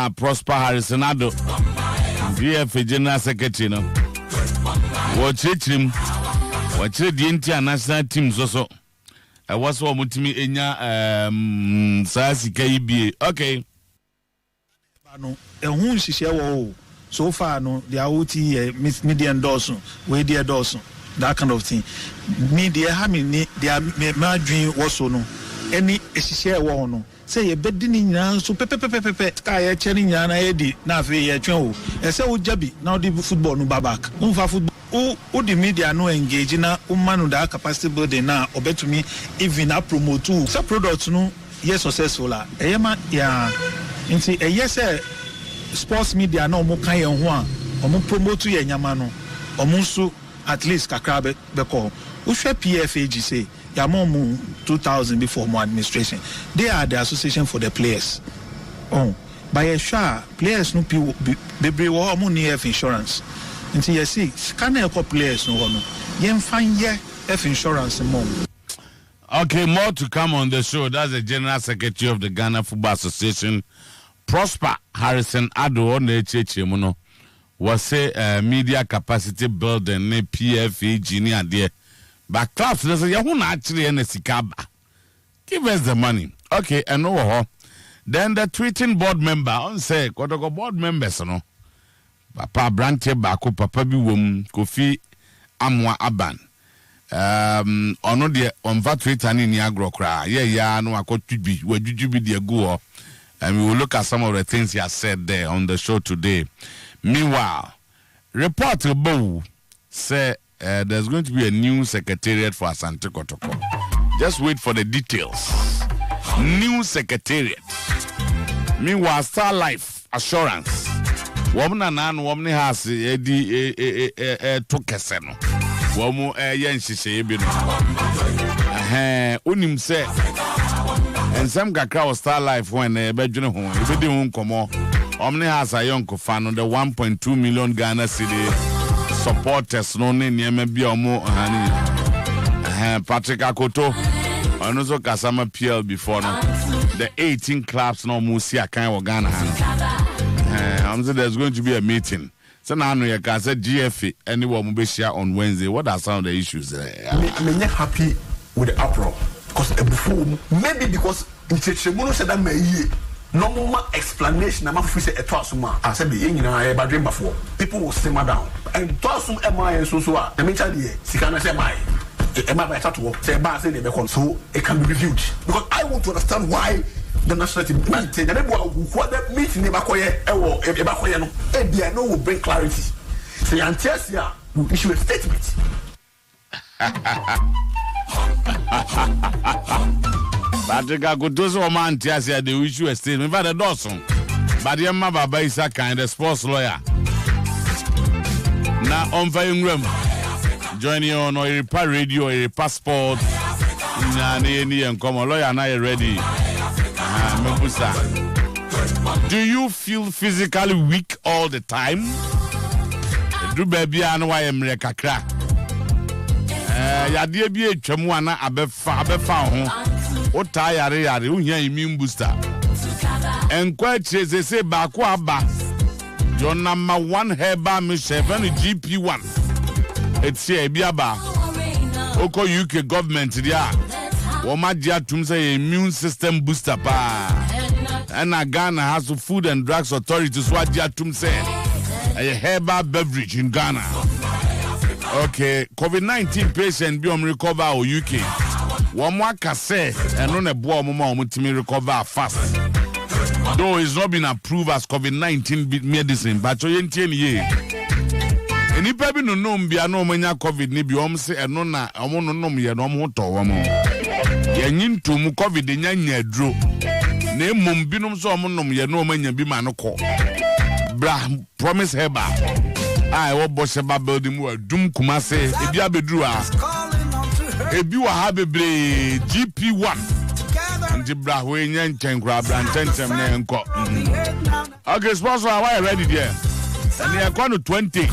Prosper Harrison Ado, VFA General Secretary, no. Watch him. Watch the entire national teams also. I was one with me in Sasi KBA. Okay. So far, no, the OT media endorsement, media endorsement, that kind of thing. Media having their margin also no. Any share war no. Say a bedding in so pepe sky churning yana edi na fe twen o. Say o jabi now the football no babak. Unfa football o the media no engage na o manu that capacity building na obetumi even a promote too. So products no yes successful la. Eyema ya nti yes sports media na omo kan yen ho a omo promote ye nyama no omo so at least kakra be ko wo hwe PFAG say ya mom 2000 before more administration they are the association for the players by a sure players no be wo omo ni F insurance nti you see CANAL players no yen fan ye F insurance mom. Okay, more to come on the show. That's the General Secretary of the Ghana Football Association, Prosper Harrison Ado on the HHM was say media capacity building ne PFAG ni adie. But class they say you actually in sikaba. Give us the money. Okay, and no. Then the tweeting board member on say kotoko board members no. Papa Brante Bako Papa bi wom Kofi Amwa Aban. Ono de on va Twitter ni agro kra. Yeah no akotwi we juju de go. And we will look at some of the things he has said there on the show today. Meanwhile, report Bo say there's going to be a new secretariat for Asante Kotoko. Just wait for the details. New secretariat. Meanwhile, Star Life Assurance. Woman and woman has tokeseno. Woman yen she say bino. Unim say. And some kakra was Star Life when bedroom home. If you didn't come on, Omni has a young fan on the 1.2 million Ghana city supporters. No name, maybe or more, honey. Patrick Akoto, and also Kasama PL before now. The 18 clubs no Musia kind of Ghana. I'm saying there's going to be a meeting. So now you can say GFA anyone will be share on Wednesday. What are some of the issues there? I'm not happy with the uproar. Because before, maybe because in Chechemuno said that may no more explanation. I'm afraid a twasuma. I said the Indian I ever dreamed before. People will simmer down. And twasum am I and so I mean, Sikana say my am I better to work? Say bar say they so it can be reviewed. Because I want to understand why the national team meeting and what that meeting never quiet or ever no. I know will bring clarity. Say Antiesia will issue a statement. Patrick Akoto man Tiasia they issue a statement for the Dawson. But the Baba is a kind of sports lawyer. Now on Fayungram joining on Iripa Radio, Iripa Sport. And come on, lawyer now ready. Do you feel physically weak all the time? Do baby and why am kakra? Ya die bi atwam ana abefa ho o ta yare o hia immune booster enkwa cheze se ba ko aba your number 1 herbal mission GP1 it's here bi aba oko UK government dia wo ma dia tum say immune system booster pa and Ghana has the Food and Drugs Authority so dia tum say a herbal beverage in Ghana. Okay, COVID-19 patient be recover or UK. One more say and on a boy to recover fast. Though it's not been approved as COVID-19 medicine, but you ain't ye. And if you know be a no mania COVID ni be say and no no me no moto woman. Yen to mu COVID in yan dro. Name mum binum so monum ye no mania be manoko. Bra promise heba. I will boss about building more doom kumase ebi abedru ebi wa ha bebre GP1 ndi bra ho enya nchen kra bra nchenchem na enko. Okay, sponsor why ready there and they are going to 26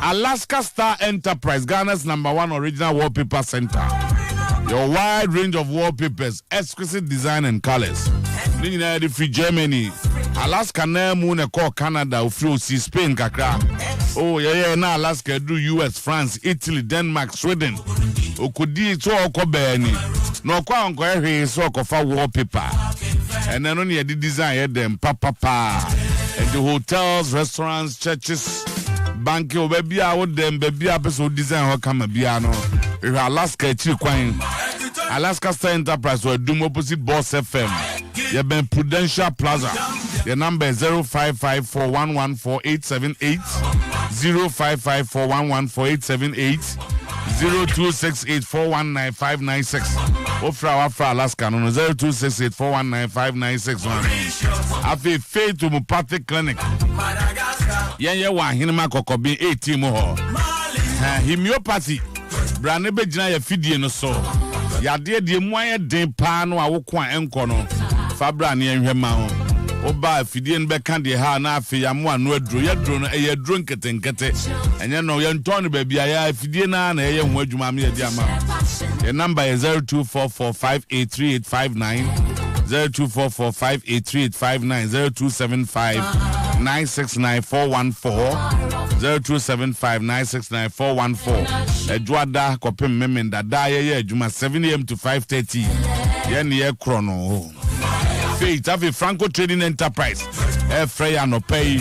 Alaska Star Enterprise, Ghana's #1 original wallpaper center. Your wide range of wallpapers, exquisite design and colors. ni nyina de free Germany Alaska na mu na call Canada ofri osi Spain kakra oh yeah na Alaska do US France Italy Denmark Sweden okodi so okoba ni no kwa onko ehwe so okofa wallpaper and then only the design them papa and the hotels restaurants churches bank baby I would them baby episode design what come bia no Alaska chi kwan Alaska Star Enterprise or doom opposite Boss FM. You been Prudential Plaza. Your number is 0554114878 0554114878 0268419596 Ofra Alaska no 0268419596 Afi Faith Homeopathic Clinic. Ye wa hinima kokobi 18 mo ho. Homeopathy. Brane be gina ya fidie no so. Yade de mu aye den pa no awoko an enko no. Fa brane enhwema ho. Oba fidie no be kan de ha na afi ya mo anu aduro. Ya duro no e duro nketenkete. Enye no ye nton no ba bia ya fidie na na ye ho adwuma me de ama. The number is 0244583859 0244583859 0275969414 0275969414 Edwada kopem memenda da ye adwuma 7 am to 5:30 ye ne ye krono Faith have Franco Trading Enterprise Freya no pay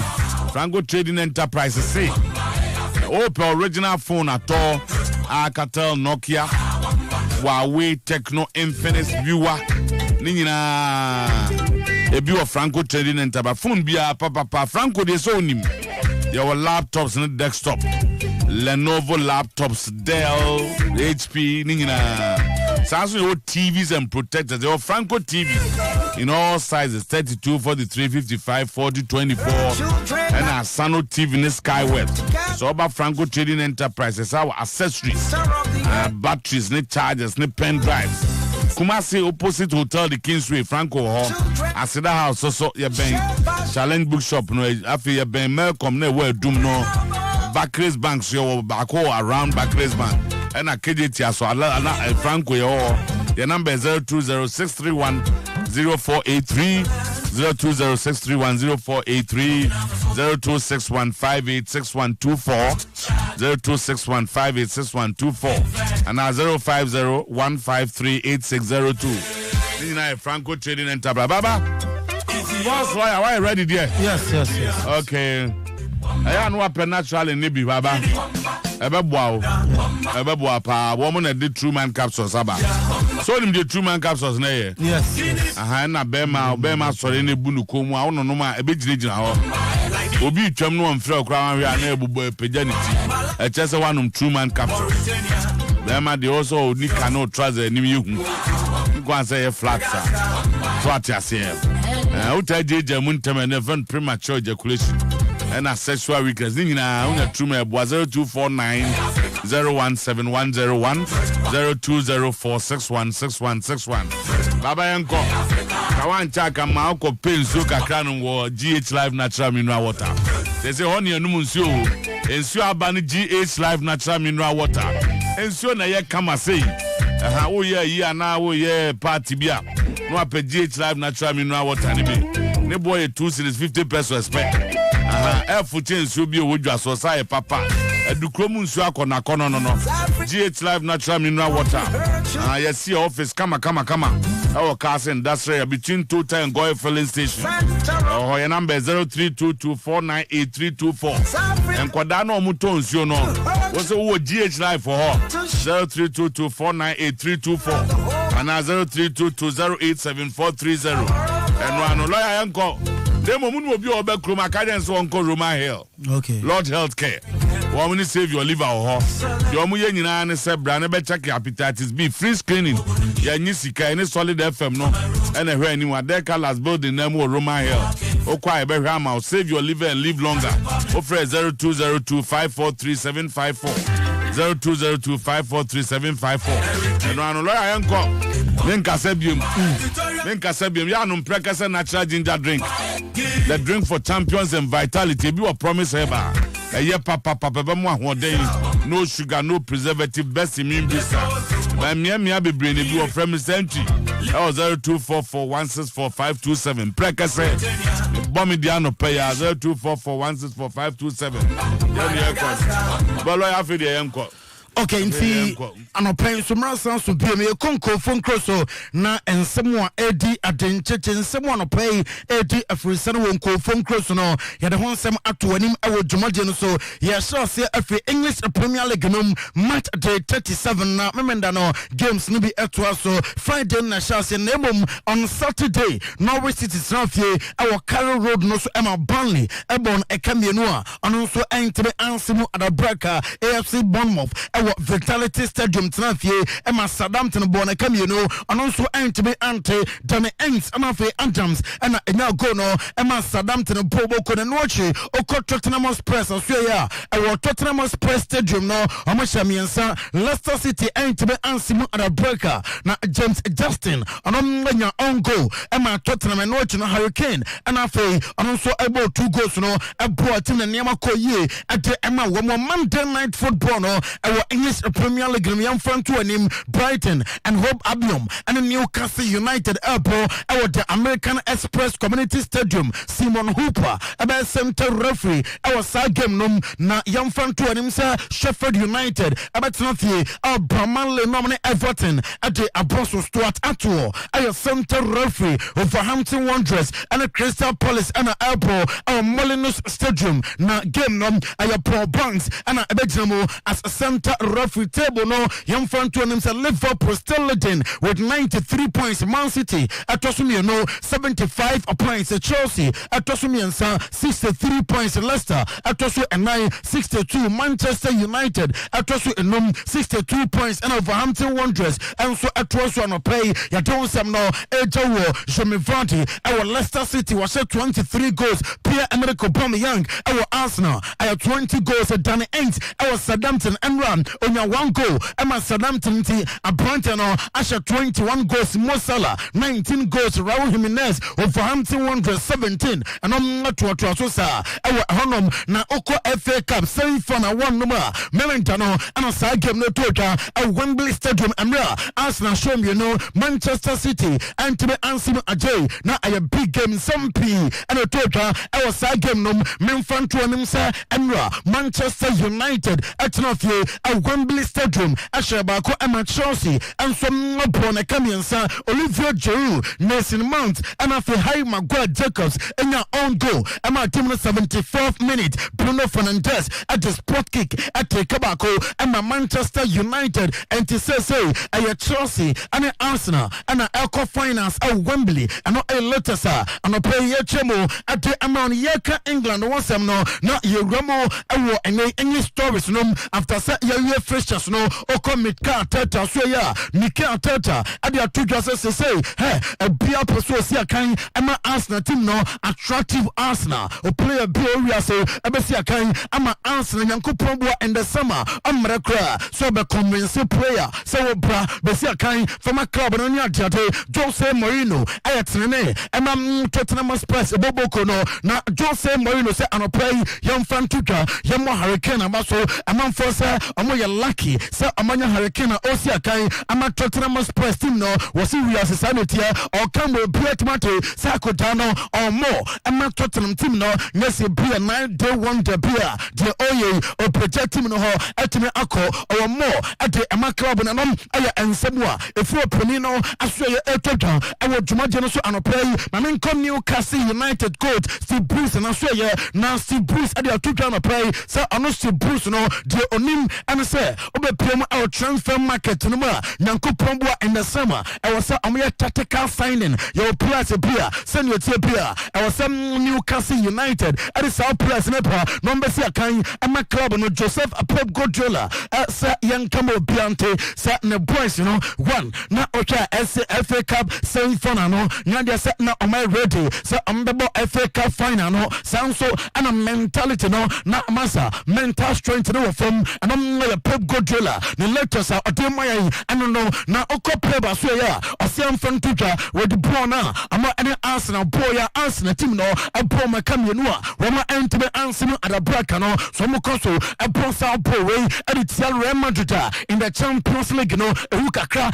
Franco Trading Enterprise say Opel original phone at all Alcatel Nokia Huawei Tecno Infinix Viewer Nina ebi wa Franco Trading Enterprise phone bia papa Franco de so nim your laptops and desktop Lenovo laptops Dell HP nina Samsung your TVs and protectors your Franco TV in all sizes 32 43 55 40 24 and a Sano TV in Skywest so about Franco Trading Enterprises our accessories batteries ne chargers ne pen drives Kumasi opposite hotel the Kingsway Franco Hall Asida House so ye ben Challenge Bookshop no afi ye ben Melcom na we dum no Barclays Bank so bako around Barclays Bank and a KJT so ala Franco yo the number is 0206310483 0206310483 0261586124 0261586124 and now 050153860 Nina Franco Trading Enterprise Baba boss why ready there Yes okay I know what natural in Nibi Baba Ebeboa pa woman na the true man capsules aba so nim the true man capsules na ye yes na bema sori na bu nukom a wono no ma ebegirigina ho obi twam no mfre okra wan hwe na ebubo epaganity e chese wanum true man capsules bema they also ni cannot trust any you go and say flat so atiase utajeje muntem na even premature ejaculation and a sexual weakness nina una true man 0249017101 0204616161 baba yanko kawan chaka ma ko penso kakra no wo GH Live Natural Mineral Water they say honey enum nsuo aba no GH Live Natural Mineral Water nsuo na ye kama sei wo ye yi ana wo ye party bia no ape GH Live Natural Mineral Water ni bi ne boy 2 series 50 pesos spec F change obi wodwa so sai papa edukromu nsu akona kono no GH Live Natural Mineral Water yes see office kama our car industrial between Total and Goy filling station your number is 0322498324 and kwada no muto nsu no wo se wo GH Live for her 0322498324 and 0322087430 and one lawyer yanko Demo munu obi obekro makadens wonko Roma Hill. Okay. Lord Healthcare. Woman save your liver ho. Your mu ye nyina ne se bra ne be check hepatitis B free screening. Ya nyi sika any solid FM no. Ene hwe ani wa there colors building name Roma Hill. Okwa e be hwe ama save your liver and live longer. Offer 0202543754. 0202543754. And one lawyer yanko. Nenka sebium ya no mprekase natural ginger drink. The drink for champions and vitality be what promise ever. Eye papa be mo ahoden. No sugar, no preservative, best immune booster. Ba mia be brain be what promise entry. That was 0244164527. Prekase. Bomidiano pay 0244164527. Bolo ya fi de enko. Okay, nti anopen so mrasan so bia me konko phone crosso na ensemo a edi adencheche ensemo anopen edi afrisane won ko phone crosso no ya de ho nsem ato anim e wo dwumaje no so ya sure say afri English Premier League no match day 37 na memenda no games no bi eto so Friday na chance na emom on Saturday Norwich City trafie e wo Carrow Road no so Emma Burnley e bon e kamienu a ono so entebe ansemo adabraka AFC Bournemouth Vitality Stadium Trafie Emma Southampton born a camino and also entebe ante Danny Ents and Afe Adams and now go no Emma Southampton Bobo Konochi Oko Tottenham Press and Suya our Tottenham Press Stadium no Omashamiansa Leicester City entebe ansimo at a breaker na James Justin and on own goal Emma Tottenham and watching a Hurricane and Afe and also able 2 goals no a boy team and Yamako ye at the Emma one Monday night football no our English Premier League in front to him Brighton and Hope Albion and Newcastle United Airport at the American Express Community Stadium Simon Hooper about center referee our side game no na young front to him sir Sheffield United about nothing our Bramanle nominee Everton at the Apostle Stuart Acheampong our center referee Wolverhampton Wanderers and Crystal Palace and Airport our Molineux Stadium na game no our Paul Banks and Abedjamo as a center referee table no young front to him Liverpool still leading with 93 points. Man City at Tosumi no 75 points. Chelsea at Tosumi 63 points. Leicester at Tosu and 62. Manchester United at Tosu and 62 points. And Wolverhampton Wanderers and so at Tosu and play ya don't some no Ejowo Jemivanti our Leicester City was at 23 goals. Pierre-Emerick Aubameyang our Arsenal at 20 goals. Danny Ents our Southampton and run on your 1 goal. Emma Southampton a Brantano Asha 21 goals. Mo Salah 19 goals. Raul Jimenez of Wolverhampton Wanderers 17 and on to Sosa our Honum na Oko FA Cup semi-final 1 number Merentano and a side game no total a Wembley Stadium Amra Arsenal show you know Manchester City and to be Ansim Ajay na a big game some P and a total our side game no Memfan to Nimsa Amra Manchester United at Northie a Wembley Stadium Ashabako and Chelsea and some upon a Kamiansa Olivier Giroud Mason Mount and after Harry Maguire Jacobs in your own goal and my team in the 74th minute Bruno Fernandes at the spot kick at the Kabako and my Manchester United and to say a Chelsea and an Arsenal and an Elco Finance at Wembley and not a Letasa and a play Chemo at the Amount Yaka England once I'm no not your Ramo and any stories no after set your freshers no or come Mika Teta so yeah Mika Teta at the two just say hey a beer person kind I'm Arsenal team no attractive Arsenal or player Bioria so Abesia kind I'm Arsenal Yanko Pombo in the summer I'm Rekra so be convincing player so bra Besia kind from a club on your jate Jose Mourinho Ayatene I'm Tottenham Spurs Boboko no na Jose Mourinho say I'm play young fan tuka young Hurricane I'm also I'm force I'm lucky so I'm Hurricane Osia kind I'm Tottenham Spurs team no was serious society or come with Piet Mate Sakotano or more I'm Tottenham team no yes be a 9-day wonder beer the oye or project team no etime ako or more at the Emma club and aya and Samoa if you Pronino Australia Total I would imagine so and play my main come Newcastle United coach Steve Bruce and Australia now Steve Bruce at the two to play so I know Steve Bruce no the onim and say obe PM our transfer market no more Nyanko Pombo in the summer I was a tactical signing your players appear send your beer I was some Newcastle United at the South Place Nepa number see a kind Emma club no Joseph Pep Guardiola sir young Camo Biante sir ne boys you know one na okay FA Cup semi-final no Nyandia set na on my ready so I'm the FA Cup final no sound so and a mentality no na massa mental strength no from and I'm Pep Guardiola the latest Odemaya and no na oko pleba so ya osiam fantuja with the bona ama any Arsenal boy Arsenal team no a boma kamenu a wama entime ansino at a braka no so mo koso a bronsa boy and it's Real Madrid in the Champions League no e kakra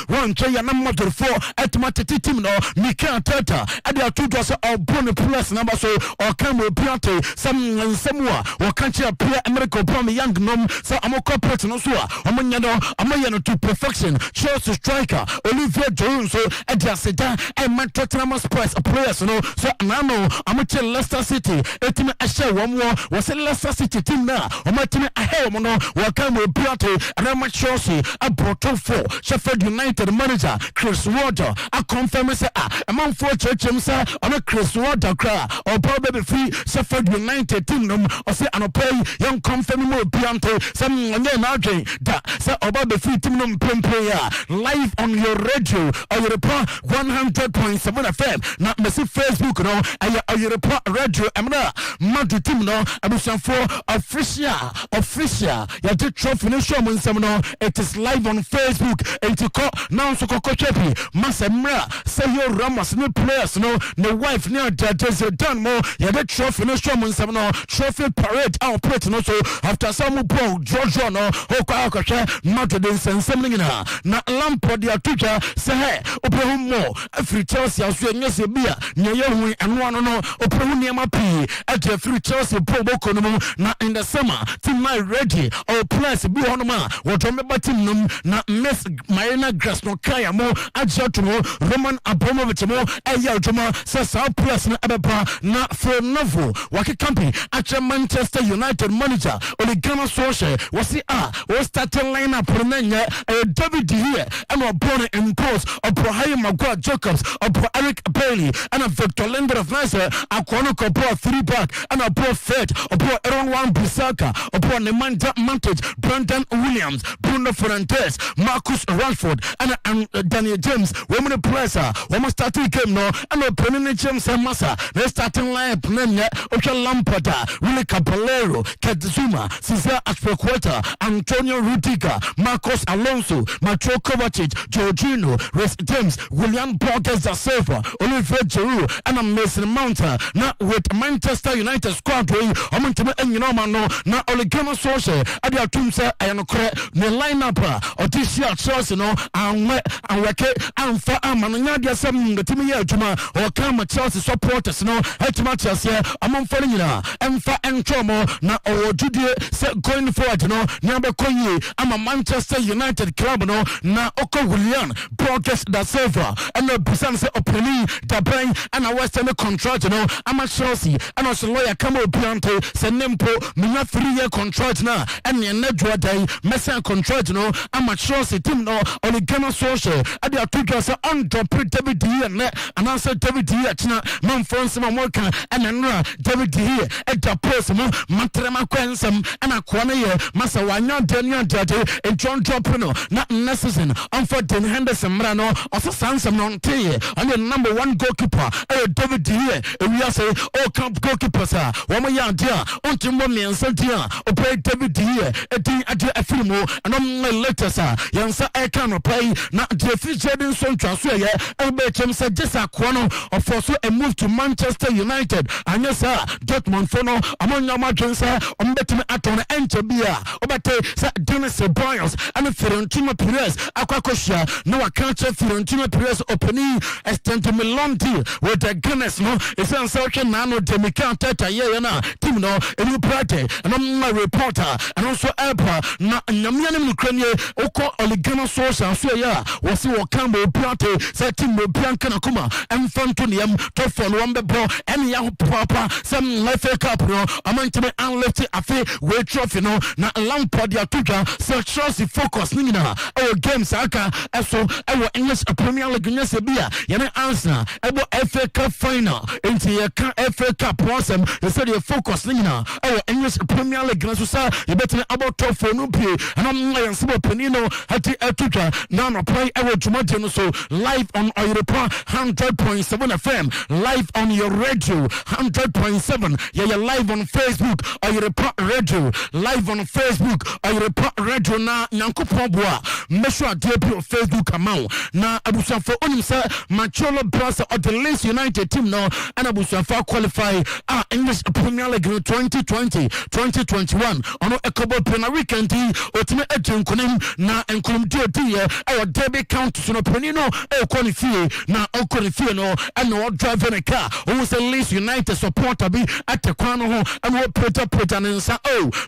one try na model 4 automatic team no Mikel Arteta and the two does or bone plus number so or can we piante somewhere or can't you play America Brom young nom so I'm a corporate no so I'm to perfection Chelsea striker Olivier Giroud so and Jasida and my Tottenham Spurs players no so now I'm a Leicester City a team a share one more was a Leicester City team now or my team a hell no or can we piante and I'm a Chelsea a bottom 4 Sheffield United manager Chris Water a confirm say a man for church himself on a Chris Water cry or probably free Sheffield United team no or say an pay young confirm more piante some that say about the free team no player live on your radio or your report 100.7 FM na message Facebook no or your report radio amna mad team no abusan for official ya the trophy no show mun some no it is live on Facebook and to call now so kokochepi masemra say your Ramos no players no the wife near that done more ya the trophy no show mun some no trophy parade out plate no so after some ball George no okwa Madrid nsensem na Lampard ya tuja say opehu mo free Chelsea aso nyese bia nya yehu eno no opehu niam pi at free Chelsea proboko no na in the summer team my ready or plus bi hono ma wodo me team num na Miss Marina Grass no kaya mo ajato mo Roman Abramovich mo eya odoma say South plus na abeba na for novel wake campaign at Manchester United manager Ole Gunnar Solskjaer was was starting lineup Pronanya David De Gea and O'Brien in post or Brahim Maguire Jacobs or Eric Bailey and a Victor Lindelof Nasser a Konuko 3-back and a poor Fed or Aaron Wan Bissaka or Nemanja Mantage Brandon Williams Bruno Fernandes Marcus Rashford and Daniel James women players women starting game no and a Brennan James and Massa they starting lineup Pronanya Ocha Lampada Willie Caballero Kedzuma Cesar Aspilicueta Antonio Rudiger Marcos Alonso Mateo Kovacic Jorginho Reece James William Borges da Silva Olivier Giroud and a Mason Mount now with Manchester United squad way omontime enyina no na Ole Gunnar Solskjaer ade atum say ayenokore ne lineup or this year Chelsea no anweke amfa amanya de asem ngatimi ya adwuma or come Chelsea supporters no hetima Chelsea amomfa nyina emfa entromo na owodudie say going forward no nyamba konye ama Manchester United club no na oko William Borges da Silva and the Busan say openi da brain and a Western contract no ama Chelsea and also lawyer come opiante say nempo minya 3-year contract na and ne nedwa dai mesa contract no ama Chelsea team no Ole Gunnar Solskjaer ade atoka say on top David De Gea ne and answer David De Gea china man France ma worka and nra David De Gea at the post mo matrema kwensem and akwane ye masa wanya Daniel Dade and John Droppino not necessary on for Den Henderson Mrano also Sansam non T on the number 1 goalkeeper David De Gea we are say oh camp goalkeepers one more young dear on to mommy and Santia obey David De Gea a film and on my letters Yansa I can play not the featured son transfer yeah Elbechem said just a corner of also a move to Manchester United and yes sir Dortmund Fono among your margins on better at on enter beer obate Dennis Boyles and Fiorentina Perez Aquacosia no I can't check Fiorentina Perez opening extend to Milan deal with the Guinness no it's an searching nano de Mikel Arteta yeah team no a new party and I'm my reporter and also Alpa na nyamiani Ukraine oko Ole Gunnar Solskjaer so yeah was you Campbell party say team no Bianca Nakuma and Fantonium to follow one bro and ya papa some FA Cup no amantime unlifted afi we trophy no na Lampard ya tuka so Chelsea focus nina our games aka eso our English Premier League nyese bia yana answer ebo FA Cup final into ya FA Cup wasem they said you focus nina our English Premier League na so say you better about top for no pay and I'm like so penino hati atuka na no play our Jumate no so live on Europa 100.7 FM live on your radio 100.7 yeah live on Facebook Europa radio live on Facebook Facebook Ayrepa Radio na Nyankopon boa mesho ade bi on Facebook amount na abusuafo onim say Macholo Brasa of the Leeds United team no and abusuafo qualify English Premier League 2020-2021 ono ekobo Premier Weekend otime ejenkonim na enkonim die our derby count so no penino qualify na qualify no and no drive in a car who was a Leeds United supporter be at the corner ho and what put and say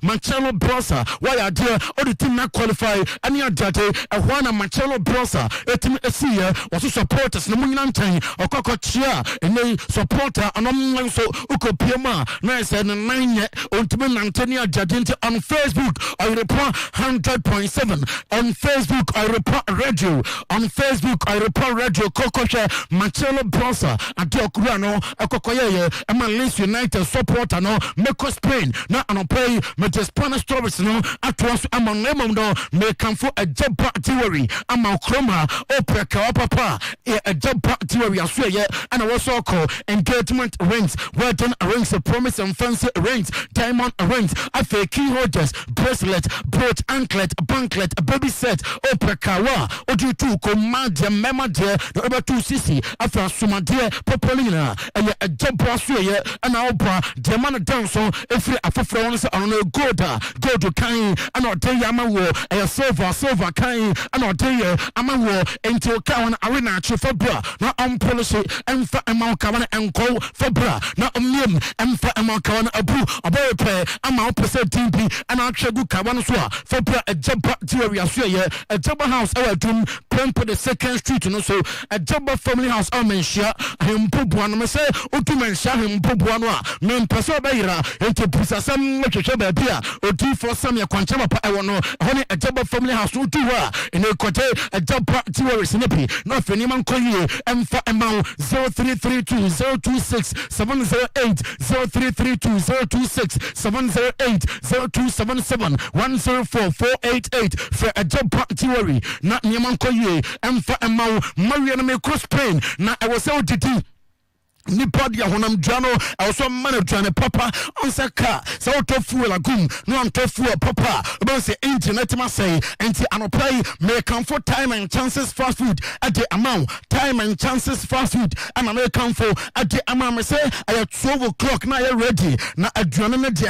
Macholo Brasa why are there all the team not qualify and you date Juana Macholo Brasa team see was supporters no munyantan okokochia and they supporter and so ukopiema na say 9 ultimate Antonia Jadinte on Facebook I report 100.7 on Facebook I report radio on Facebook I report radio kokoche Macholo Brasa adiokurano akokoye ama Leeds United supporter no make Spain na anopay me Spanish stories no atwas ama nemom no me kanfo a job theory ama kroma opeka papa a job theory aso ye and also call engagement rings wedding rings promise and fancy rings diamond rings afa key holders bracelet brooch anklet banklet baby set opeka wa odu tu command mema de over 2cc afa sumade popolina a job aso ye and opa de man dance every afofro one say on gold kan and odey amawo silver kan and odey amawo enti oka arena chifa bra na polish emfa amount kawana enko for bra na omiem emfa amount kawana abu obope amount percent timpi and atwegu kawana so for bra a jaba theory aso ye a jaba house awadum pempo the second street no so a jaba family house amenshia hempobuan me say otumenshia hempobuan a me person bayira enti pusasam metwetwe ba bia odi for some ya kwanchama pa ewo no hone a jaba family house otu wa ene kote a jaba theory snippy no feni man koyi emfa amount 0332026708 0332026708 for a jaba theory na nyeman koyi emfa amount Mariana me cross pain na I was so didi Nipod ya honam jano also manage papa on sa car so to fuel agum no am to fuel papa about say internet ma say enti anopay may come for time and chances fast food at the amount time and chances fast food and I may come for at the amount me say at 12 o'clock now you ready na aduane me de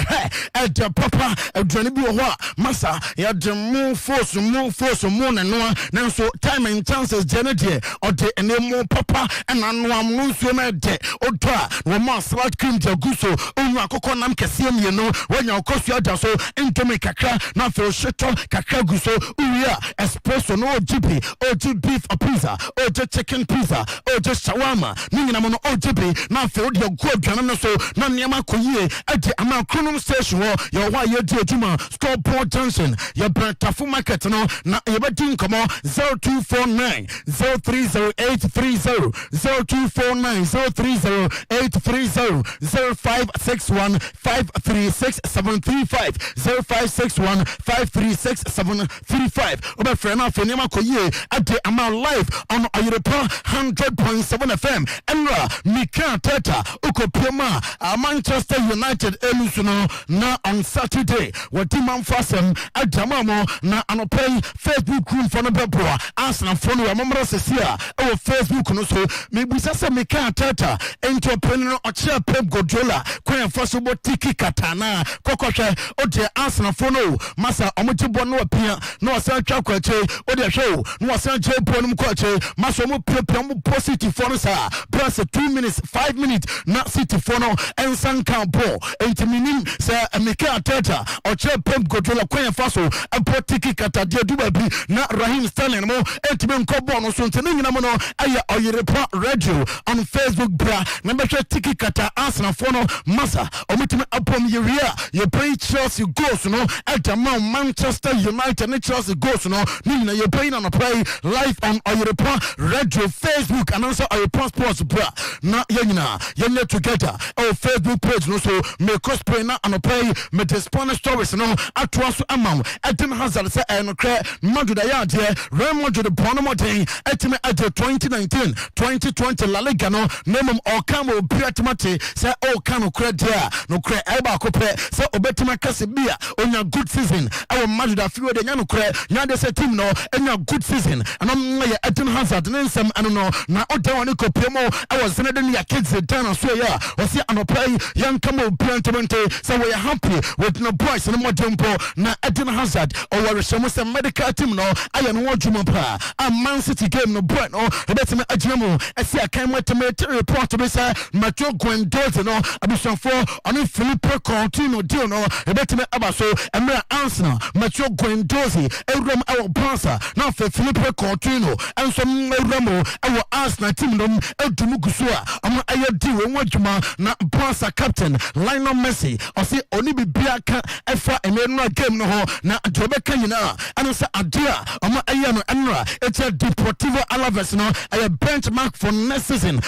at the papa aduane bi ho masa ya de mo force mo na no na so time and chances jene de or the enemo papa and anu am no so na de Otra, Wama Salad Cream Jaguso, Unwa Coco Nam Cassian, you know, when your costume so into me Kakra, not for Sheto, Kakra Guso, Uria, Espresso, no GP, or beef or pizza, or just chicken pizza, or just shawarma, Ninamon or GP, not for your good Janano, so Nanyama Koye, at the Ama Chronom Station, your wire dear Juma, Storeport Junction, your Tafu Market, no, not your betting, come on, 0249 030830, 0249 030 830 0561 536735 0561 536735 Oba frena fenema koye at the amount live on Ayrepa 100.7 FM Enra Mika Teta Ukopema Manchester United elusuno na on Saturday Watimam Fasem at Jamamo na anopay Facebook room for Nobel Arsenal follow Amamra Sesia our Facebook no so maybe sasa Mika Teta entrepreneur Ochia Pep Godola kwen fosobo tiki katana kokoshe ode Arsenal fono masa omutibo no apia no asan twa kwache ode show no asan je bonum kwache masa mo prepare mo positive fono sa plus 2 minutes 5 minutes na city fono ensan campo entiminim sa Mika Teta Ochia Pep Godola kwen foso apo tiki katade duba bi na Raheem Sterling mo entimen ko bono so ntene nyina mo no aya Ayrepa radio on Facebook bra number tiki kata Arsenal fono masa omitime apom yeria ye play Chelsea goals no at Manchester United and Chelsea goals no nina ye play na play live on Ayrepa radio Facebook and also Ayrepa Sports bra na yenyina yenye together our Facebook page no so me cosplay na and play me the Spanish stories no atwaso amam Eden Hazard say no cre Madrid ya de Real Madrid bono modern etime at 2019-2020 La Liga no name or come or Piatimate, say, oh, can credit, no credit, Eba Cope, so Obetima Casibia, on your good season. Our mother that few the Yano credit, now they say team no, and your good season. And I'm like Eton Hazard, and then some, I don't know, now Otawaniko Pemo, I was sending your kids down on Soya, or see, and play young Camo Piantamente, so we're happy with no price and more tempo, now Eton Hazard, or some medical team no, I am one Jumapa, a Man City game no bread, no, a better Ajamo, I see I can't wait to make a report to be said, Matthew Gwendoza, no, I be some for on a Philippe Contino, deal no, a better Abaso, and my answer, Matthew Gwendozi, a rum our passer, now for Philippe Contino, and some Ramo, our Arsenal team, no, El Dumugusua, I'm a deal, and what Juma, not passer captain, Lionel Messi, or say only be Biaka, Efa, and then game no, now Rebecca, you know, and I say, Adia, I'm a Anra, it's a Deportivo Alaves, no, a benchmark for next season,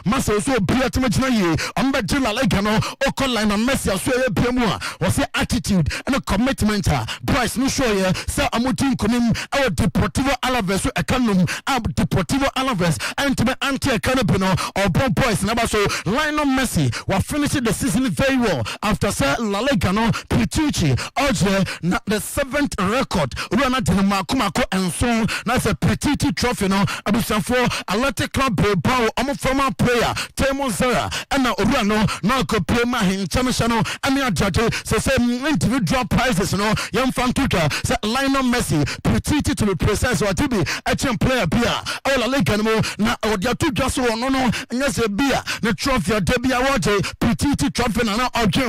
Massa so Piatimagina, I'm the Jilla Legano, Oko Lionel Messi, I swear, Pemua, was the attitude and a commitment, Price, no show here, Sir Amutin Kunim, our Deportivo Alaves, a canum, Deportivo Alaves, and to be anti-canopino, or Bon Boys, and about so Lionel Messi, will finish the season very well after Sir La Legano, Pitucci, Oje, the 7th record, Rana Makumako, and so that's a Petiti trophy, no, Abusan for Athletic Club Bilbao, I'm a former player, Temo Zara, and now Urano, now could play my international, and your judge, so same individual prizes, no, young fan tutor, say Lionel Messi, Petiti to be precise, or to be a champ player, beer, all a lake animal, now, or your two just one, no, and yes, a beer, the trophy, Debbie Awaje, Petiti trophy, and now, okay,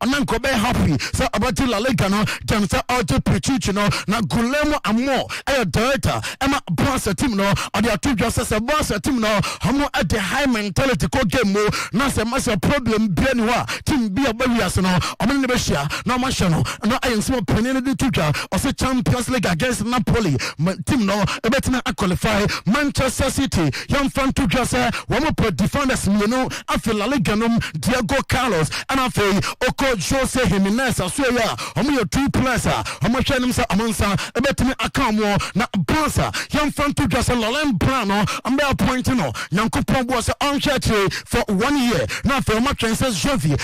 and then go be happy, so about La Legano, Jamsa Auto Petiti, no, now Gulemo and more, a director, Emma Boss team, no, or the two just as a boss team, no, how at the high mentality code game, no, not a massive problem, Benua, team be a barrier, no, I'm in the Bessia, no, Mashano, no, I am small penny the tutor, or say Champions League against Napoli, team, no, a better not qualify, Manchester City, young fan to just one more defenders, you know, I feel La Liganum, Diego Carlos, and I feel Oko Jose Jimenez, I swear, I'm your two players, I'm a channel, Amansa, a better Akamo, not Bossa, young fan to just a Lolan Brano, I'm there pointing, young Kupon was on church for 1 year, now for my chances, Jovi,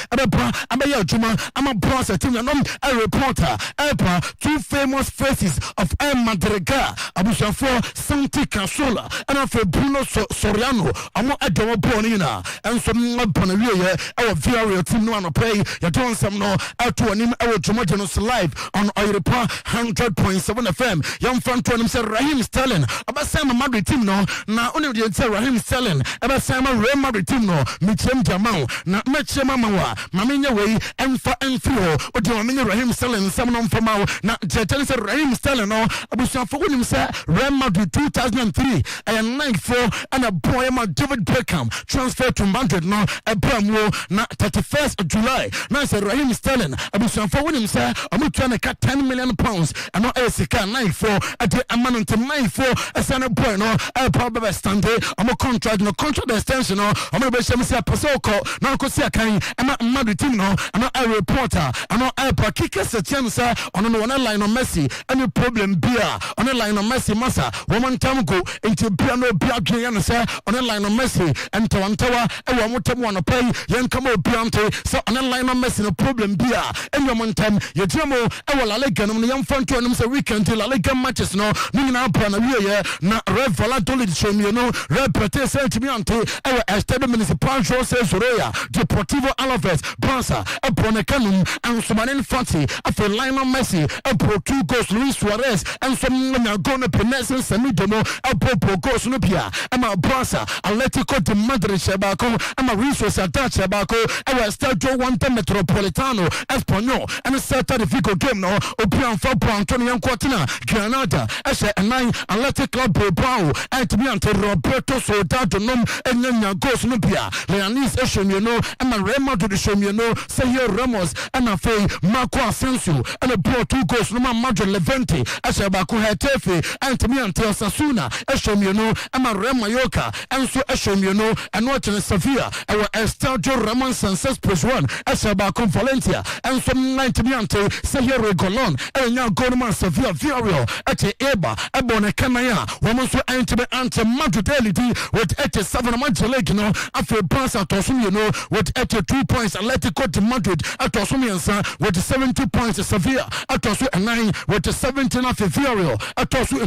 I'm a Juma, I'm a boss, a team, and a reporter, Epa, two famous faces of M. Madriga, Abusha for Santi Casola, and I feel Bruno Soriano, I'm a double bonina, and some Bonaria, our very team, no one pay, you're doing some no, out to an name, our Tomatinus live on Europa 100.7 FM, young fan to him, said Raheem Sterling, about Sam Madrid team, no, now only the answer Raheem Sterling, about Sam Ray Madrid team, no, Mitchem Jamau, not Metchema Mawa, Mamina way, and for and through, or do I mean Raheem Sterling, someone from our, not Jetan said Raheem Sterling, no, Abusha for him, sir, Ray Madrid 2003, and 94, and a boy, David Beckham, transferred to Madrid, no, a Bramwo, not 31st of July, now said Raheem Sterling, Abusha for him, sir, I'm trying to cut £10 million, and not Esika 94, at the amount of 94, a son of boy, no, a probably stand I'm a contract, no contract extension, no, I'm a bit of a Pasoko, no, Kosiakai, I'm not Madrid team, no, I'm not a reporter, I'm not a kickers a chance on one line of Messi, any problem beer, on a line of Messi, Massa, woman time go into piano beer, sir, on a line of Messi, and Tawantawa, and one more time want to pay, young Camo Piante, so on a line of Messi, no problem beer, and one time, your Jamo, I will like a young front to them, so we can tell a like matches, no, meaning up on a year, not Red Valadolid, show me, you know, Red Pate, Sentimiante, our Estado Municipal, Jose Soria, Deportivo Alaves, Bansa, upon a cannon, and Sumanin Fancy, after Lionel Messi, a pro 2 goes Luis Suarez, and some Gona Penesin, Samidono, a Popo goes Nupia, and my Bansa, Atletico de Madrid Shabaco, and my resource attached Shabaco, our Stadio 1 Metropolitano, Espanol, and a Saturday Fico game, no, Opian Fapo Antonio Quatina, Granada, Eshe and 9, Athletic Club Bilbao, and to be until Roberto Soldado, and then goes Nupia, Leonis Eshon, you know, and my Rema to the show, you know, Sergio Ramos, and a Fay, Marco Asensio, and a pro 2 goes no Majo Levente, Ashabaku Hetefe, and to me until Sasuna, Eshon, you know, and my Rema Yoka, and so Eshon, you know, and watching Sevilla, our Estadio Ramon Senses plus 1 Eshabako Valencia and some 90 Miante Sahiro Golon and now Goldman Sevilla Viario at Eba Ebone Kanaya woman so ante Madrid with 87 months legino after Barca Tosum with 82 points Atletico de Madrid at Tosumiansa with 70 points Sevilla at Tosu and 9 with 17 after Viario at Tosu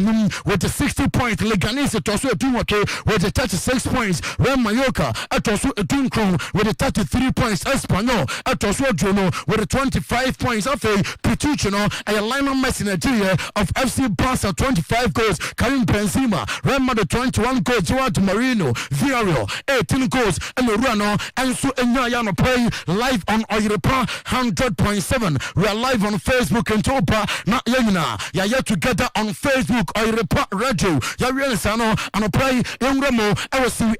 with 60 points Leganese Tosu Dumake with 36 points Real Mallorca at Tosu Dunkron with 33 points Espanyol at Tosu Juno with 25 points after Pituchino and Lionel Messi Nigeria of FC Barca 25 goals Karim Benzema Real Madrid 21 goals Gerard Marino Villarreal 18 goals and Urano and so Enyayano play live on Europa 100.7 we are live on Facebook and Topa na Yena ya yet together on Facebook Europa Radio ya Sano and play Yongramo I was see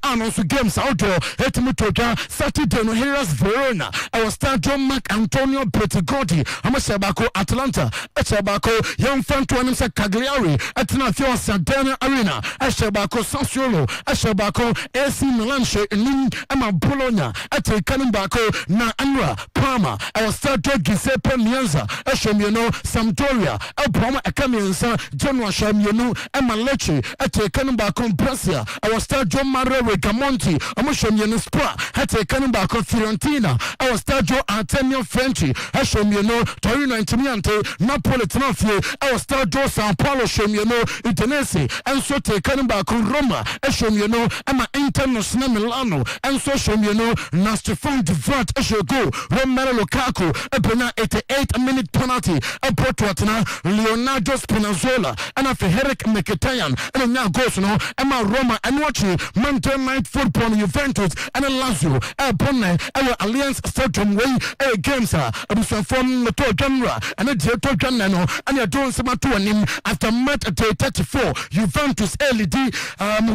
Anon so games outdoor Etimotoja Saturday no Heras Verona I was start John Mark Antonio Petigodi Amashabako Atlanta Echabako Young Fantuanim Cagliari Etna Fio Santana Arena Eshabako Sassuolo Eshabako AC Milan Nin Emma Bologna Ete Canambako Na Anra Parma I was start Giuseppe Mianza Eshamiano Sampdoria El Parma Ekamiansa Genoa Shamiano Emma Lecce Ete Canambako Brescia I was start John Mario Regamonti Amushamiano Spa Ete Canambako Fiorentina I was start Joe Antonio Frenchi Eshamiano Torino Intimiante Napoli Tenafie I was start Joe Sao Paulo Shamiano Udinese and so take Canambako Roma Eshamiano Emma International Milano and so Shamiano Nastefan Devrat Eshego Romero Lukaku Ebena 88-minute penalty Apotuatana Leonardo Spinazzola and after Herrick Mkhitaryan and now goes no Emma Roma and watching Monday Night Football Juventus and Lazio Ebona our Alliance Stadium way games abusan from to genre and a to genre and you're doing some to him after match at 34 Juventus LED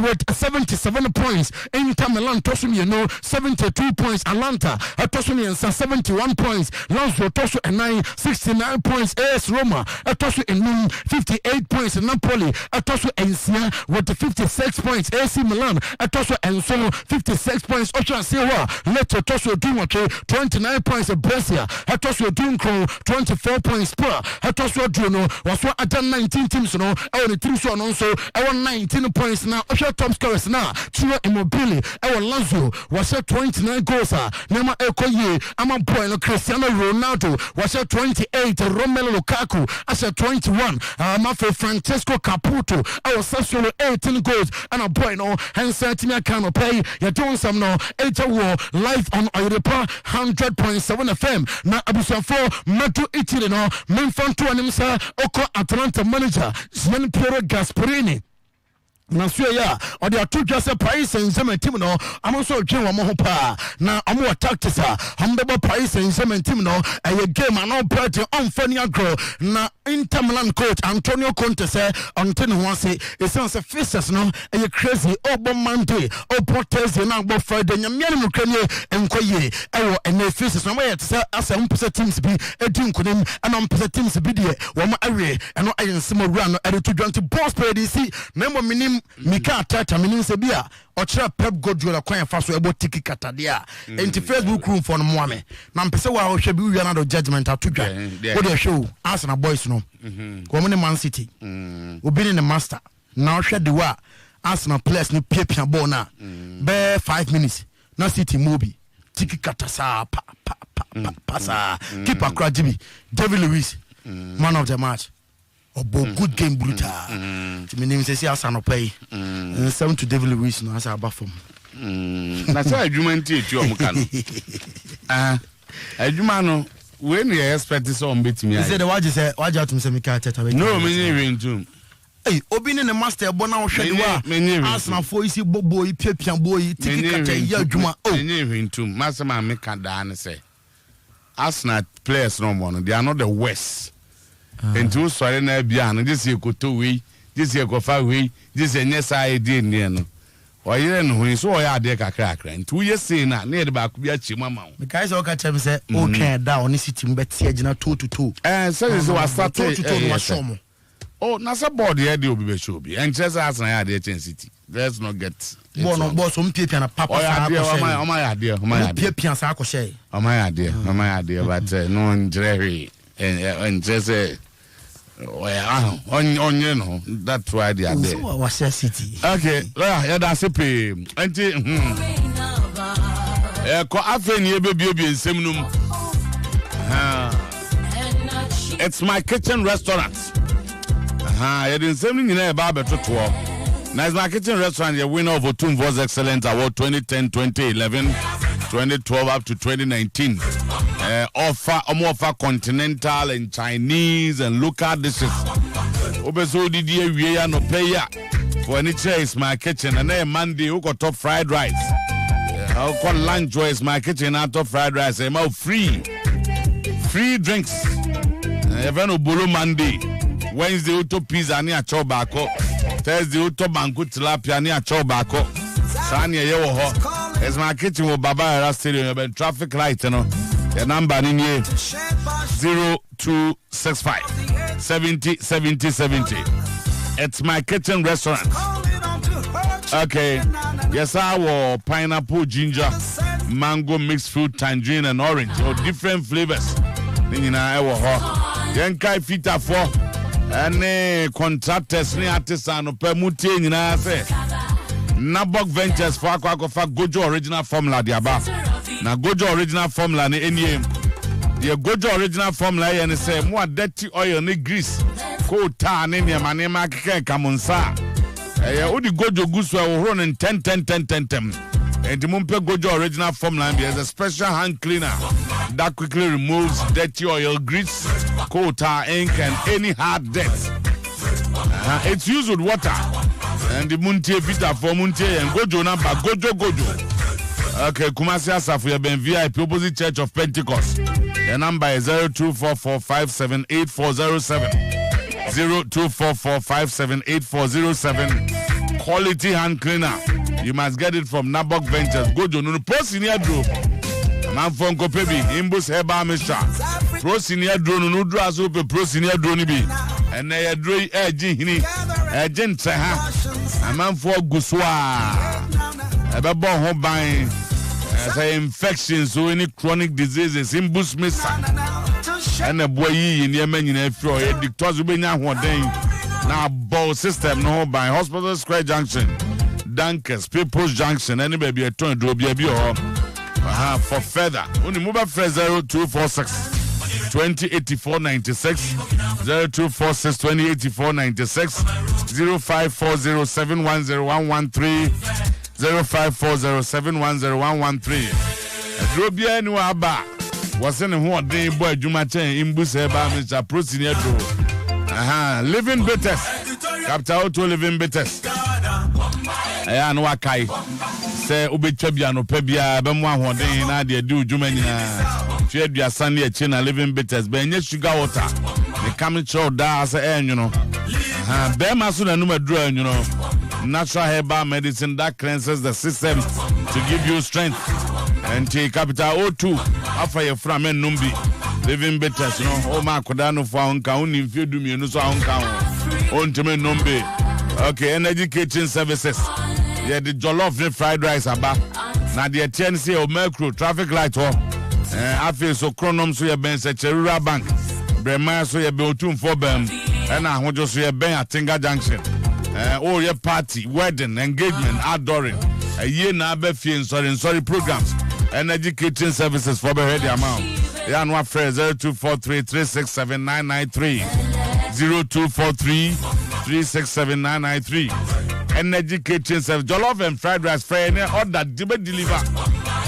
with 77 points Inter Milan Tosum 72 points Atlanta Tosum 71 points Lazio Tosu and 69 points AS Roma Tosu and 58 points Napoli Tosu and Sia with 56 points AC Milan Tosu and so 56 points Ocha Sewa Leto Tosu Dumake 29 points Brescia Tosu Dunkro 24 points Spur Tosu Juno was what at 19 teams no our teams so also our 19 points now Ocha top scorers now Chiro Immobile our Lazio was at 29 goals Nema Ekoye Ama boy Cristiano Ronaldo was at 28 Romelu Lukaku as at 21 Mafe Francesco Caputo our Sassuolo 18 goals and a boy no hence Timia Kano pay you're doing some no 8 war live on Europa 100.7 FM na Abusafo Mato Italy no Menfanto Animsa Oko Atlanta manager Sven Piero Gasperini na so ya o de atodwa se Paris Saint-Germain team no amoso dwen wo mo pa na amo tactics ambebo Paris Saint-Germain team no e game an on party on funny agro na Inter Milan coach Antonio Conte say onten ho say e sense fixtures no e crazy obo Monday obo Thursday na obo Friday nyamia no kranie enkoye e wo ene fixtures no we say asa mpese teams bi edi nkonim ana mpese teams bi de wo ma awe eno ayensemo wura no e to dwante boss play dey see na mo minim Mika Tata meaning se bia ochira Pep Guardiola kwan fa so ebo tiki katade a enti Facebook room for no moame na mpese wa hwe bi wi na do judgment atodwa wo de show Arsenal boys no ko mo ne Man City obi ne master na hwe de wa Arsenal players ni piapia ball na be 5 minutes na City mobi tiki katasa pa sa keep akra jibi David Luiz man of the match Obo good game brutal. My name is Asano Pay. 7 to David Luiz no as about from. That's why argument to Omukano. Ajumano when you expect this on bit me. He said what you say what you to say Mika Teta. No me even too. Hey, obi ne master bona wo hwede wa. Arsenal for isi bobo piapia boy tiki kata ya adwuma. Oh. Me even too. Master man make da na say. Arsenal players no more. They are not the worst. And two sorry na bia no this year koto we this year kofa we this year nyesa idea ne no oyere no hu so oya ade kakra and 2 years say na na ba ku bia chi mama me kai so ka chem say o twen da oni City mbeti agina 2-2 so is was start 2-2 no show mo oh na sa board here dey obi be show bi and just as na ya dey chen City let's not get boss pia na papa sa ko my idea pia sa ko share my idea but no njrehi and just well on you know that's why they are there. So was city. Okay, yeah that's it. Enti ko afeni ebebi nsem num. It's my kitchen restaurant. You didn't say anything about it. Now, it's my kitchen restaurant. The winner of Otuo Acheampong Excellence Award 2010, 2011, 2012 up to 2019. Offer continental and Chinese and local dishes. Obeso didi we no pay for any chair is my kitchen. And then Monday we got top fried rice. I'll call lunch is my kitchen and top fried rice. I'm out free drinks. Even Obolo Monday. Wednesday uto pizza ni acho bako. Thursday uto banku tilapia ni acho bako. Sani ye wo ho. It's my kitchen with Baba Era Stadium. You traffic light, you know. The number in here 0265 70 70 70. It's my kitchen restaurant. Okay. Yes, I will pineapple, ginger, mango, mixed fruit, tangerine, and orange. Or different flavors. Then I will ho. Yenkai fita for. Any contractors ni artists and permuting nyina say Nabok Ventures for akwa Gojo original formula diaba na Gojo original formula ni eniem the Gojo original formula and say more dirty oil ni grease ko ta ni ma keke kamunsa odi Gojo gusu ohoro ni 10 and the mumpe Gojo original formula is a special hand cleaner that quickly removes dirty oil, grease, coal tar, ink, and any hard dirt. It's used with water. And the Muntie Vita for Muntie and Gojo number, Gojo. Okay, Kumasi Asaf, we have been VIP opposite Church of Pentecost. The number is 0244578407. 0244578407. Quality hand cleaner. You must get it from Nabok Ventures. Gojo, no post in your group. Man from Kopebi, Imbus Heba Misha. Pro senior drone, no draws up a pro senior drone be. And they are drawing a gent, a man for Guswa. A babo home buying as infections, so any chronic diseases, Imbus Missa. And a boy in Yemen in a floor, a dictator will be now one day. Now, ball system, no by Hospital Square Junction, Dunkers, People's Junction, any baby a turn to be a for further, only mobile phone 0246 2084 96 0246 2084 96 0540710113 0540710113. Drobia no aba was in who day boy Juma Chen Imbus Eba Mr. Pro Senior Dro. Living Betters. Capital Auto Living Betters. Ayan wakai. Say ubetwabia no pebia be mo ahoden na de du dwuma nyina twa dua sane e chi na Living Bitters be nya sugar water the coming show da say enwuno be ma so na numa dru enwuno natural herbal medicine that cleanses the system to give you strength and take capital O2 afa ye fra men numbi Living Bitters no o ma koda no fo anka uni mfie du mienu so anka o ntime numbi. Okay, energy kitchen services. Yeah, the jollof fried rice aba. Now the TNC or Mercury traffic light ho. I feel so chronom so you ben se Cherura Bank. Brema so you be Otuo for bem. And I want just so you ben at Tinga Junction. Oh your party, wedding, engagement, outdooring. A year na be fie sorry programs. Energy kitchen services for be ready amount. Yeah, no affair 0243 367 0243 367 Energy kitchen service jollof and fried rice fry any order deliver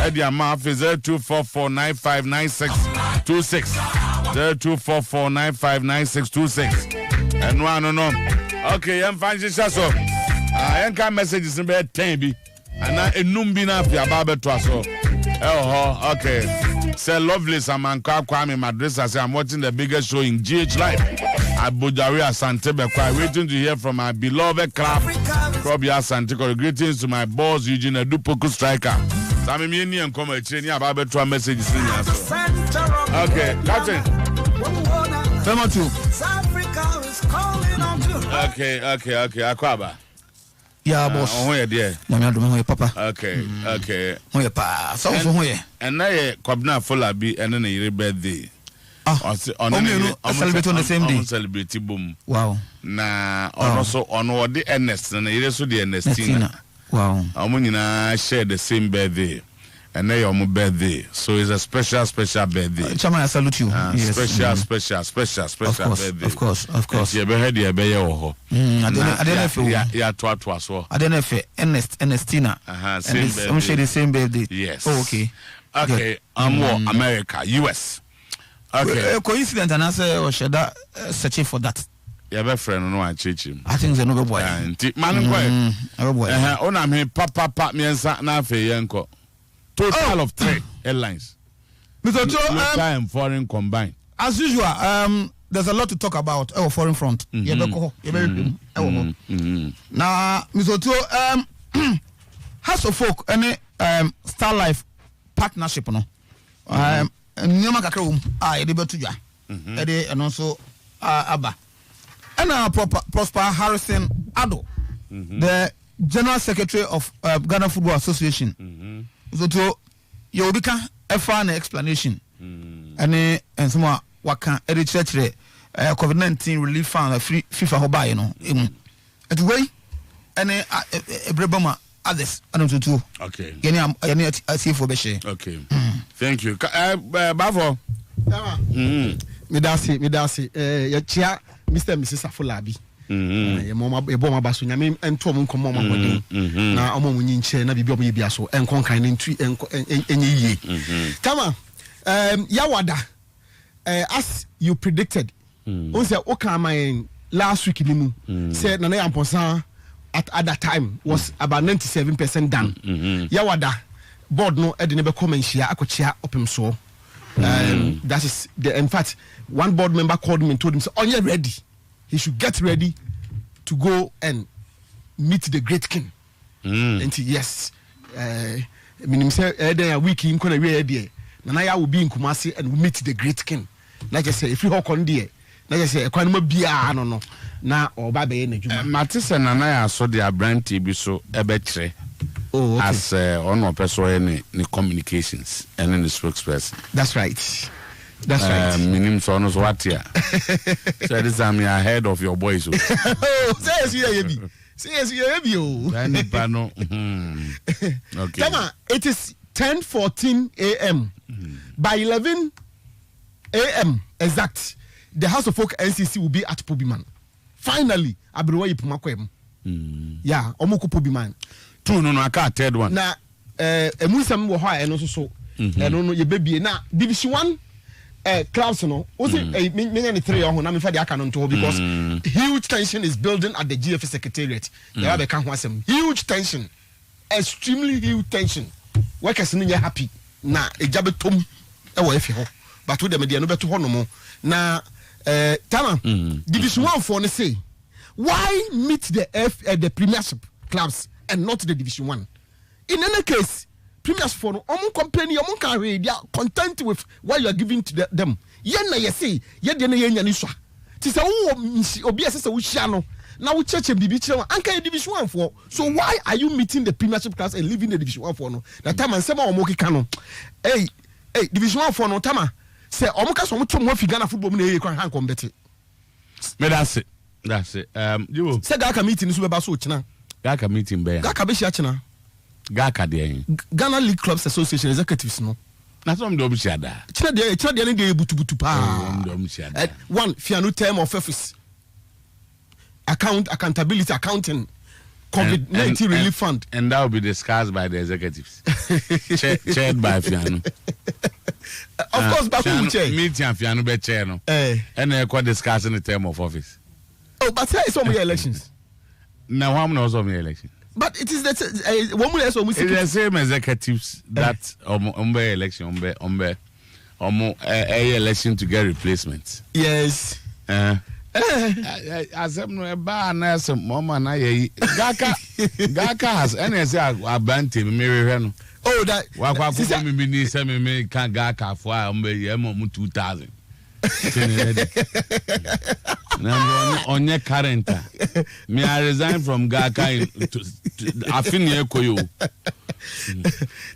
at the amount is 0244959626 0244959626 and no okay I'm fine so I can messages in bed 10 bi and I enumbi na fi ababa to so okay say lovely Samanka Kwame Madrasa say I'm watching the biggest show in GH Live at Bojari Asante Bekwa, waiting to hear from my beloved club Robbie Asante. Greetings to my boss Eugene Edupoku striker. Sami Mieni and come cheni about to messages in here. Okay, Captain. Tell Okay, Akwaba. Yeah, boss. Oh, yeah, dear. Nyame adom ho papa. Okay. Ho ye pa. So ho ye. And now Kwabna Folabi and then a birthday. On celebrate on the same day. Celebrate boom. Wow. Na also on what the Ernest and the so the Ernestina. Wow. Amunina share the same birthday. And now your birthday. So it's a special birthday. Chama, I salute you. Yes. Special birthday. Of course. You ever heard your baby or I don't know if yeah, to so. I don't know if Ernestina. Same birthday. I'm sure the same birthday. Yes. Oh, okay. More America, US. Okay. Coincidence and answer or should I searching for that? Your best friend no one teach him. I think the no boy. Man boy. On me papa me na fe yenko. Total of 3 airlines. Mr. Local and foreign combined. As usual, there's a lot to talk about our foreign front. Now, Mr. Otuo, House of Folk any Star Life partnership no. Nyama kakra ede betu dwa. Ede and also aba. And Prosper Harrison Ado, the General Secretary of Ghana Football Association. So you will become a fun explanation. And some waka ede church COVID-19 relief fund free FIFA hoba you know. At way any ebrebama others I don't do. Okay. Any I see for beshe. Okay. Thank you. Bavo. Midasi ya chia Mr. and Mrs. Afolabi. Ye boma basu nyame ento mo nkomo mo modin na omo munyi nche na bibi omo bia so enkon kan ne ntu enye yie. Tama Yawada as you predicted. On say Okama last week ni mu said Nana Amposan at that time was about 97% done. Yawada board no e de ne be come nhia akochia opem so. That is in fact one board member called me and told him so on you ready. He should get ready to go and meet the great king. And yes, minim say a week in kona we there. Nana will be in Kumasi and we meet the great king. Like I say, if you hok on there, like I say, no na or babe na juma. Matisa Nana saw the brand TV so ebetre. Oh, okay. As on person any communications and in the spokesperson. That's right. That's right. Minim sonos what here. So this time you are ahead of your boys. Oh, say you Okay. Tama, it is 10:14 a.m. By 11 a.m. exact, the House of Folk NCC will be at Pobiman. Finally, Abruwa Yipumakwem. Yeah, Omoko Pobiman. Two no I can't third one. Na emusam wo ha and also so. No ye baby na Division 1 clubs no. Also many 3 on na me fa dey aka no to because huge tension is building at the GFA secretariat. They have can wasem huge tension. Extremely huge tension. Workers no ye happy na ejabe tom e wo efi ho. But with the media no beto ho no mo. Na Tama Division 1 for no say why meet the Premiership clubs and not the Division 1? In any case, Premiers for no company, they are content with what you are giving to them. Yena ye say, ye de na yenya ni so. Ti say obi asese wo hia no. Na wo cheche bibi kire anka Division 1 for. So why are you meeting the Premiership class and leaving the Division 1 for no? That time ansema o mo kika no. Hey, Division 1 for no Tama. Say o mo ka so mo twom afi Ghana football mu na ye kwan han kombete. Me that's it. You say GHALCA meeting so be ba so china. GHALCA meeting be. GHALCA be shia china. GHALCA dey. Ghana League Clubs Association executives no. Na some do shia da. China dey dey butu pa. One fianu term of office. Accountability, accounting, COVID-19 relief fund. And that will be discussed by the executives. Chaired by Fiano. Of course, but who will chair? Meeting Fiano be chair no. And they quite discussing the term of office. Oh, but here is some elections. Now I'm not some election. But it is that one more so it's the same executives that election election to get replacements. Yes. As no ba na some mama na ye GHALCA has NSA abante me no. Oh, that wa me ni say me can GHALCA for am 2000. On your current. Me, I resign from GHALCA I finish Koyo.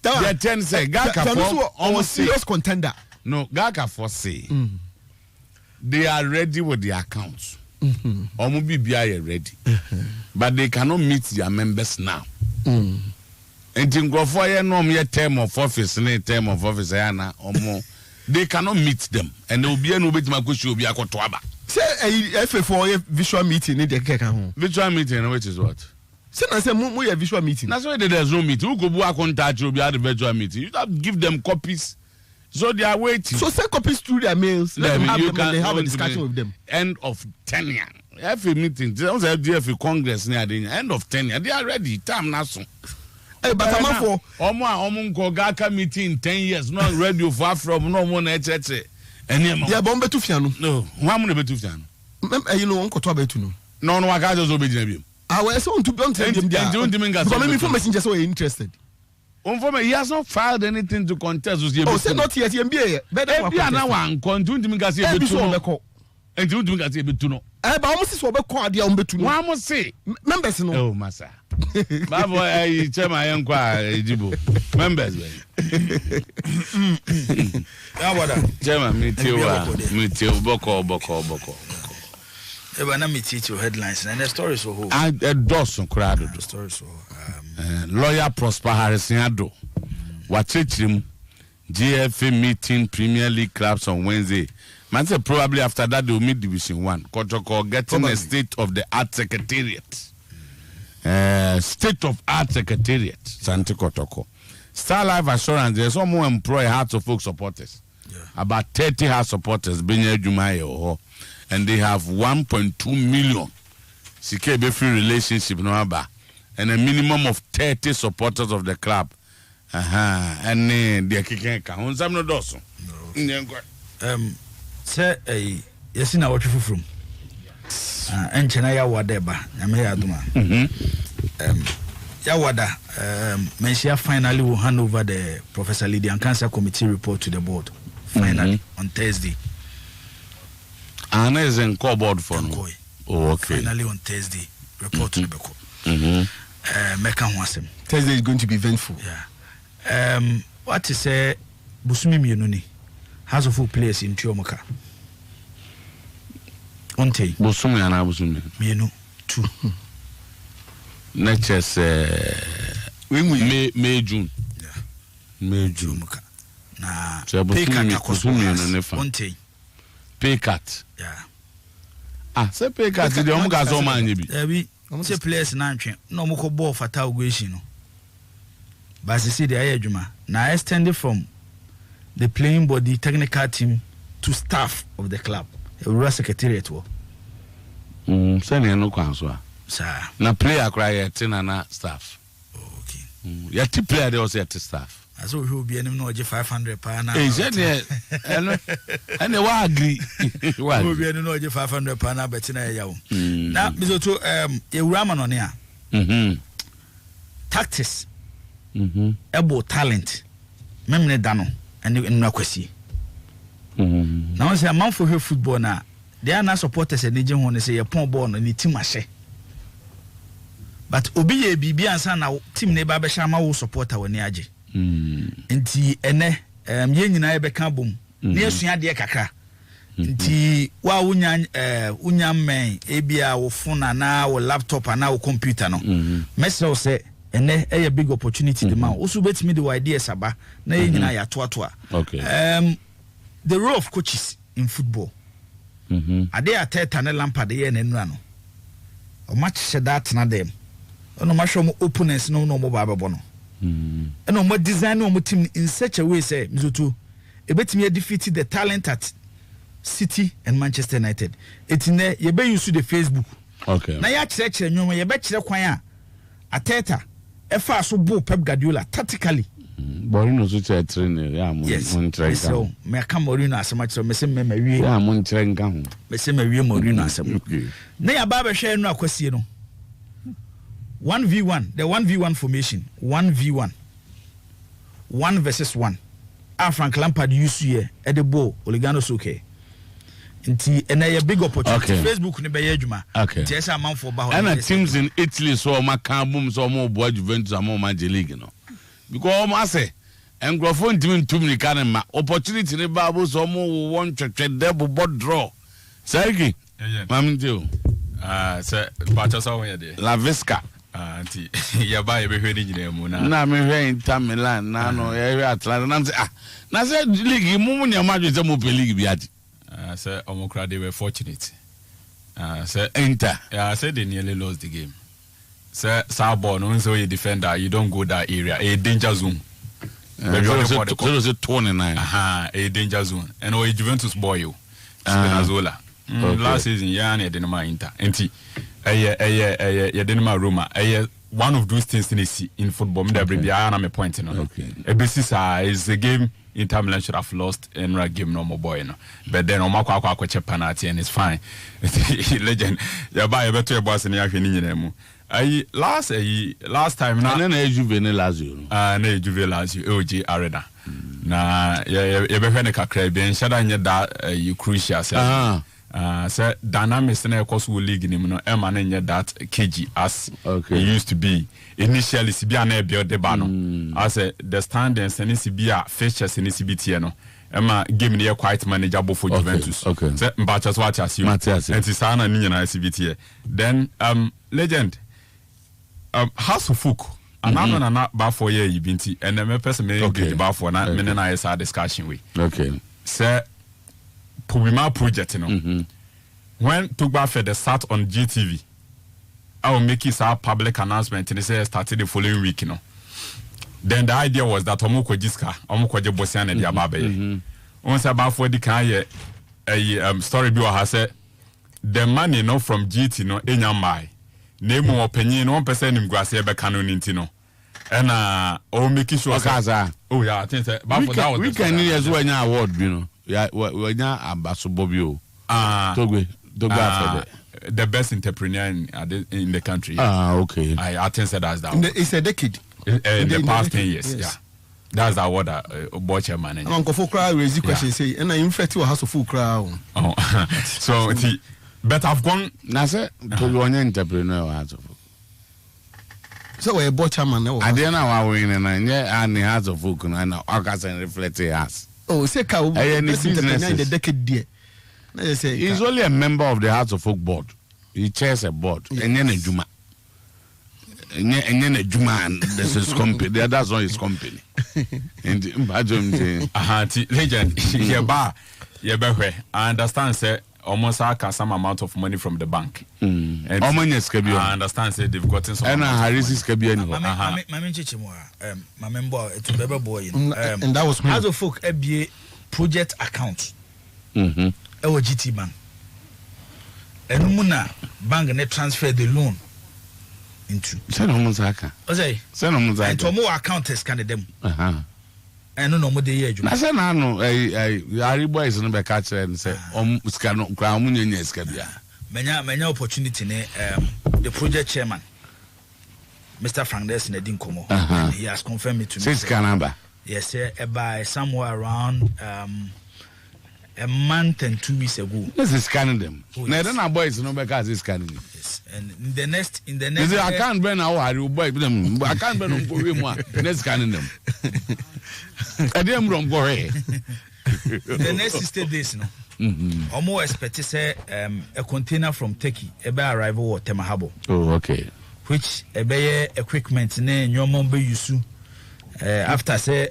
That 10 say GHALCA for almost serious contender. No, GHALCA for say they are ready with their accounts. Omo BBI ready. But they cannot meet their members now. And in Grofo no me term of office, they cannot meet them. And there will be no bit my question will be a kotwaba. Say a for visual meeting in the Keka. Visual meeting, which is what? Say I say a visual meeting. That's why there's no meeting. Who go work on touch will be at the virtual meeting. You have to give them copies. So they are waiting. So send copies through their mails. Let them have them and they have a discussion with them. End of tenure. Every meeting, FA Congress near the end of tenure. They are ready. Time now. Hey, but I'm for GHALCA meeting 10 years. Not ready for from no one etc. Yeah, bombe to fiano. No, one money to fiano. You know, Uncle Tobe to know. No, I can't just obey them. I was on to don't tell them. But maybe information just so interested. He has not filed anything to contest with you. Oh, say not yet. MBA. Better now one. Continue to make and do to make a no. But almost is what we call the umbetu. One must say members. No, oh, massa. Babo, I tell my inquiry, Jibo. Members. Now what? Chairman, me too, Boko. Let me teach you headlines and the stories for who? I Dawson crowd. The stories for Lawyer Prosper Harrison. Watch him. GFA meeting Premier League clubs on Wednesday. Man said probably after that they will meet Division 1. Kotoko getting a state of the art secretariat. State of art secretariat. Santi Kotoko. Star Life Assurance, there's some more employ Hearts of Folk supporters. Yeah. About 30 Hearts supporters, Benye Jumaye, and they have 1.2 million CKB free relationship no aba, and a minimum of 30 supporters of the club. And they're kicking count. Some no doso. Say yes in our from and Chenaya Wadeba, Yamea Yawada, Mensia finally will hand over the Professor Lydian Cancer Committee report to the board. Finally, on Thursday. Anna is in core board for no. Oh, okay. Finally on Thursday, report to the board. Mekan Wasem. Thursday is going to be eventful. Yeah. What is say Busumi Miununi has a full place in Tiomoka. Onte. Busumi and Abusumi. Mienu 2. Next May June. Yeah. May June. Na pay cut. Pay cut. Yeah. Say pay cut. The omuga so man yebi. There say players na ntwe. No mo ko ball fata ogweshi no. But see the ayedwuma. Na extended from the playing body technical team to staff of the club. A secretariat wo. Say no kwan so. Sir. Na player cry yet na staff. Okay. Yet player they also yet staff. As we will be any no 500 pound. Eh, said and they will agree. We will be any no 500 pound but na yawo. Na bizoto Ewurama no ne tactics. Ebo talent. Memne dano and no kwesi. Now say amount for her football na they are not supporters and they want to say a pon ball and the team ashe. But obi ye bibi ansa na team ne ba be shama wo supporter woni age. Nti ene ye nyina ye be ka bom. Ne asua de kakra. Nti wa unya men ebia wo phone na wo laptop na wo computer no. Mesel say ene a big opportunity the man. Also betimi the ideas aba na ye nyina ya toa. Okay. The role of coaches in football. Ade ateta ne Lampard ye na nura no. O match said that na them. No match mo opponents no mo ba no. No mo design no mo team in such a way say Mizutu e betimi defeat the talent at City and Manchester United. Etine ye be use the Facebook. Okay. Na ya kire nwom ye be kire kwan a ateta e fa so bo Pep Guardiola tactically. Borino so train ya mon train. So me ka Mourinho asema kire me se me wie. Ya mon train ka ho. Me se me wie Mourinho asema. Na ya ba be hwe no akwasie no. 1v1, the 1v1 formation, 1v1, 1 versus 1. Frank Lampard used here at the ball, Oligano Soke. nti ena ye big opportunity Okay. Facebook ne be ye adwuma Okay. nti esa amanfo ba ho And teams in Italy so ma kan boom so mo boy Juventus am ma League no. Because I say engrofo ntimi ntumni kan ma opportunity ne ba bo so mo won twetwe double board draw. Sergi. Mam ndio. Sir, but just how you La Visca. Auntie, you buy every nyina mu na. Na me hwe Inter Milan na no ye hwe Atlanta na say na say league mu nya ma dwe say mo pe league bi ati. Sir, Omokra they were fortunate. Sir, Inter. Yeah, I said they nearly lost the game. Sir, Sabon, once you defender, you don't go that area. A danger zone. Maybe it was 29. A danger zone. And we Juventus boy you. Spinazzola. Last season, yeah, I didn't mind Inter. Enti, you didn't mind Roma. One of those things in football, me there be I am a point. Okay. A basis is the game. Inter Milan should have lost and game no more boy, no. But then Omako Akwa penalty and it's fine. Legend, you buy a better boss in Yakin. Last time now. And then Juve last year. Ne Juve last year. OG Arena. Na you be fene kakra bi enshada nye da you crucial say. Say dynamics na ekos wo league nim no e ma na nye that kg as it used to be. Initially Sibia na build the ba no. I say the standings and Sibia fixtures in CBT no. Emma game near quite manageable for Juventus. Okay. Say Mbachas watch as you. And Tisana ni na CBT. Then legend House of Folk. And I'm not bad for you, Binti, and the person may get bad for na me na is our discussion we. Okay. Say Pubima project, you know. When Tugba for the start on GTV, I will make it a public announcement and they say started the following week, you know. Then the idea was that Omoko Jiska, Omoko Jebosian and Yababe. Once about for the kind a story bill has said the money no from GT no enyamai. Name or opinion 1% in Gracia Becano Nintino. And make sure. Oh, yeah, I think that we can as well now award, you know. Yeah, we're now Ambassador the best entrepreneur in the country. Okay. I think that's that. It's a decade. In the past 10 years, yeah. That's the award Bocher manager. Uncle Fokra raise the question, say, and I infect your house of full crowd. Oh, so but I've gone. Nasa Polonia entrepreneur has of. So we're butcher man. I didn't know how we in and he has a book and August and reflect us. Oh, say cow. The decade dear. He's only a member of the House of Folk board. He chairs a board. And then a Juma. And then a Juma and this is company. That's not his company. And imagine legend. Yeah, I understand, sir. Almost some amount of money from the bank. And I understand say they've gotten some. And Harris Kabi my member to Bebe Boy. And that was House of Folk FBA project account. GT bank. And Muna bank net transfer the loan into. Send on Muzaka. Send on Muzaka. And to more account is kind of them. And no more the year. I said, I know a boys in the catcher and say, Scano Crown Scabia. Many opportunity, the project chairman, Mr. Frank Des Nedin Como. He has confirmed it to me. Says Canamba. Yes, sir, by somewhere around a month and 2 weeks ago. This is scanning them. Now, then our boys no because is scanning. Yes, and in the next. I can't burn our boy them, but I can't burn them. Let's scanning them. I didn't run for the next 60 days, no. Almost expect to say a container from Turkey, arrival or Temahabo. Oh, okay. Which equipment name your mom be used to. After say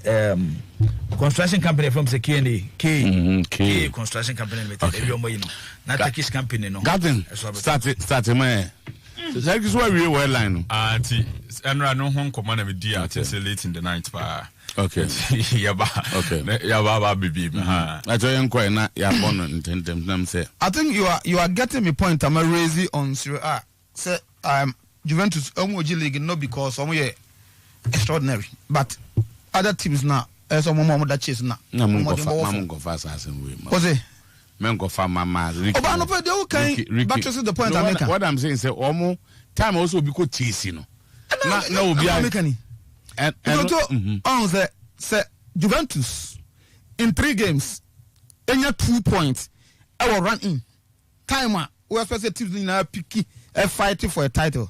construction company from the K construction company not Turkish company no. Captain started my that is why we were line. Auntie Enra no home command with dear until late in the night pa. Okay. Okay. Yaba baby. I tell you quite not ya born intend them say. I think you are getting me point. I'm raising on Serie A. Say Juventus League not because some extraordinary, but other teams now. Some more that chase now. I'm go fast as in we. Was it? Men go for mama. But the point I'm making. What I'm saying say almost time also because chasing. No, be and say Juventus in 3 games, 2 points. will run in. Time we expect teams in a picky fighting for a title.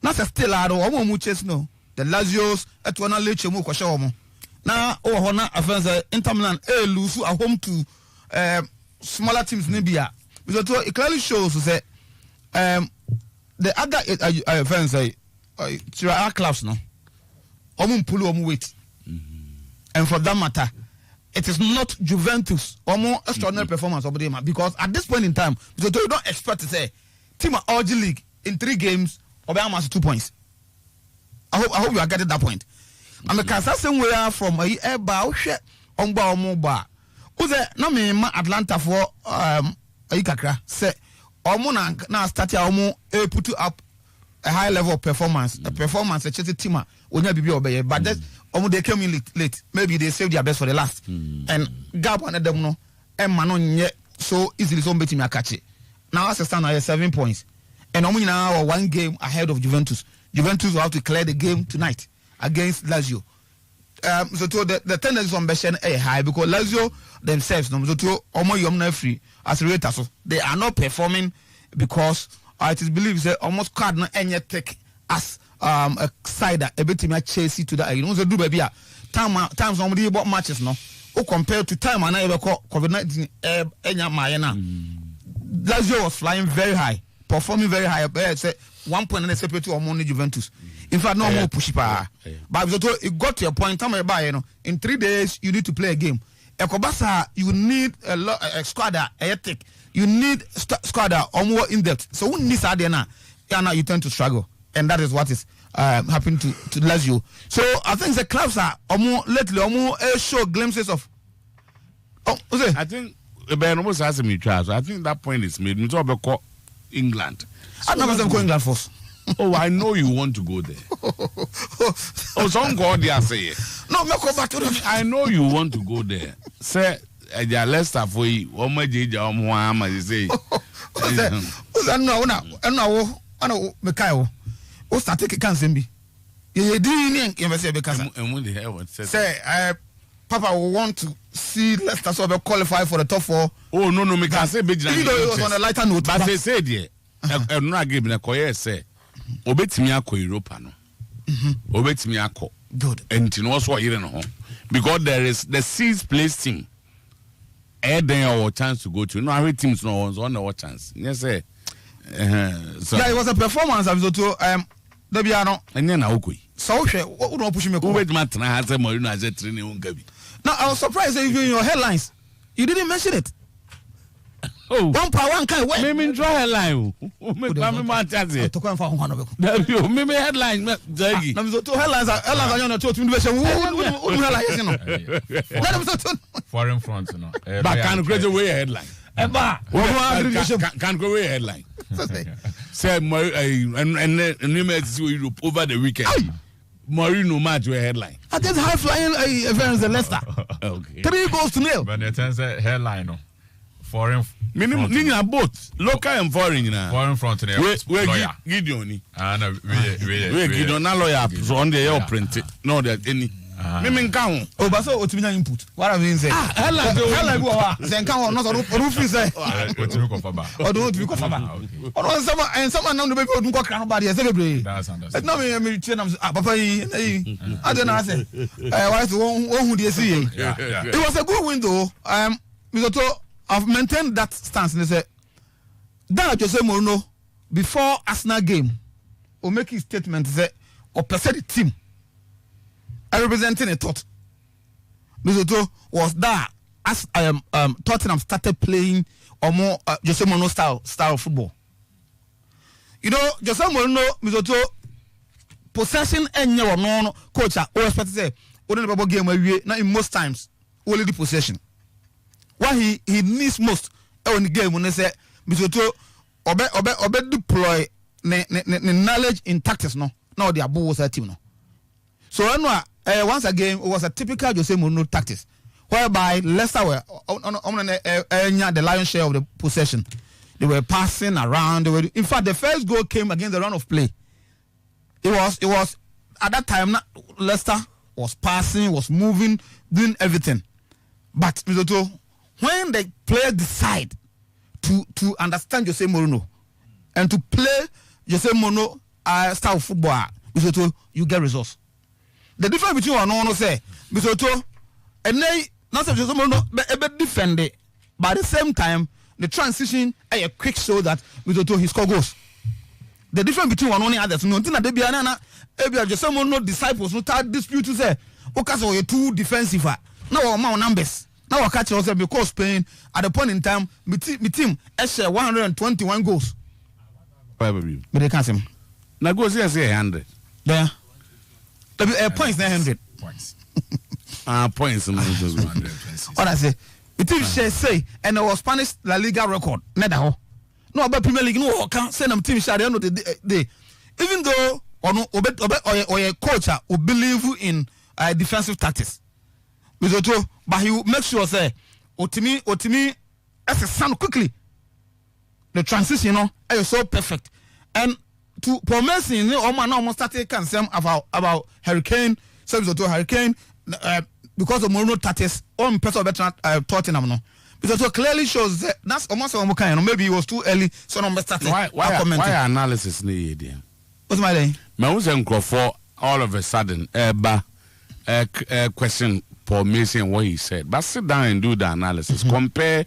Not a still out of muches no. The Lazios at one leche mu kwashomo. Now hona offense Inter Milan lose at home to smaller teams in Libya. Because it clearly shows that the other offense clubs no. Pulu weight. And for that matter, it is not Juventus or more extraordinary performance of the game because at this point in time, you don't expect to say team of the league in 3 games or almost 2 points. I hope you are getting that point. And because that's somewhere from a bow shit on bow mobile. Who's that? No me Atlanta for Ikakra say Omona now started put up a high level of performance. A performance a Chelsea team will not be obey, but that they came in late. Maybe they saved their best for the last. And Gab one of them no and Manon yet so easily so betting me catch it. Now as a stand at 7 points. And only now 1 game ahead of Juventus. Juventus will have to clear the game tonight against Lazio. So the tendency on Beshen is high because Lazio themselves no so to almost yomna free as a rate so they are not performing because it is believed that almost card no any take as a side that a bit me Chelsea to that you know so do baby times somebody about matches no o compared to time and I ever COVID-19 enya mayena Lazio was flying very high performing very high say 1 point and separate to Omoni Juventus. In fact, no more push pa. But it got to a point. Time you know, in 3 days you need to play a game. Ekobasa, you need a squad ethic. You need squad or more in depth. So when this adena, you tend to struggle, and that is what is happening to Lazio. So I think the clubs are lately show glimpses of. I think Ben almost has me try. So I think that point is made. We talk about England. I never go England first. Oh, I know you want to go there. Oh, some God they are saying. No, me go back to them. I know you want to go there. Say, Leicester for you. Omo jeja omo ama say. No, Mekayo. O start take cancel be. You do invest be cancel. And the hell what say Papa will want to see Leicester so be qualify for the top 4. Oh no, me can say be. Even though it was on a lighter note. But they said there. No agree na koye say obetimi akọ Europa no obetimi akọ good enti no so yire no ho because there is the 6th place team then our chance to go to no every teams no on our chance yes say so yeah it was a performance of to da bia no enye na okoi so hwe wo no push me ko wait man tena ha say Mourinho has a training on gabi. Now I was surprised that in your headlines you didn't mention it. Oh, 1 per 1 kind way. Me draw headline. Me man chazi. To come for one of them. Me headline Zagi. Na me to headlines on your to be say who headlines no. Foreign front no. But can create away headline. Eba. Can go away headline. Say and Europe over the weekend. Mourinho match with headline. I just high flying events in Leicester. Okay. 3-0. But the turns headline no. Foreign minimum both local and foreign na foreign front there we Gideon ni no we Gideon na lawyer so on the print it no there any me nkan o ba so otimi na input what I mean say hela go wa say nkan ho no so do free say otimi ko fa ba o do otimi ko fa ba o some na no be odun ko kra no ba dey say bebre no me tie na papa yi I don't know say why so won hu dey see it was a good win though Mr. I've maintained that stance and they say that Jose Mourinho before Arsenal game will make his statement say or present the team representing a thought. Mizoto was that as Tottenham started playing or more Jose Mourinho style of football. You know, Jose Mourinho Mizoto possession and no coach or expect to say only game now in most times only the possession. What he needs most on the game when they say Misoto obe deploy ne knowledge in tactics no now the abu was a team no so once again it was a typical Jose Mourinho tactics whereby Leicester were on the lion's share of the possession. They were passing around. In fact, the first goal came against the run of play. It was at that time Leicester was passing, was moving, doing everything, but Misoto when the players decide to understand Jose Mourinho and to play Jose Mourinho style of football, you get results. The difference between one and say, and they not Jose Mourinho defend it, but at the same time the transition a quick so that he score goals. The difference between one and others, no thing that they be anana, Jose Mourinho disciples no start dispute to say, okay, so you're too defensive. Now our numbers. Now I catch yourself because Spain at the point in time, my team share 121 goals. But they can't see. Now goals here say 100. Yeah. Points 900. Points. Points. What I say, the team share say, and our Spanish La Liga record. No, about Premier League, no, can't send them team share the end of the day. Even though or a coach who believe in defensive tactics. But he will make sure say Otimi as a son quickly. The transition, is so perfect. And to promise almost started concern about Hurricane, service to Hurricane, because of Mourinho tactics on person better Tottenham no. Because it clearly shows that that's almost maybe it was too early, so no started. Why analysis needed? What's my name? For all of a sudden, question Paul Mason what he said, but sit down and do the analysis. Compare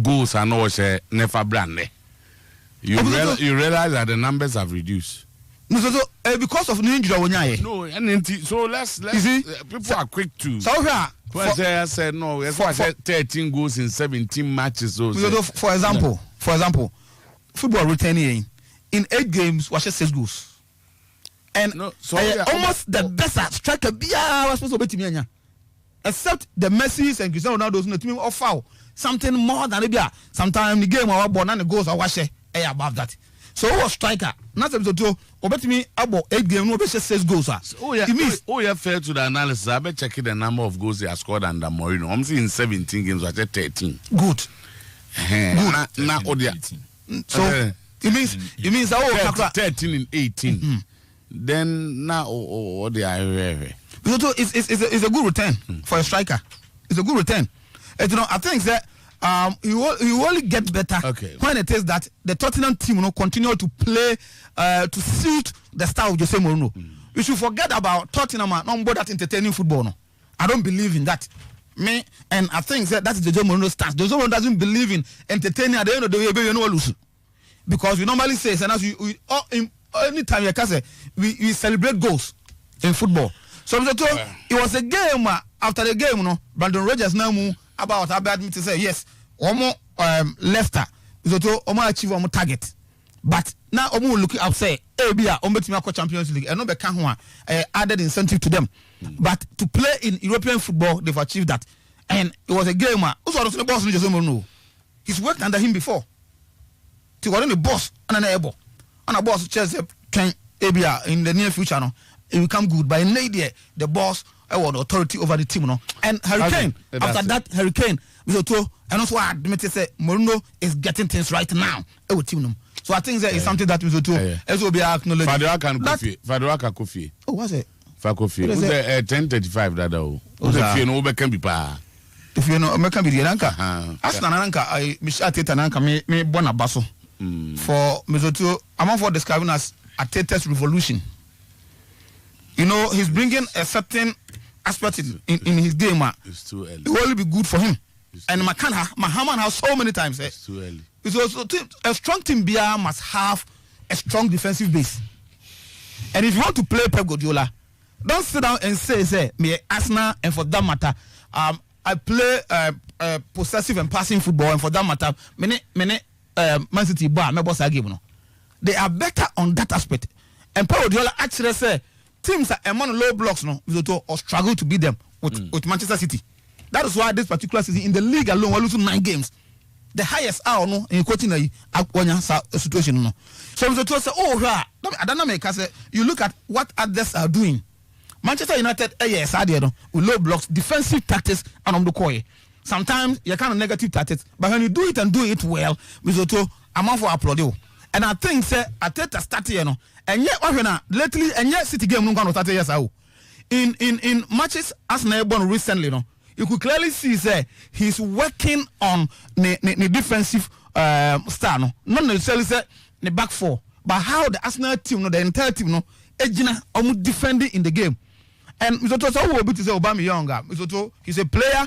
goals and all say never brand. You realize that the numbers have reduced. Because of the injury, no, and so let's people are quick to. So I said no. I said 13 goals in 17 matches. So for example, football returning in 8 games, was 6 goals. And almost the best striker was supposed to be except the Messi and Cristiano Ronaldo no team of foul something more than maybe sometimes the game our born and the goals are wash above that. So who was striker? Not to obet me about 8 games, no 6 goals. It means fair to the analysis. I bet checking the number of goals they have scored under Mourinho. I'm seeing 17 games, I said 13. Good. Now so it means 13 in 18. Then now what they are it's a good return for a striker. It's a good return. And, I think that you will only get better when it is that the Tottenham team continue to play to suit the style of Jose Mourinho. We should forget about Tottenham and not that entertaining football. No. I don't believe in that. And I think that is the Jose Mourinho stance. Jose Mourinho doesn't believe in entertaining at the end of the day. You know, lose because we normally say, and as anytime you can say, we celebrate goals in football. So it was a game after the game, Brandon Rodgers now about me to say yes, Leicester achieve target. But now looking up say Champions League and no become added incentive to them. But to play in European football, they've achieved that. And it was a game the boss he's worked under him before. To go the boss and an able. And a boss Chelsea can in the near future it will come good. But in the boss the authority over the team and Hurricane after that Hurricane and also I admit to say Mourinho is getting things right now with team. So I think that is something that we will be acknowledged. Faduaka Kofi. Oh, what's it? Fakofi. 10:35 that can be pa. If you know, can be the anchor. Asnananka, I Mishatananka me bona basso. For Mizoto, I'm for describing as a Tete's revolution. You know, he's bringing a certain aspect in his game. It's too early. It will only be good for him. And Mahaman has so many times. It's too early. It's also a strong team BR must have a strong defensive base. And if you want to play Pep Guardiola, don't sit down and say me Arsenal and for that matter, I play possessive and passing football and for that matter, many Man City bar my boss game. No, they are better on that aspect. And Pep Guardiola actually say teams are among low blocks or struggle to beat them with Manchester City. That is why this particular season in the league alone we're losing 9 games. The highest hour in coaching a situation. So say, I don't know make say you look at what others are doing. Manchester United with low blocks, defensive tactics and on the core. Sometimes you kind of negative tactics, but when you do it and do it well, I'm out for applaud you. And I think say Ateta started and yet lately and yet City game no start years in matches as Melbourne recently you could clearly see say he's working on the defensive style, no, not necessarily say the back four, but how the Arsenal team, no, the entire team, no, defending in the game. And Mr. Tosa will be to say Obama Younger. Mr. To, he's a player.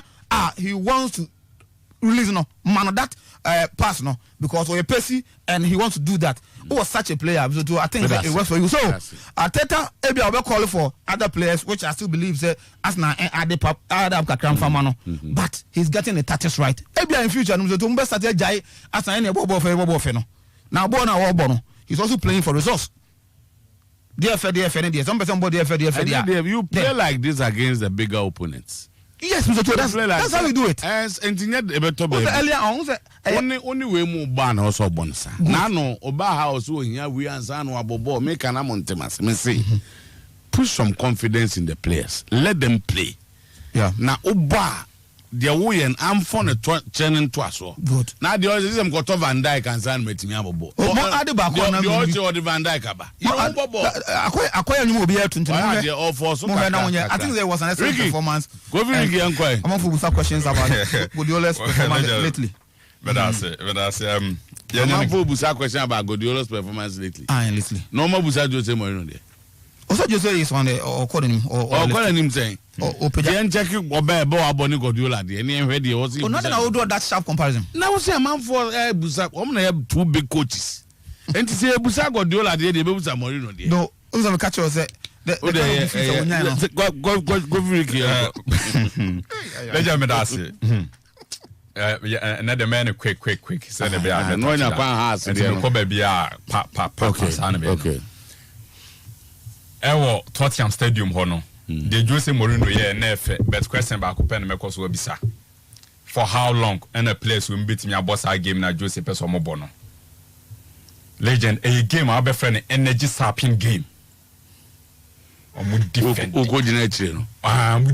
He wants to release man of that pass, no, because we're Pessy and he wants to do that. Who was such a player? Mr. To, I think that it works for you. So, Arteta, maybe I will call for other players, which I still believe say Arsenal and but he's getting the touches right. Maybe in future, Mr. To, best start Jai Arsenal any ball for no. Now, Bono, he's also playing for results. You play like this against the bigger opponents. Yes, Mr. That's how we do it. As engineered earlier on, only way more ban also bonsa. Nano, Oba house, here we are, Bobo, make an amontemas. Say, push some confidence in the players. Let them play. Yeah. Now, Oba. The way and I'm for a churning to us. Good. Now the other system got Van Dyke and San Metiabo. The also the Van Dyke. I think there was an excellent performance. Go I'm going to some questions about Guardiola's performance lately. But I say, I'm going to question about Guardiola's performance lately. Lately. No more Busa Jose Mourinho there. Also, Jose is on the or calling him or calling him saying, then check you or bear Bonnie Guardiola. Any ready was not that I will do that sharp comparison. Now, say a man for Busa. I'm going to have two big coaches. And to say Busa Guardiola, they will Busa Mourinho. No, I'm going to catch you. Go another man quick. Send a bear. No, Okay. Ewo Tottenham Stadium hono. The Jose Mourinho ye nefe but question back open make us obisa. For how long and a place will beat me a boss our game na Jose person mo bono. Legend a game our friend energy sapping game. We defend. We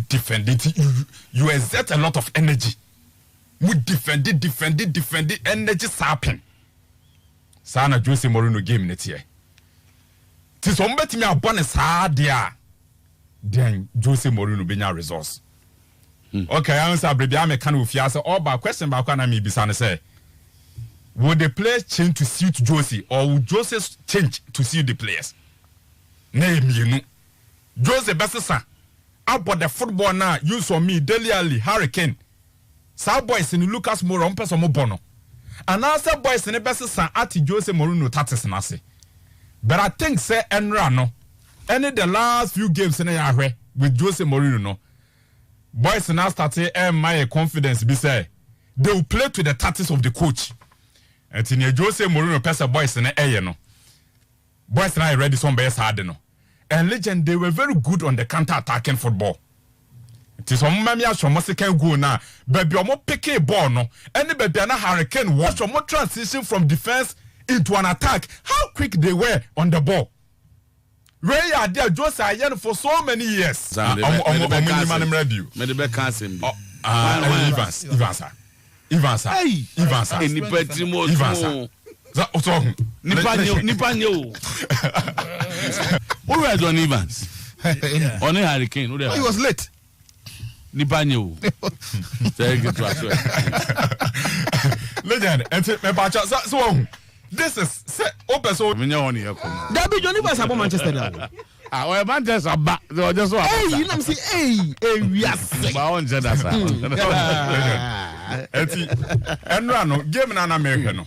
defend it. You exert a lot of energy. We defend it, energy sapping. Sana Jose Mourinho game net here. Tis on bet me a bonus hard there. Then Jose Mourinho be your resource. Okay, I answer baby. I'm a can of fiasa or by question back when I may be say. Would the players change to suit Jose or would Jose change to suit the players? Name you know. Jose Bessasa. About the football now, use for me, Dele Alli, Hurricane. Some boys in Lucas Moura on person Mobono. And also boys in the Bessasa at Jose Mourinho tatis nasi. But I think say Enrano, any the last few games in the with Jose Mourinho, no. Boys now started my confidence be say they will play to the tactics of the coach. And in Jose Mourinho pesa boys in the air no. Boys now ready some best hard no. And Legend they were very good on the counter-attacking football. It is on Mamia Shomasi can go now. Baby omo pick a ball no. Any baby na Hurricane watch or more transition from defense into an attack. How quick they were on the ball. Ray are there just again for so many years. Evans. Who was on Evans? On a Hurricane. He was late. Nipanyo. Legend, and so this is open so Dabi Johnny was about Manchester. Our Manchester back. Just what? Hey, you know say hey, yes. And no game na America no.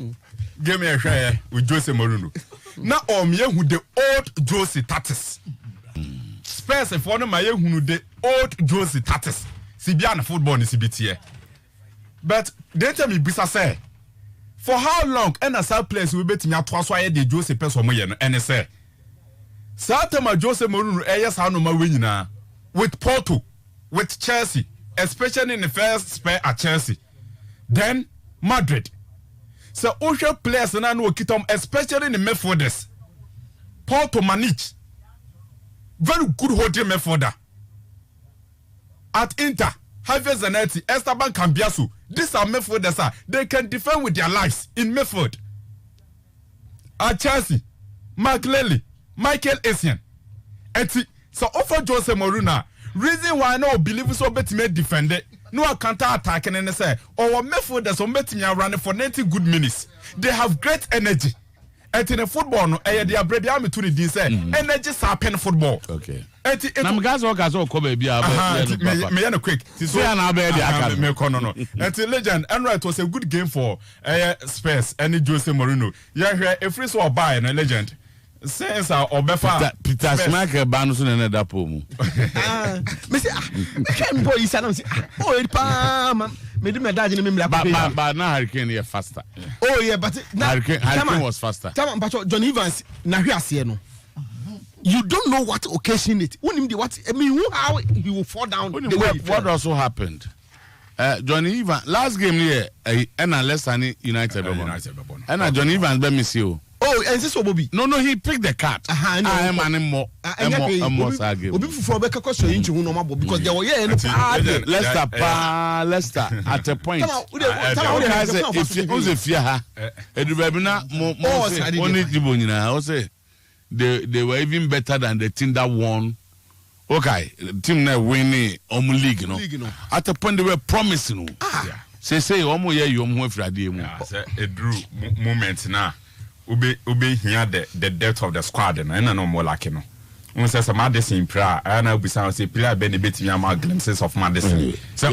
Game a share with Jose Mourinho. Now who the old Jose Tatis. Spurs for no my who the old Jose Tatis. Sibiana football is CBT. But they tell me bisa say for how long NSL players will bet me twice why the Jose person and say Sometymer Jose Mourinho yes how no ma win with Porto, with Chelsea, especially in the first spell at Chelsea. Then Madrid. So Osha players and I know Kitom, especially in the midfielders. Porto Manich. Very good holding midfielder. At Inter, Javier Zanetti, Esteban Cambiasu. These are midfielders. They can defend with their lives in midfield. At Chelsea, Mark Lely, Michael Essien. So offer Jose Mourinho. Reason why I know believe so bet me defend it. no counter attack and say or midfielders on betting running for 90 good minutes. They have great energy. And in a football no they are bread army to the say energy sapen football. Okay. Nam guys work as all come be me quick. So na be dey no. And legend and right was a good game for Spurs and Jose Mourinho. Yeah, a free so buy and a legend. Since our Obefa Peter Schmeichel ban so na da po mu. Me say can boy is say oh it pa me do me daddy me but now Hurricane is faster. Oh yeah, but Hurricane was faster. Tama but John Evans na hwe ase no. You don't know what occasion it. What I mean, how he will fall down. What also happened? Johnny Evans last game here, and Leicester United. And Johnny Evans be miss you. Oh, and this Bobby. No, he picked the card. I am an more. Obi for Becca question into normal because there were Leicester at a point. If you have a they were even better than the team that won. Okay, the team that winning league, you know. At a point they were promising. Say you Friday. A drew moment now. Ube here the depth of the squad and no more like no. When says a medicine prayer, and I'll be say player benefit me my glimpses of medicine. So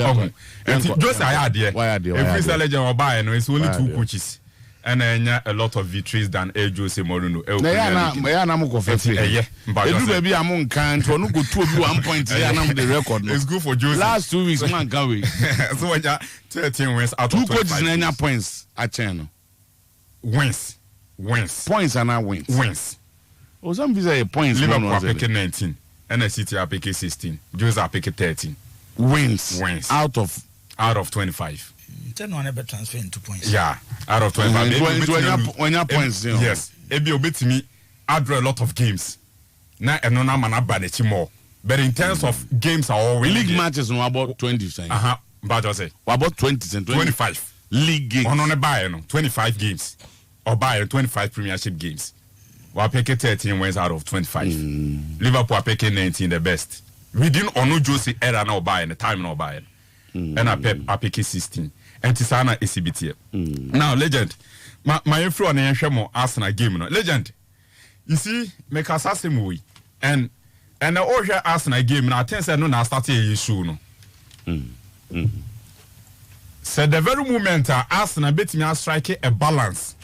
just I had here. Every legend or buy no it's only 2 coaches. And a lot of victories than Jose Mourinho. Baby, I'm on can't go to 1 point. The record. It's good for Jose. Last 2 weeks, man, go away. So when 13 wins out of 2 coaches, points at channel. Wins. Points are not wins. Oh, some visa points. Liverpool are picking 19, and the City are picking 16. Jose are picking 13. Wins out of 25. 10 one ever transfer into points. Yeah, out of 25. When your points, yes. Ebi obeti me add a lot of games. Na eno na man abane more. But in terms of games are all league matches no about 20. But I say about 20 25 league games. On a buy no 25 games or buy 25 premiership games. We pick 13 wins out of 25. Liverpool pick 19 the best. We didn't ono Jose era now buy the time now buy. And I pick 16. And Tisana ECBT. Now, legend, my friend and Shamo Arsenal game. No legend. You see, make us ask him we and the Oja Arsenal game. Now, 10 said no, now started a issue. No, said the very moment Arsenal bet me striking a balance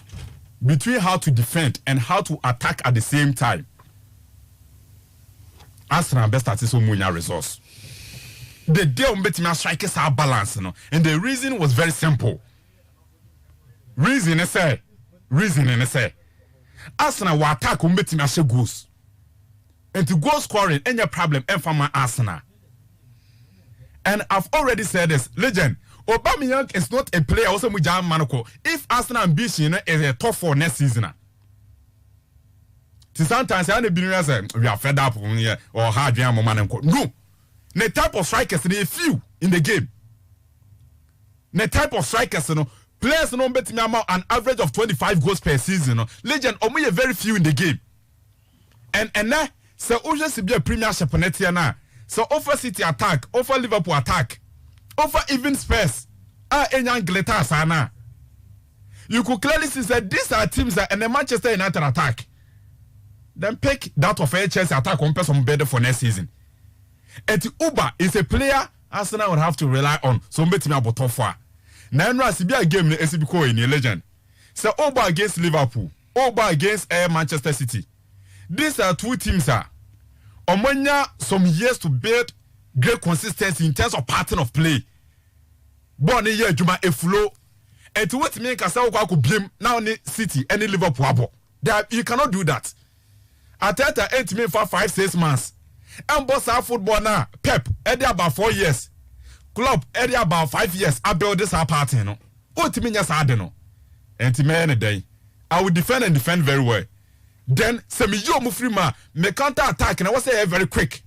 between how to defend and how to attack at the same time. Arsenal best at so many resource. The day on betting strikers are balanced, no? And the reason was very simple. Reason is say, Arsenal will attack on betting goals. And to goal scoring, any problem, and for my Arsenal. And I've already said this, legend. Aubameyang is not a player also with Jan Manoko. If Arsenal ambition is a top 4 next season. Sometimes I we are fed up or hard no. The type of strikers they few in the game. The type of strikers, players no bet me an average of 25 goals per season. Legend, omo very few in the game. And now, so Oja be a premiership na. So offer City attack, offer Liverpool attack, offer even Spurs. Enyan Gleta sana. You could clearly see that these are teams that and the Manchester United attack. Then pick that of Chelsea attack on person better for next season. And Uber is a player Arsenal would have to rely on. So bet me about top 4. Now see be a game in a legend. So Uber against Liverpool, Uber against Manchester City. These are 2 teams Omanya some years to build great consistency in terms of pattern of play. Born a year Juma a flow. And to what make us could blame now any City any Liverpool. That you cannot do that. Ateta 8 men for 5-6 months. And boss our football now. Pep, Eddie about 4 years. Club, Eddie about 5 years. I build this party, no. What to me, yes, I don't know. And to me, any day, I will defend and defend very well. Then, some yo mufrima, me counter attack, and I was say very quick.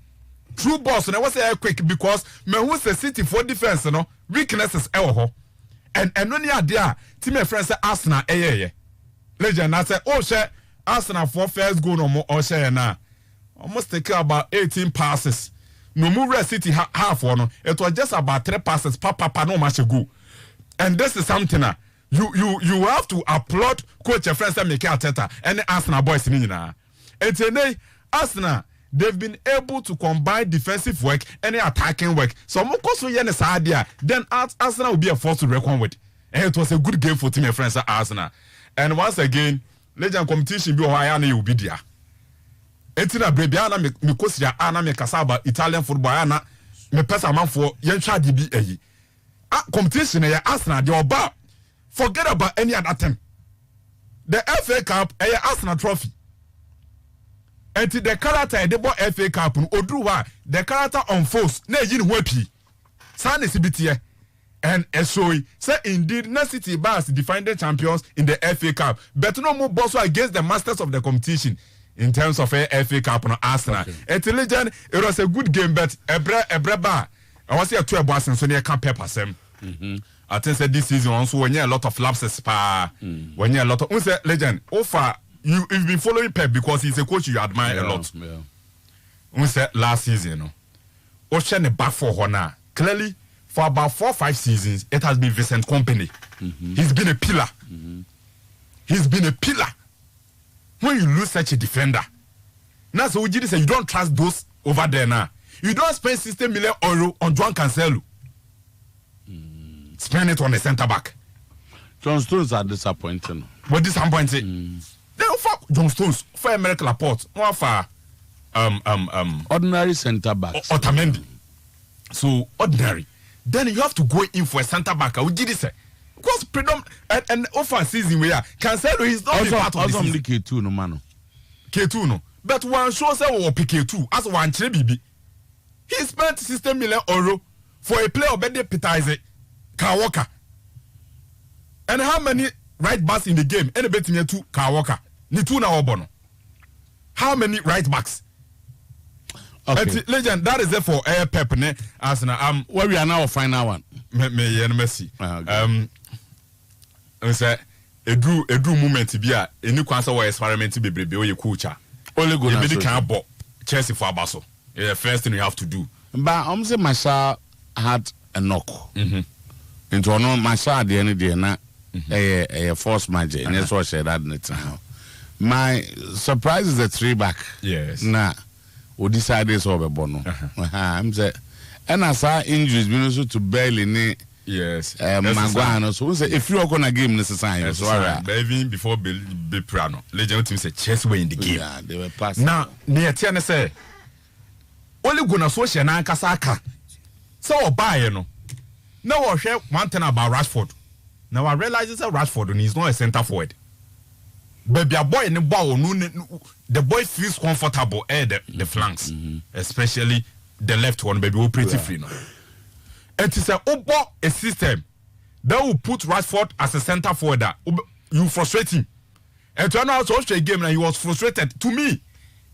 True boss, and I was say quick because me who's the City for defense, no weaknesses, and when you are there, to my friends say Arsenal, legend, I say, oh, share Arsenal for first goal no more, or share now. Almost take about 18 passes no move City half one. It was just about 3 passes, papa no match go. And this is something you have to applaud coach and friends Mikel Arteta and the Arsenal boys in Nina. And today, Arsenal, they've been able to combine defensive work and attacking work. So Mokoso Yenes idea, then Arsenal will be a force to reckon with. And it was a good game for team and friends at Arsenal. And once again, legend competition be Ohio you be there. Etina Brebiana Mikosia Anna Mekasaba, Italian football Anna, me pesa man for Yencha DB. Competition Arsenal, the Oba. Forget about any other team. The FA Cup, Arsenal trophy. And the character they bought FA Cup Odruwa, the character unfolds. Ne yin wepi. San is BTA. And SOE say indeed Na City Bars define the champions in the FA Cup. But no more boss against the masters of the competition in terms of FA Cup on Arsenal. It's legend. It was a good game, but Ebre bar. I was here 2 boys and so near camp pepper sem. I think that this season also when you a lot of lapses when you a lot of who's a legend offer you've been following Pep because he's a coach you admire a lot. Who's that last season no Ocean the back for Hona clearly for about 4 or 5 seasons it has been Vincent Kompany. He's been a pillar. He's been a pillar. When you lose such a defender now so you say you don't trust those over there now. You don't spend 60 million euro on João Cancelo. Spend it on the centre back. John Stones are disappointing. What disappointing? They offer John Stones for American Laporte. Offer ordinary centre backs. Otamendi. So ordinary. Then you have to go in for a centre back. How did this? Because and offer season where Cancelo is not also, part of the season. K2 no man. K2 no. But one shows that we K2 as one BB. He spent 60 million euro for a player of Bede Peter Walker. And how many right backs in the game? Any betting here to Walker. Ni 2 na obono. How many right backs? Okay. Legend, that is it for Pep ne Arsenal. Where we are now final one. Me see. I say a drew moment be a new cancer or experiment be your culture. Only go to can bought Chelsea for Abaso. It's the first thing you have to do. But I'm saying Masha had a knock. Into no Masha at the end of the day na a force magic. And that's what I said that now. My surprise is the 3 back. Yes. Nah. We decided it's over Bono. I'm saying and I saw injuries being also to Bailey. Yes. Maguano. So say if you are gonna game necessary. So even before Be Prano, legend team say chess way in the game. Yeah, they were passing. Now, near Tiana say only gonna social na kasaka. So buy no. Now I share one thing about Rashford. Now I realize that Rashford is not a centre forward. Baby a boy in the ball the boy feels comfortable at the flanks, especially the left one, baby, will pretty free now. It is a system that will put Rashford as a centre forward. You frustrate him. And to announce also a game and he was frustrated. To me,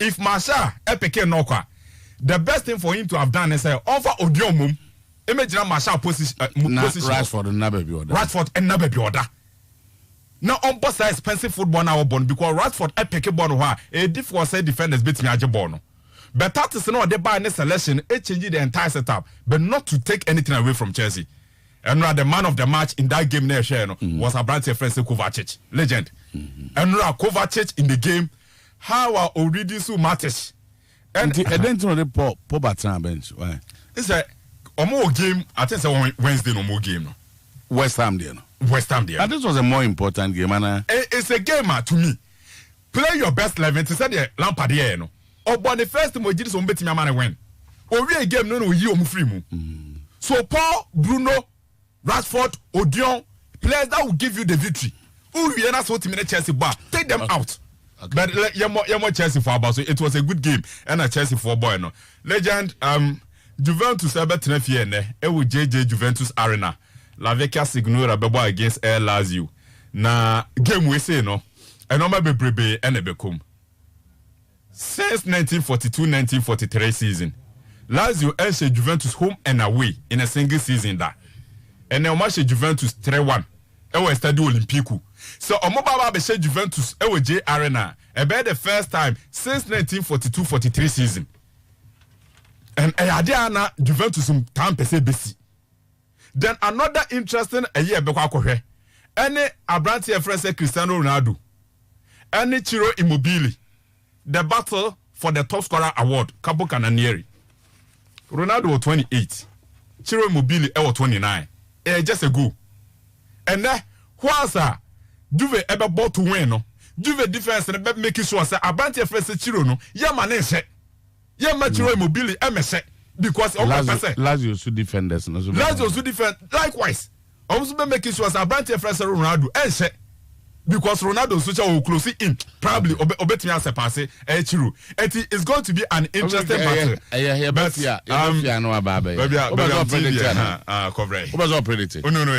if Masha Epeke Noka, the best thing for him to have done is say offer Odiomum, imagine Masha position Rashford and Nabe order. Rashford and Nabe order. Now on both sides expensive football now born because Rashford Epeke born a difficult say defenders beat me aje. But that is not they buy any selection, it changed the entire setup, but not to take anything away from Chelsea. And the man of the match in that game was a brand new friend Kovacic, legend. And Kovacic in the game, how are already so matters. And I don't know the Pobatin bench. Why? It's a more game. I think it's Wednesday no more game. West Ham there. West Ham there. And this was a more important game, and it's a game to me. Play your best 11 to say the Lampard here, no. Or the first time we did some betting man win. Or we a game no you free mu. So Paul, Bruno, Rashford, Odion, players that will give you the victory. Who we are not so to Chelsea bar. Take them out. Okay. But you're more Chelsea for about so it was a good game and a Chelsea for boy no. Legend Juventus Ebetenefie e wo JJ Juventus Arena. La Vecchia Signora bebo against El Lazio. Na game we say no. E no ma bebrebe e na bekom. Since 1942-1943 season, Lazio else Juventus home and away in a single season that. And now match Juventus 3-1. It was Stadio Olimpico. So Omobaba be Juventus it was J Arena. About the first time since 1942-43 season. and Ayadiana Juventus time per se besi. Then another interesting a year bekwa any Abranti friend say Cristiano Ronaldo, any Ciro Immobile, the battle for the top scorer award, Cabo Cananieri. Ronaldo was 28, Ciro Immobile was 29. Just a go. And then what's Juve ever bought to win no? Juve defense and making sure say Abranti friend say Ciro no, yeah man say, yeah man Ciro Immobile say because Lazio should defenders. Lazio should defend likewise. Also be making sure say Abranti friend say Ronaldo say because Ronaldo social will close in probably obetimi as pass Chiro. It's going to be an interesting battle. No,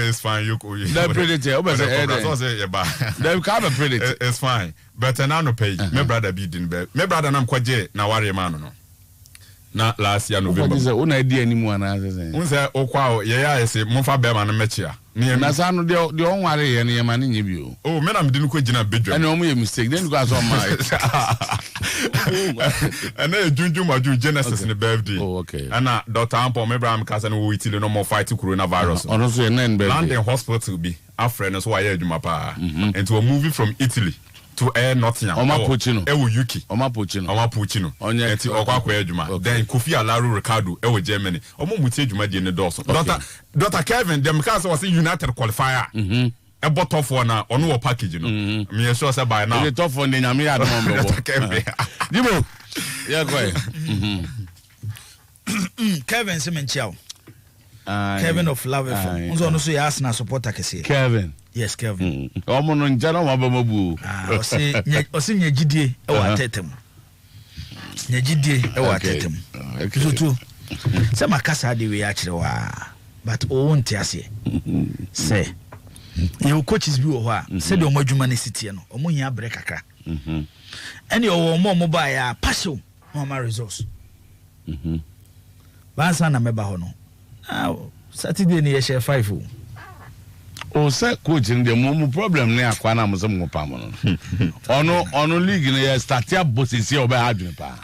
it's fine. You it's fine. But now no pay. My brother be din be. My brother nam kwaje na ware man no. Na last year November. Una idea anymore na say. Unse okwa ye say monfa be man mechia. Na sa no de on ware ye na ye man nye bi o. Oh, me na me din ko gina bedwa. And omo ye mistake. Then go as on my. And na junjumaju Genesis in the birthday. Oh, okay. And na Dr. Ampon me bra am kasa no wait till no more fight coronavirus. Ono so ye na birthday. London hospital be. Afre so aye adwuma pa. And to a movie from Italy to air Nottingham. Oma Pochino. Ewo UK. Oma Pochino. Enti okwa adwuma. Then Kofi Alaro Ricardo ewo Germany. Omo mutie adwuma de ne doso. Dr. Kevin dem kasa was United qualifier. A bottle for na ono package no. Me sure say by now. The top for the nyame adom bo. Dibo. Yeah go. Kevin Semenchiao. Kevin of Love FM. Unzo no so ya Arsenal supporter kese. Kevin. Yes, Kevin. Omo no njana wa bamabu. Osi nyagidie e wa tetem. Nyagidie e wa tetem. Kisotu. Se makasa de we akire wa. But o won't ase. Say. Your coaches bi wo ho a, se de omo adwuma ne sitie no. Omo hia break kakra. Any o omo mobile ya passion no ma resource. Bansa na meba ho no. Saturday ni ye share 5 o say coach in the mo problem ne akwa na mo se mo pa mo no ono league ne ye start ya bosisi o be adwin pa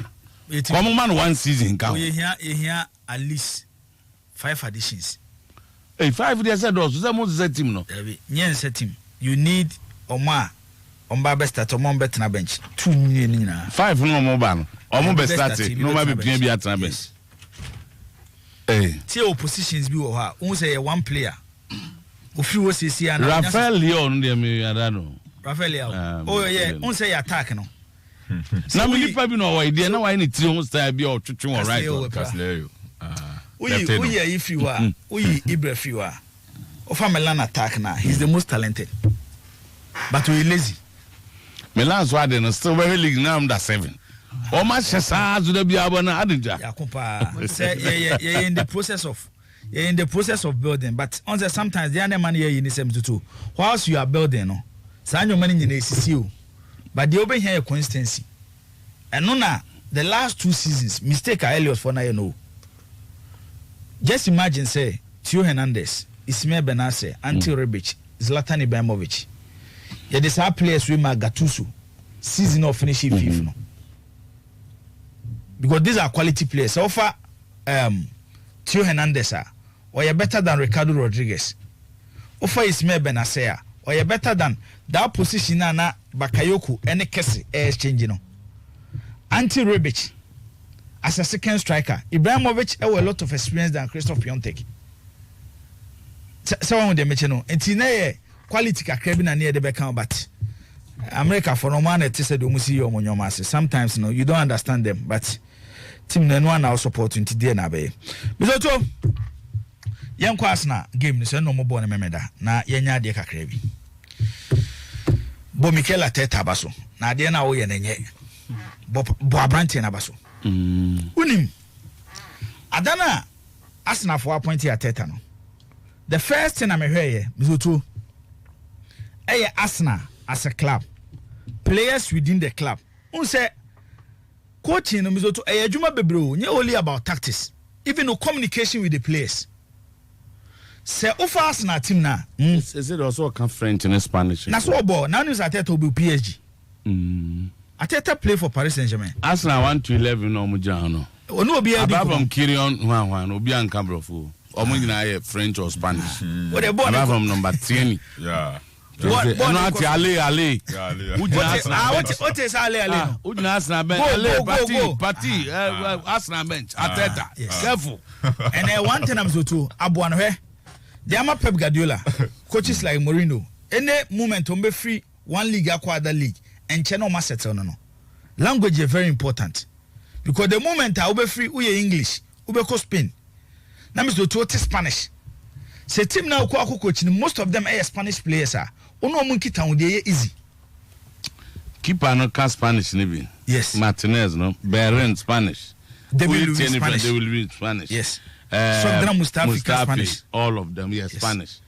come man one season count we here at least 5 additions 5 they said also say mo set team no nyen set team you need omba be start omba bet na bench 2 ni na 5 no mo ba no omo be start no ma be pia bi at na bench see oppositions bi wo ha won say one player ofri wo sesi ana Rafael Leon de me ada no Rafael Leon oh yeah won say attack no na me lipa bi no wa idea na wa ni tiri hon style bi o twetwe wo right Casleo we if you are we Ibra Fiwa of Milan attack na he's the most talented but we lazy Milan so ade no still very league now under 7 o ma chesa azu da bi abona adija yakopa say yeah in the process of building but on the sometimes the other man here in the same too whilst you are building no sanyo money in ACCU but the open here consistency and no na the last 2 seasons mistake Elliot for now you know just imagine say Theo Hernandez Ismail Benase Ante Rebic Zlatan Ibrahimovic yeah these are players we ma Gattuso season of finishing 5th no because these are quality players so far Theo Hernandez or you're better than Ricardo Rodriguez. Ofa Ismail Benasea or you're better than that position na Bakayoko any Kesi exchange no. Ante Rebic as a second striker. Ibrahimovic have a lot of experience than Christoph Piontek. So one de mention and tine quality kakra bi na near the back but America for no man it said you must see your money sometimes no you don't understand them but team na no one support into there na be. Bisoto yen kwasna game ni se no mo bo na memeda na yenya de kakra bi. Bo Mikel Arteta baso na de na wo ye na nye. Bo Abrante na baso. Unim. Adana Arsenal for appoint Arteta no. The first thing I me hear here Bisoto Arsenal as a club. Players within the club. Un say coaching no Bisoto adwuma bebre nye only about tactics. Even no communication with the players. Say ofa Arsenal team na. Is it also a French and Spanish? Na so ball. Now news Arteta will be PSG. Arteta play for Paris Saint-Germain. Arsenal 1-11 no mo jan no. Ono obi adi. Ababam Kirion hwan obi anka brofo. Omo nyina French or Spanish. What the boy Ababam number 10. Yeah. What Ale. What is Ale? Ujina Arsenal bench. Party. Arsenal bench. Ateta. Careful. And one thing I'm so too. Abuanwe. They are Pep Guardiola. Coaches like Mourinho. Any moment on be free one league acquire the league and channel must settle no. Language is very important because the moment I will be free we English, we go Spain. Now me so to Spanish. Say team now coaching most of them are Spanish players are. Ono monkey town dey easy. Keeper no can Spanish nibi. Yes. Martinez no. Beren Spanish. They will be Spanish. They will be Spanish. Yes. Mustafi Spanish. All of them, yes. Spanish.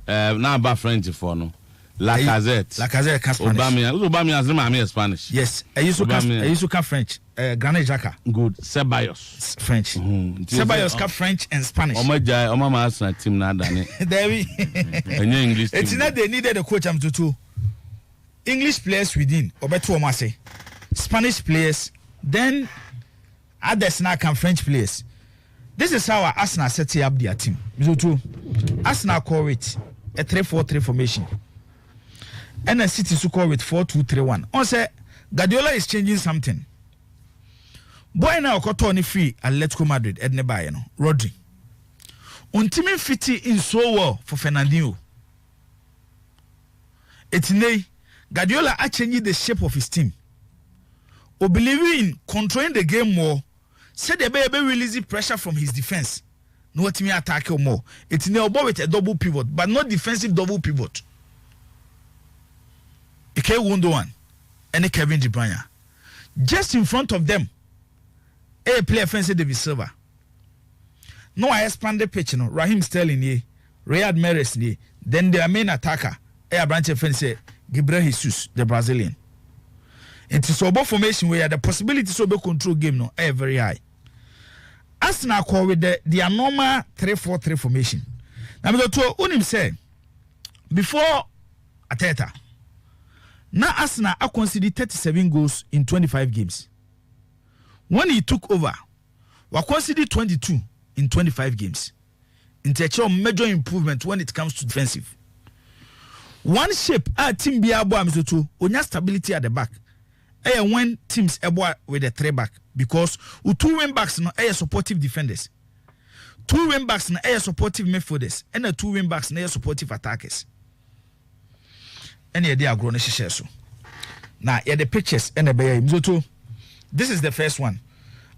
Now about French for no. Lacazette can Spanish. Obama Spanish. Yes. I used to can French. Granit Xhaka. Good. Ceballos. French. Ceballos can French and Spanish. Oma Arsenal team na dane. David. English. It's not they needed a coach am to English players within. Obeto Oma say. Spanish players. Then others now can French players. This is how Arsenal set up their team. So Arsenal call it a 3-4-3 formation. And a City to call it 4-2-3-1. On say Guardiola is changing something. Boy now Cotoni free Atletico Madrid Edne Bayern Rodri. Untimi fiti in so well for Fernandinho. Etine Guardiola are changing the shape of his team. Or believing in controlling the game more. Said the baby releasing pressure from his defense. No what me attack more. It's now with a double pivot, but not defensive double pivot. Ike Wondo one and Kevin De Bruyne. Just in front of them, a player fence David Silva. No, I expanded pitch, no. Raheem Sterling ye, Riyad Mahrez ye. Then their main attacker, a branch of fence Gabriel Jesus, the Brazilian. It is about formation where the possibility to be control game no very high. Arsenal call with the normal 3-4-3 formation. Now we go to Unim say before Ateta. Now Arsenal are considered 37 goals in 25 games. When he took over, we considered 22 in 25 games. It's a major improvement when it comes to defensive. One shape our team be able to onya stability at the back. When teams able with the 3 back because 2 wing backs no supportive defenders. 2 wing backs no supportive midfielders and 2 wing backs no supportive attackers. And they are growing share so. Now the pictures and the bay. This is the first one.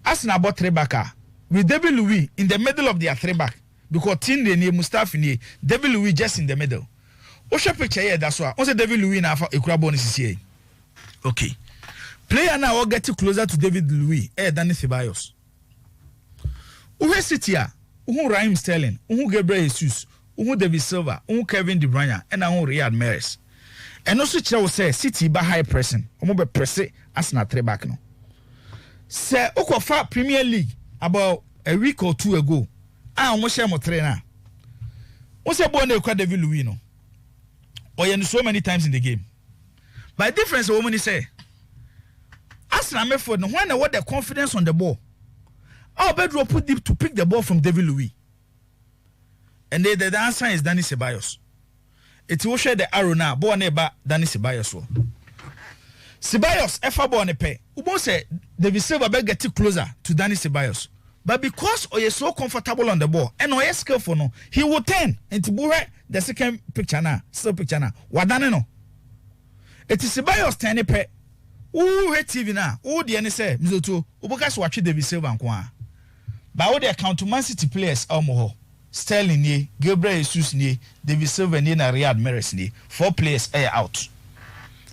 Arsenal bought 3 backer with David Louis in the middle of their 3 back because team they need Mustafi ni David Louis just in the middle. Osha picture here that's why. Once David Louis na for Ekurabo is here. Okay. Player now get closer to David Louis. Danny Ceballos. Uhe Sitia, Raheem Sterling, Gabriel Jesus, David Silva, Kevin De Bruyne, and Riyad Mahrez. And also Chelsea say City by high pressing. Be press Arsenal 3 back no. Say Okofa Premier League about a week or 2 ago. Almost share my trainer. What's a boy David Louis no? Or you so many times in the game. By difference, woman say Arsenal made for when they want the confidence on the ball. Our bedroom put deep to pick the ball from David Louis. And the answer is Danny Ceballos. It will share the arrow now, ball neighbor Danny Ceballos. Ceballos, F ball on the pay. Ubo say David Silva better get closer to Danny Ceballos. But because he is so comfortable on the ball and he is skillful, no, he will turn into the second picture now, still picture now. Wadane no. It is Ceballos turning pay. Who hate TV now? Who the any say? Mizoto. Ubokas watch David Silva nkwa. But all the account to Man City players almoho. Sterling ni, Gabriel Jesus ni, David Silva ni na Riyad Mahrez ni. 4 players are out.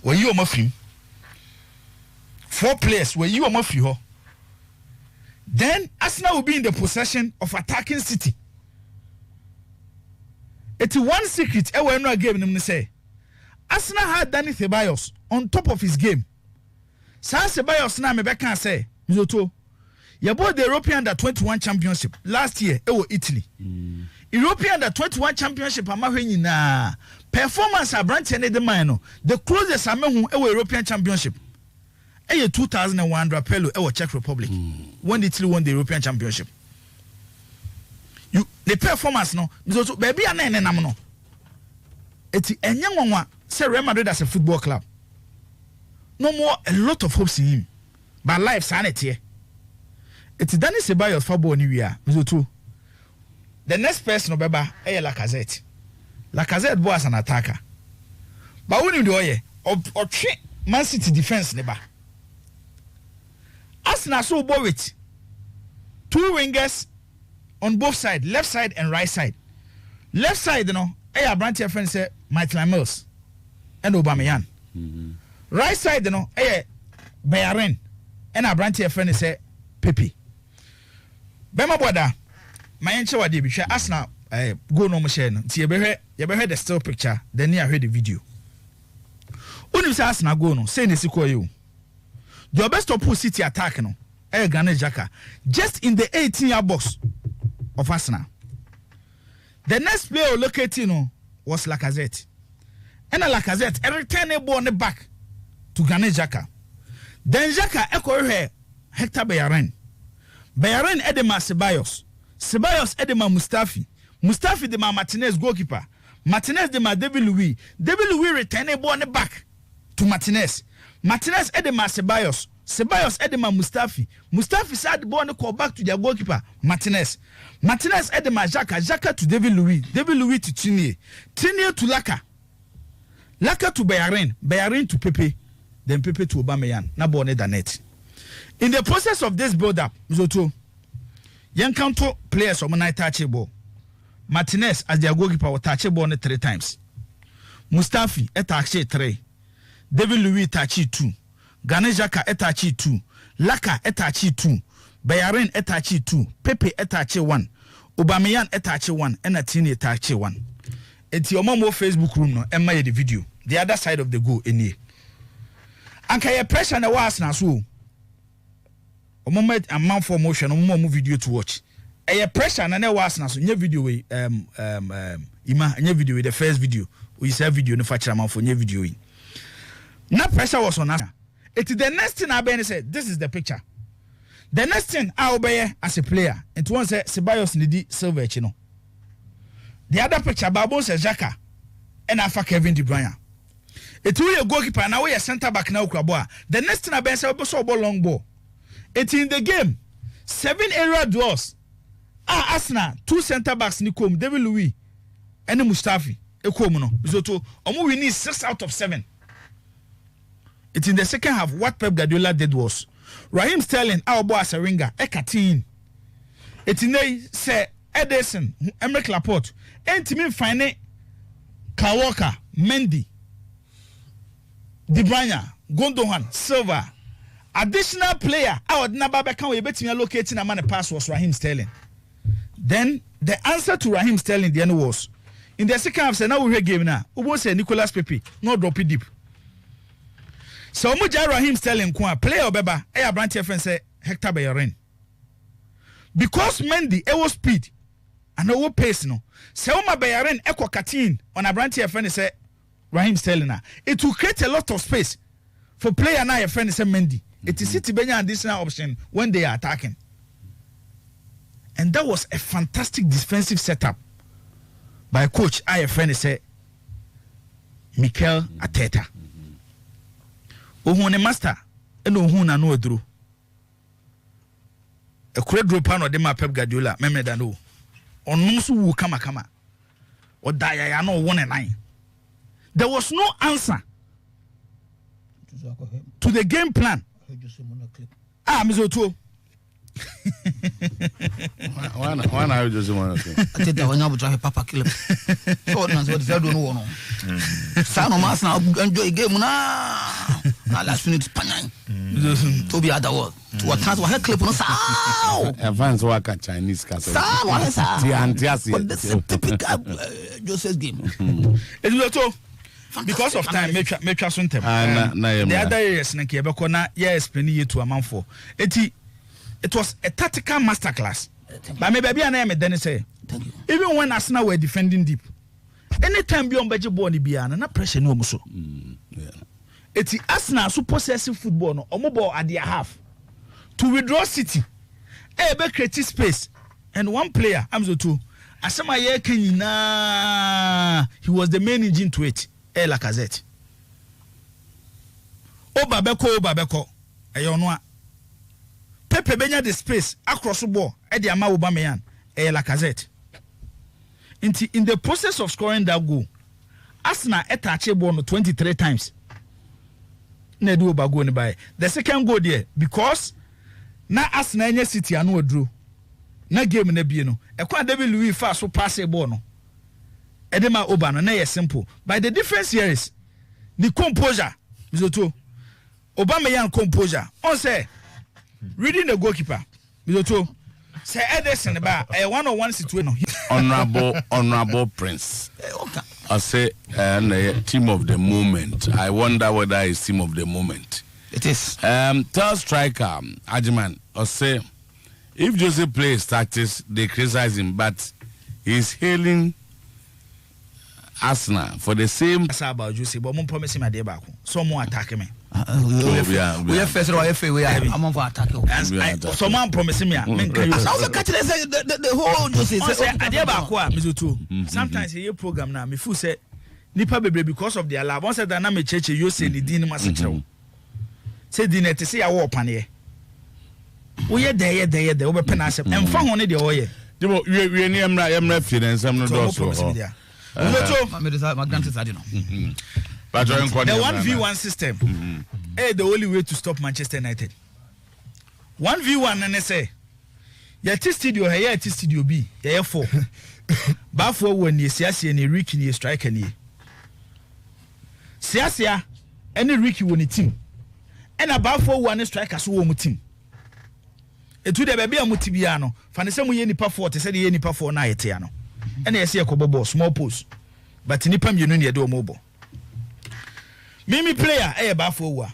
Were you on my film? 4 players were you on my film? Then Arsenal will be in the possession of attacking City. It's one secret. I no game them say. Arsenal had Danny Ceballos on top of his game. San Ceballos na me can say, Mizoto, you bought the European Under-21 Championship last year. It was Italy. European Under-21 Championship. I'm performance a branch and the man. The closest I'm European Championship. A 2001 Rapello, our Czech Republic, when Italy won the European Championship. The performance no, baby and no. It's a young one, say Real Madrid as a football club. No more, a lot of hopes in him, but life sanity. It's Danny Ceballos for Bonivia, Mizoto. The next person, Beba, Lacazette. Lacazette was an attacker. But when you do or trick Man City defense, neighbor. Arsenal so Borwit. 2 wingers on both sides, left side and right side. Left side, branch friend say Maitland Mills and Aubameyang. Right side, Bayern and our branch friend say Pepe. Bema Boda, my answer was the Arsenal go no machine. See, you heard the still picture, then you heard the video. When you say Arsenal go no, say Nesiko you. Your best to put City attack no. Granit Xhaka just in the 18-yard box of Arsenal. The next player located was Lacazette. And Lacazette return a ball on the back to Granit Xhaka. Then Xhaka echo her Hector Bellerin. Bellerin edema Ceballos. Ceballos edema Mustafi. Mustafi de Martinez goalkeeper. Martinez de David Louis. David Louis return a ball on the back to Martinez. Martinez edema Ceballos. Ceballos edema Mustafi. Mustafi said the ball and call back to their goalkeeper Martinez. Martinez edema Xhaka. Xhaka to David Louis. David Louis to Tinier. Tinier to Laka. Laka to Bellerin. Bellerin to Pepe. Then Pepe to Aubameyang. Na ball the net. In the process of this build-up, Mizoto, young counter players of Manai touch a ball. Martinez as their goalkeeper will touch a ball 3 times. Mustafi touch 3. David Louis touch 2. Granit Xhaka touch 2. Laka touch 2. Bellerin touch 2. Pepe touch 1. Aubameyang touch 1. And Atini touch 1. It's your mom Facebook room no. Emma the video. The other side of the goal in here. Anka your pressure na was na so. O moment a man for motion o mo video to watch. Your pressure na was na so. Nye video we ima nye video we the first video. We say video no fa man for nye video we. Na pressure was on us. It is the next thing I be said. This is the picture. The next thing I obey as a player. It was say Ceballos Nidi Silva Chino. The other picture Babon says Xhaka and Afa Kevin De Bruyne. It will a goalkeeper now we a centre back now Kraboa. The next thing I be say so ball long ball. It's in the game. 7 area duels. Arsenal 2 centre backs Nikom David Louis and Mustafi. Ekomuno. So to we need 6 out of 7. It's in the second half. What Pep Guardiola did was Raheem Sterling, our boy as a ringer, Ekatin. It's in the say Ederson, Emerick Laporte, and Timmy Fine, Kawaka, Mendy, De Bruyne, Gundogan, Silva. Additional player, I would never become a bet me locating a man a pass was Raheem Sterling. Then the answer to Raheem Sterling the end was in the second half. Say now we hear game now. We won't say Nicolas Pepe, no drop it deep. So Muja Raheem Sterling kwa player Beba a branch friend say Hector Bellerin. Because Mendy was speed and no pace no. So Uma Bellerin echo Katin on a branch friend say Raheem Sterling. It will create a lot of space for player now your friend say Mendy. It is City Benya additional option when they are attacking. And that was a fantastic defensive setup by coach I friend say Mikel Arteta. Ohun master eno ohun na no aduru e kure dro pa no de ma Pep Guardiola memeda no onum so wu kama o daya ya no 1-9. There was no answer to the game plan. Mizoto Why now you just want to I tell you when you try papa kill him. So that's what they do no. Sa no mas na enjoy game na. Na last minute panyan. To be other world. To attach what clip no sa. Advance work at Chinese castle. Sa what sa. But this is typical Joseph's game. It was because of time make sontem. The other years na ke be ko na yes penny to a man for. It was a tactical masterclass. But maybe I am a Dennis say. Even when Arsenal were defending deep, anytime beyond budget ball ni biya na pressure no muso. Eti Arsenal so possessive football no omo ball at their half to withdraw City be create space and one player Amzoto asema ye kenyina he was the main engine to it Lacazette Obabeko eyono Pepe benya the space across the ball e de ama Aubameyang Lacazette in the process of scoring that goal Arsenal touch ball no 23 times na do bago ni by the second goal there because na Arsenal nya City anu aduro na game na bie no e kwa David Louis fa so pass ball no e de ma Oba no na ye simple but the difference here is the composure Mizoto Aubameyang composure on say reading the goalkeeper Mizoto say Ederson ba a one-on-one situation honorable Prince I say team of the moment. I wonder whether it's team of the moment. It is. Tell striker Ajiman I say if Jose plays tactics they criticize him but he's hailing Arsenal for the same. That's about Jose but mon promise me dey back so mo attack me. We have first or FA we am for attack. Someone promise me men can I also catch the whole Jose say dey back a Mizuto sometimes here program na me feel say nipa bebre because of their love once that na me church you say the din ma sechew say din et say ya wo pane we ye there we be pen asem emfa ho ne de wo ye demo we ni emra finance am no do so Mizuto my grant is no the 1v1 system the only way to stop Manchester United 1v1 and they say ya studio here ya studio B ya 4 ba 4 when you siasia ni Ricky ni striker ni siasia any Ricky woni team and about 4 one striker so wo mu team etu de be bia mu tibia no fa ne sem ye nipa 4 te se de ye nipa 4 na yete ya no and ye se ekobobo small post but nipa mienu ne ye de o mobo Mimi player bafo wa.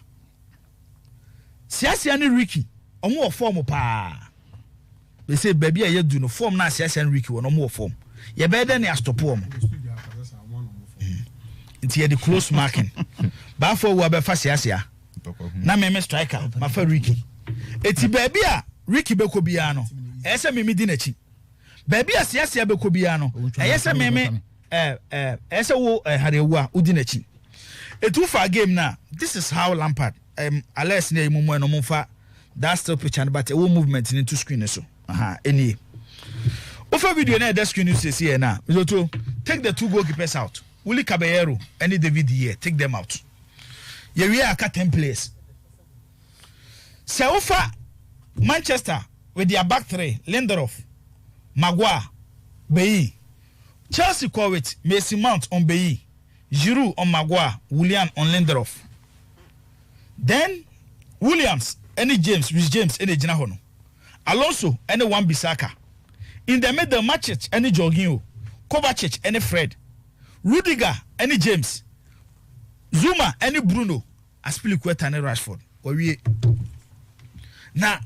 Siasia ni Ricky, omo form pa. They say baby ye do no form na Siasia ni Ricky omo form. Ye be dey na stop omo. Nti ye the close marking. Bafo wa be fa Siasia. Na me striker, ma fa Ricky. Eti baby a Ricky be ko bia no. Ese mimi di na chi. Baby a Siasia be ko bia no. Ese meme ese wo harewu a udi na chi. A 2-4 game now. This is how Lampard unless ne mumu no mumfa that still picture but a movement into screen so any over video na that screen you see here now Mizoto take the 2 goalkeepers out Willy Caballero and David here take them out yeah we are 10 players so far Manchester with their back 3 Lindelof Maguire BEIN Chelsea call it Mason Mount on BEIN Giroud on Maguire, Willian on Lindelof. Then Williams, any James, Rhys James, any Jinahono. Alonso, any Wan-Bissaka. In the middle, Matic, any Jorginho. Kovacic, any Fred. Rudiger, any James. Zuma, any Bruno. Aspilicueta, any Rashford. Now,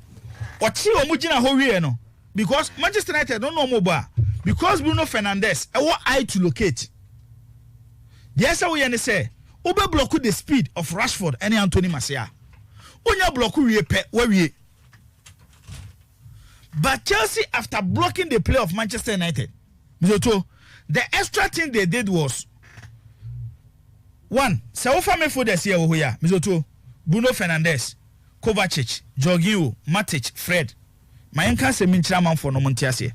what you omujina hurry no? Because Manchester United don't know more because Bruno Fernandes, I want eye to locate. Yes, I will say, Obe block the speed of Rashford and Anthony Martial. Onya block we pe where we. But Chelsea, after blocking the play of Manchester United, the extra thing they did was 1. Saofa me for this year here, Mizoto, Bruno Fernandes, Kovacic, Jorginho, Matic, Fred. My uncle say minchira man for no montiase.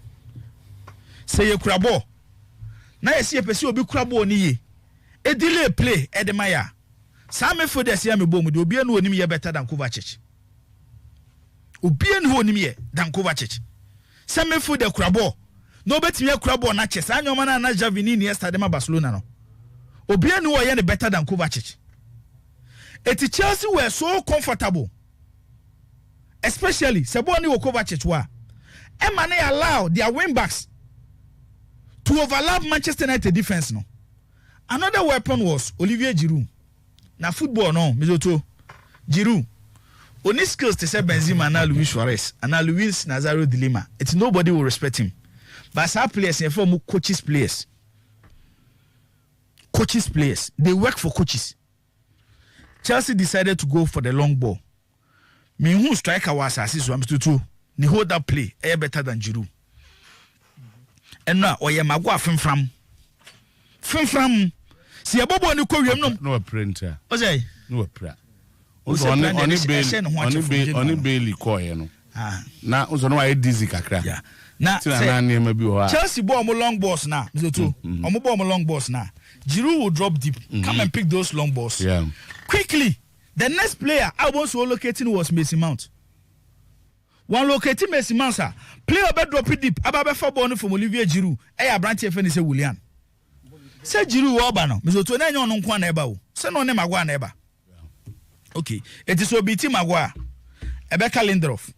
Say ye krabo. Na ye see a person obi krabo ni ye. A delay play Edemaya. Same for this year me bom do obi anu onim ye better than Kovacic. Obi anu onim ye than Kovacic. Same for the krabo. No bet me krabo na chese. Anyoma na Javini ni yesterday ma Barcelona no. Obi anu o ye ne better than Kovacic. Eti Chelsea were so comfortable. Especially Seboni or Kovacic wa. Emane allow their wing backs to overlap Manchester United defense no. Another weapon was Olivier Giroud. Na football no, Mizoto. Giroud. Only skills to say Benzema and Luis Suarez and Luis Nazario de Lima. It's nobody will respect him. But some players and for coaches players. Coaches players. They work for coaches. Chelsea decided to go for the long ball. Me who striker was assist so I'm to ni hold that play better than Giroud. And now oye magwa fim from si abobo ni ko wiem no printer o say no pra oni Bailey ko ye no na uzo no wa dizzy kakra yeah na na bi ho Chelsea ball mo long balls na Mr. Omo ball mo long balls na Giroud will drop deep come and pick those long balls quickly. The next player I was locating was Mason Mount. One locating Mason Mount, sir. Player be drop it deep. Ababe for ball from Olivier Giroud. Branch FN say Willian. Say Giroud Obano. Mizo to na nyo no kwa na eba o. Say no ne Magua na eba. Okay. It is Obiti Magua. Ebeka Lindelof.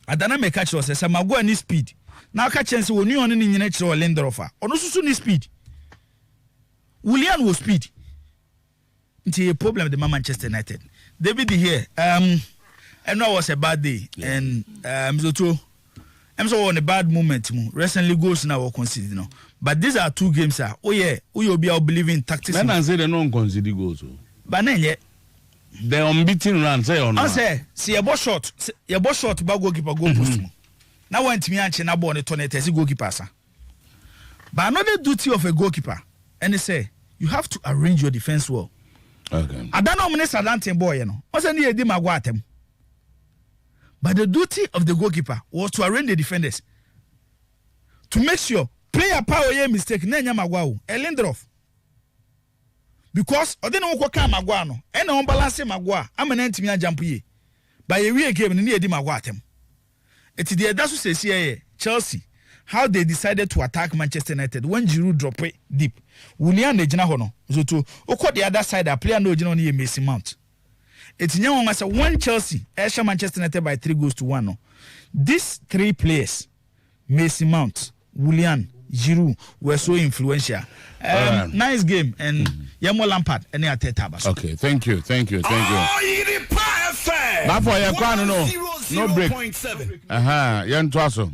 Adana me catch us say Magua ni speed. Now catch and say woni on ni nyina kire Lindelof. Ono susu ni speed. Willian was speed. It's a problem with the Manchester United. David here, and it was a bad day, and I'm so on a bad moment. Recently goals now were considered, but these are 2 games. We will be believing tactics. Men and say they don't consider goals, but then yet the unbeaten run. Say on. I say, see a boss shot, about goalkeeper goal post. Now went to me and China born a tonnet as a goalkeeper, but another duty of a goalkeeper, and they say you have to arrange your defense well. Okay. I don't know many Southampton boy, What's the need of but the duty of the goalkeeper was to arrange the defenders to make sure player power mistake Nenya Magua, Lindelof. Because I didn't know Maguano, and on balance Magua, I'm an anti jump ye. By a real game near the Maguatem. It's the Adasu say Chelsea, how they decided to attack Manchester United when Giroud dropped it deep. Willian de Jina Hono, so to the other side, a player no Jina near Mason Mount. It's now as a one Chelsea, Asia Manchester United by 3-1. These 3 players, Mason Mount, Willian, Giroud, were so influential. Nice game, and Yamo Lampard, and they are Tetabas. Okay, thank you. But for your crown, no break. Yan Twaso.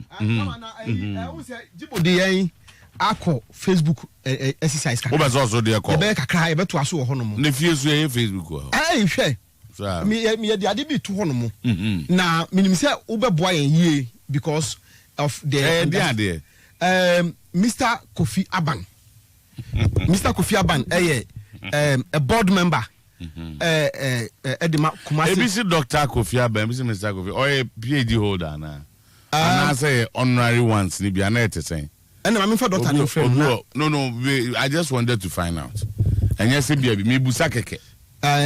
Ako Facebook exercise ka. Oba so dey call. Ebe kakra ebe to aso ho no mo. Ne fie so ye Facebook ho. Hwe. So me dey ade bi to ho no mo. Na minim say obeboa yen yie because of the Mr. Kofi Aban. Mr. Kofi Aban a board member. Edema Kumasi. ABC Dr. Kofi Aban, Mr. Kofi, or a PhD holder na. And I say honorary ones ni bi na etesen. And I'm for Dr. No, I just wanted to find out. And yes, me busa keke.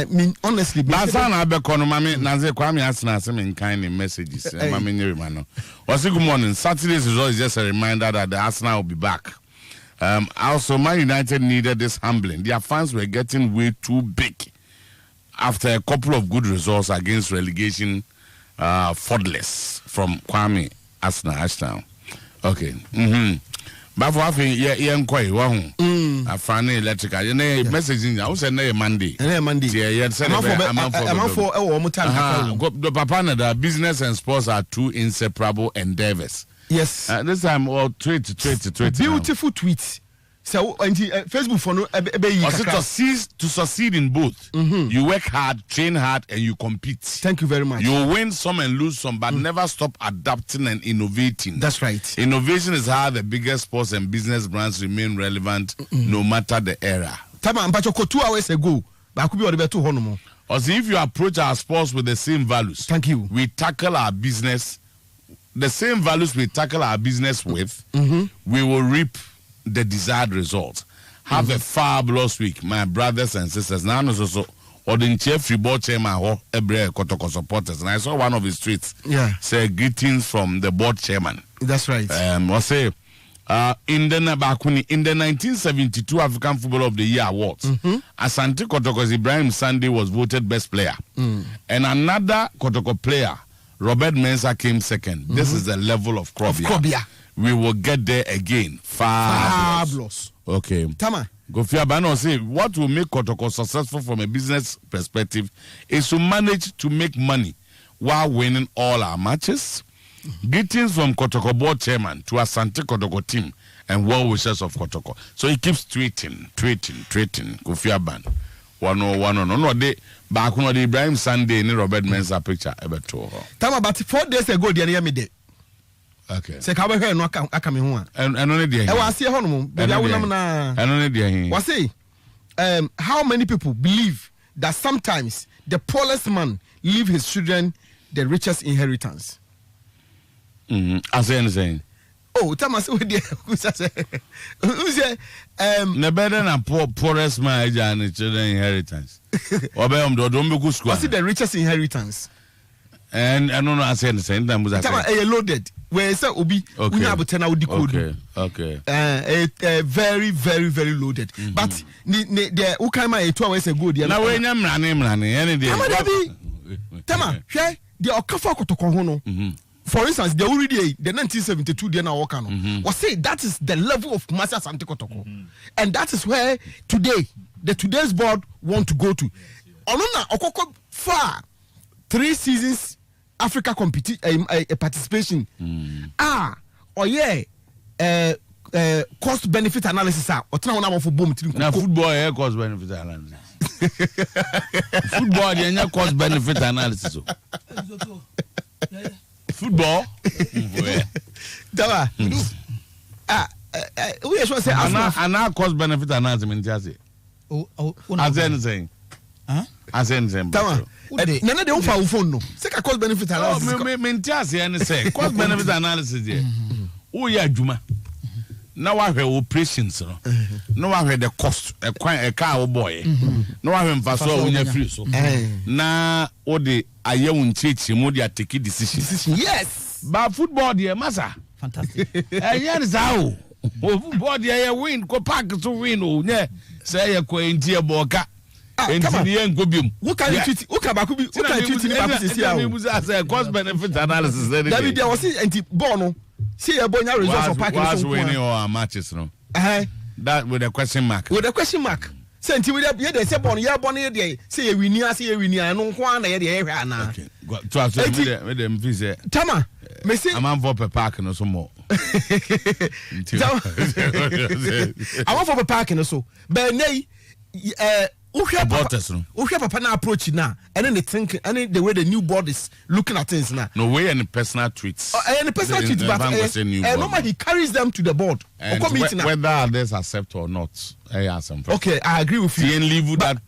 Me honestly, last time I be kono mami nanze kwame asna some in kind of messages. Mami nyeri mano. Good morning. Saturday's result is just a reminder that the Arsenal will be back. Also, Man United needed this humbling. Their fans were getting way too big after a couple of good results against relegation fraudless from Kwame Arsenal. Okay. But for having quite one. I found electrical. You know, messaging. I was saying Monday. Yeah, I'm for the Papa, the business and sports are 2 inseparable endeavors. Yes. This time, tweet. Beautiful tweets. So, Facebook for no. To succeed in both, you work hard, train hard, and you compete. Thank you very much. You win some and lose some, but never stop adapting and innovating. That's right. Innovation is how the biggest sports and business brands remain relevant, no matter the era. Tama, but 2 hours ago, but I could be on the 2 honomo. Also, if you approach our sports with the same values, thank you. We tackle our business, the same values we tackle our business with, we will reap the desired results. Have a fabulous week, my brothers and sisters. Now, also, Odinche football chairman, Ebre Kotoko supporters, and I saw one of his tweets. Yeah, say greetings from the board chairman. That's right. I'll say, in the 1972 African Footballer of the Year Awards, Asante Kotoko's Ibrahim Sunday was voted best player, and another Kotoko player, Robert Mensah, came second. This is the level of Krobia. We will get there again. Fabulous. Okay. Tama. Kofi Abano say what will make Kotoko successful from a business perspective is to manage to make money while winning all our matches. Greetings from Kotoko board chairman to Asante Kotoko team and well wishes of Kotoko. So he keeps tweeting. Kofi Aban. no de back no de Ibrahim Sunday ni Robert Mensah picture ebeto ho time about 4 days ago dey na me dey okay se ka be hwe no aka me ho a eno ne de e wa se ho no be ya wonam na eno ne de hin wa say how many people believe that sometimes the poorest man leave his children the richest inheritance? I saying. Oh, Thomas, who say? Ne better than poorest man and children inheritance. Obey don't be good school. What's the richest inheritance? And I don't know. I say the same time. Thomas, loaded. Where say Obi? We have 10 out decode. Okay. Very, very, very loaded. But the Ukama 2 hours ago. Now when I'm running, any day. Tama, share the Okafa Kotokohono. For instance, the 1972 day now Okano. Was say that is the level of Master Sante Kotoko. And that is where today's board want to go to. Onona Okoko far 3 seasons Africa participation. Cost benefit analysis or for boom football cost benefit analysis. Football the cost benefit analysis. Football. Dawa. We should say ana cost benefit analysis in Jersey. As anything. As anything. Dawa. Nana de unfa phone no. Say cost benefit analysis. Me Jersey any say cost benefit analysis there. Who ya adwuma. Now I have operations, no I have the cost, a car boy. No I have faso when you free so. Now all the I young church modia take decision. Yes, but football dear massa. Fantastic. Yeah, is how football dear win go park to win. Oh yeah, say a coin dear boka. And the end go be. Who can you treat? Who can back? Who can treat in cost benefit analysis. David, there was anti bono. See a boy results for parking. Was winning all matches, no? That with a question mark. With a question mark. Sent you with a say born, yeah, bonny day. Say we near, no one, the area now. To with them visit. Tama, Messi, a man for per parking or some more. I want for parking or so. But nay, Papa now approach now, and then they think, and then the way the new board is looking at things now. No way any personal tweets. Any personal tweets, but normally he carries them to the board. And whether others accept or not, I ask them. Okay, I agree with you. And leave with that,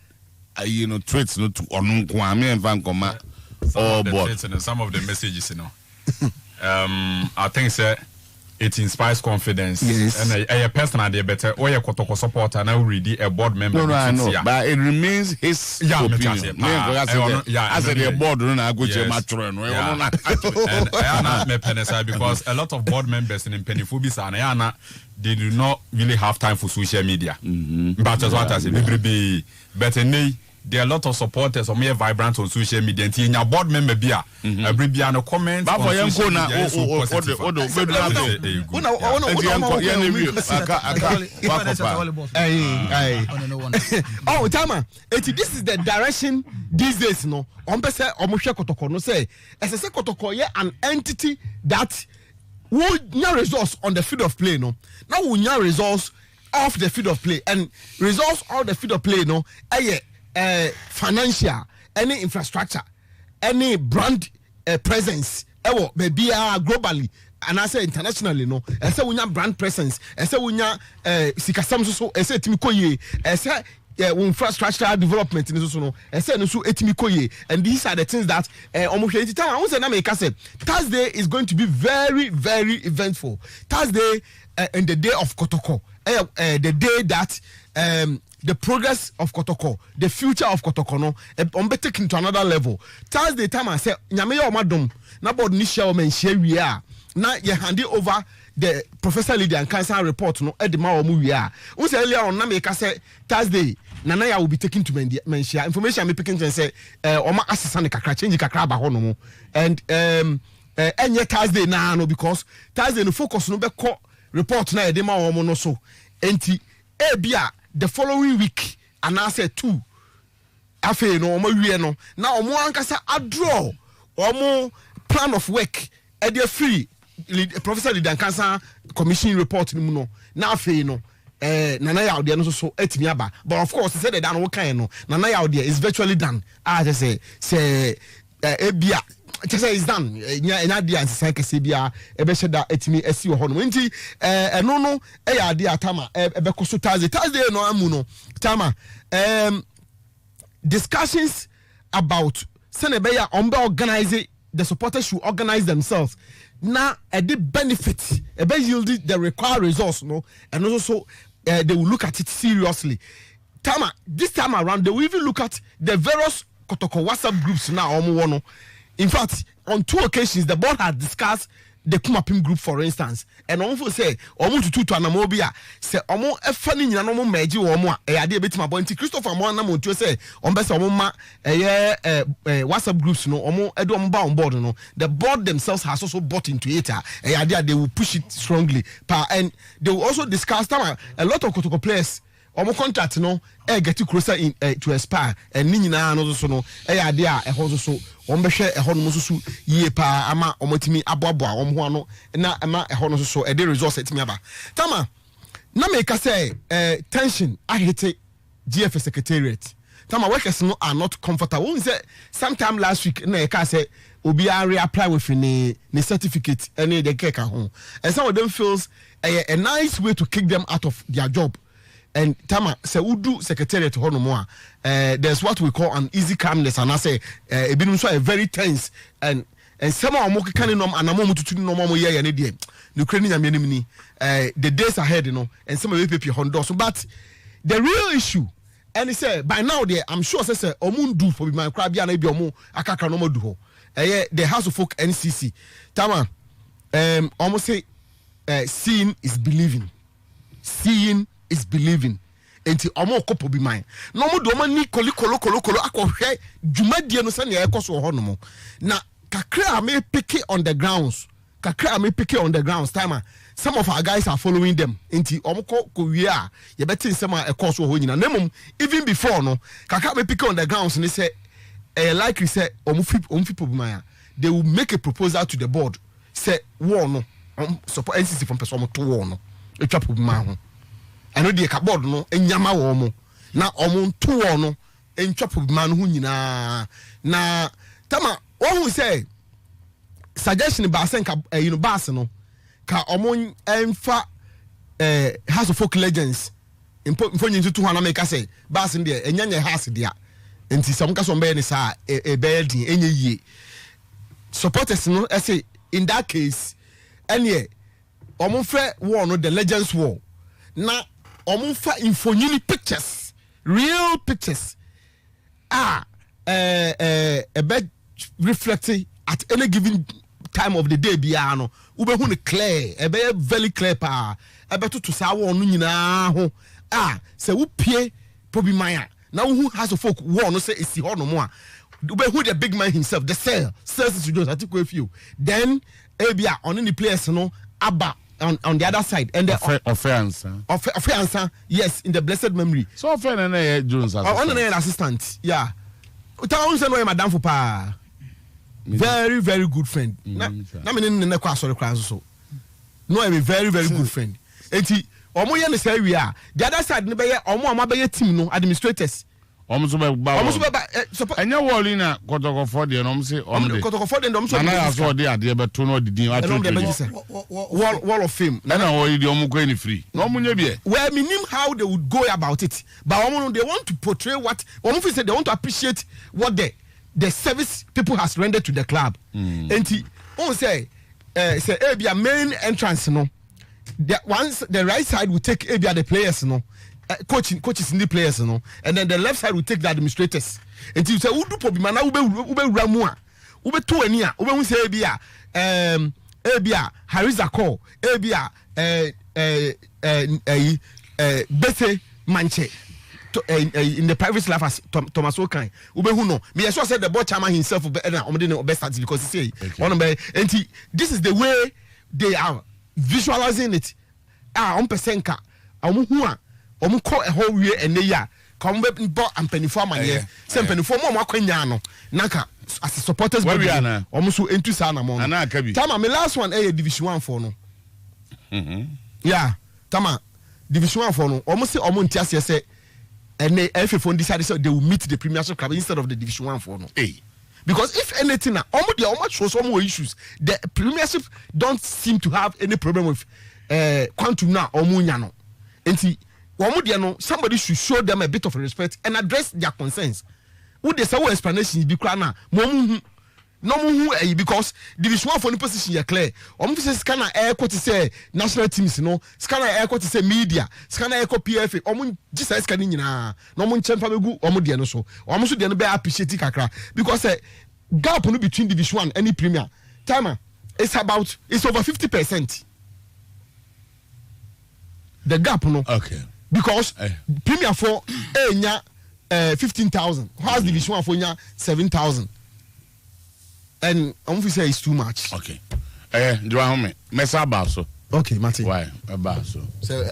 tweets not to on Kwame and Van Coma or board. Some of the messages, I think, sir. It inspires confidence. Yes. And a person idea better or a Kotoko supporter and I read a board member. No, I know. But it remains his opinion. As a board I go to matron. Because a lot of board members in Penifubis and Ayana, they do not really have time for social media. But as what I say, better there are a lot of supporters or more vibrant on social media. And your board member bia, every bia no comment. But for young corner, oh, Tama, this is the direction these days. No, on say Omoshe Kotoko no say as I say Kotoko an entity that would not resource on the field of play. No, now we not resource off the field of play and resource off the field of play. No, financial, any infrastructure, any brand presence, maybe globally, and I say internationally, no. I say we have brand presence. I say we have sikasam so. I say timikoye. I say infrastructure development in this no. I say no so etimikoye. And these are the things that almost any time I want to say na make say Thursday is going to be very, very eventful. Thursday in the day of Kotoko, the day that the progress of Kotoko, the future of Kotoko, no, be taken to another level. Thursday time I say, nyame yo madom, na board ni share men share we are. Na ye hand it over the Professor Lydia and Cancer report no edema omu we are. We say earlier on na make say Thursday nana ya will be taken to men share information me picking to say oma assistant kakra change kakra ba hono mo. And enye Thursday na no because Thursday no focus no be ko report na edema omu no so. Enti ebia the following week and I said 2 afe no omo wie no na omo ankasa adraw omo plan of work e dey free Professor Lydia Cancer commission report ni mu no na afe no Nana Yaudia no so etimiaba. But of course, he said that no kind no. Nana Yaudia is virtually done. Just say ebia. Just say it's done. Nya dia answer ke sebia ebe sheda etimi esi wo hono. Nti no idea tama ebe koso Thursday no amu no. Tama discussions about Senebeya organize the supporters should organize themselves. Now the benefit yield the required resource, no, and also they will look at it seriously. Tama, this time around they will even look at the various Kotoko WhatsApp groups now. In fact, on 2 occasions the board had discussed the Kumapim group, for instance, and also say omo to anamobia say omo efani nyina no mo meji omo a ade betima bonti Christopher mo na mo to say ombe say omo ma WhatsApp groups no omo edo omo ba on board no. The board themselves has also bought into it. They will push it strongly and they will also discuss a lot of Kotoko players omo contract no get closer in to expire and ni nyina no so no ade a eho so ombehwe eho no so yie pa ama omotimi aboaboa omho ano na ama eho no so e dey resource etimi aba tama na make say tension I hate GFA secretariat tama workers no are not comfortable. We say sometime last week na e ka say obi are reapply with ni certificate any the keka ho, and some of them feels a nice way to kick them out of their job. And Tama say udu secretariat honomoa. There's what we call an easy calmness, and I say a very tense and some of them can nom and a moment to no more year and idiot. Ukrainian enemy the days ahead, you know, and some of the people hondos. But the real issue, and he said by now there, I'm sure say omundu for my crabby and ebiomo akaka no do. The House of Folk NCC. Tama almost say seeing is believing. Seeing is believing. Enti omo kopo bi man no mo do mani kolo akohwe dwumadie no se ne ekoso ho no mo na kakra me pick on the grounds time some of our guys are following them enti omo ko wie a ye betin sem a ekoso ho nyina nemum even before no kakra me pick on the grounds ne say likely say omo people bi man they will make a proposal to the board say war no support NCC from person to war no etwa po bi man ho. I know the cupboard no enyama wo mo na omo to wo no entwapo bi ma no hu nyina na tama wo hu say suggestion ba sen ka bas no ka omo emfa House of Folk Legends impo nyi to ho na make say bas de enyanye house dia enti some ka so be ni sa e be din enye yie supporters no say in that case ene omo fe war no the Legends war na omunfa infonyini pictures, real pictures be reflecting at any given time of the day biano ube hu ne clear be very clear pa ebe to sa wo no nyina ho se wo pie pobi man na wo House of Folk wo no say esi ho no mo ube hu the big man himself the sales to just atiku afio then ebia on the players no aba on the other side and the offense yes in the blessed memory so offense na Jones assistant yeah town say no madam for pa very good friend na me ne kwa sorry kran so no a very good friend enti omo ye ne say wi a the other side ne be ye omo amabeye team no administrators omo so ba anya woli na Kotoko for de no say Kotoko for de no so na so de ade be to no didin wall of fame na wo yi de omo ko any free no omo nya bi well minim how they would go about it but omo they want to portray what omo feel say they want to appreciate what the service people has rendered to the club enti on say ebia main entrance no once the right side will take ebia the players no coaches in the players no and then the left side will take the administrators until you say udu pobima na ube ramu a ube to ani a ube hu say ebia Hariza call ebia bese manche in the private life as Thomas Okan ube hu no me sure said the board chairman himself na omde no best start because he say one be and this is the way they are visualizing it on percent hu a omuko eho wie ene ya ka mo be bo ampanifo amanye se ampanifo mo akwanya no naka as supporters body omo so entu sa na mo tama me last one division 1 for no yeah tama Division 1 for no almost say almost say and FFO decided so they will meet the Premiership club instead of the Division 1 for no. Hey. Because if anything, almost shows some more issues. The Premiership don't seem to have any problem with quantum now or munyano. And see, somebody should show them a bit of respect and address their concerns. Would they say explanation be clear no because Division 1 for the position is clear. Say scanner air to say national teams, scanner air to say media, scanner air PFA, just scanning no one champion no so. Almost the be appreciate kakra because gap between Division 1 and the Premier. Timer, it's over 50%. The gap okay. Because Premier 4 15,000. How's Division 1 for 7,000? And I'm say it's too much. Okay. Do I home? Mesa baso. Okay, Martin. Why? Baso. So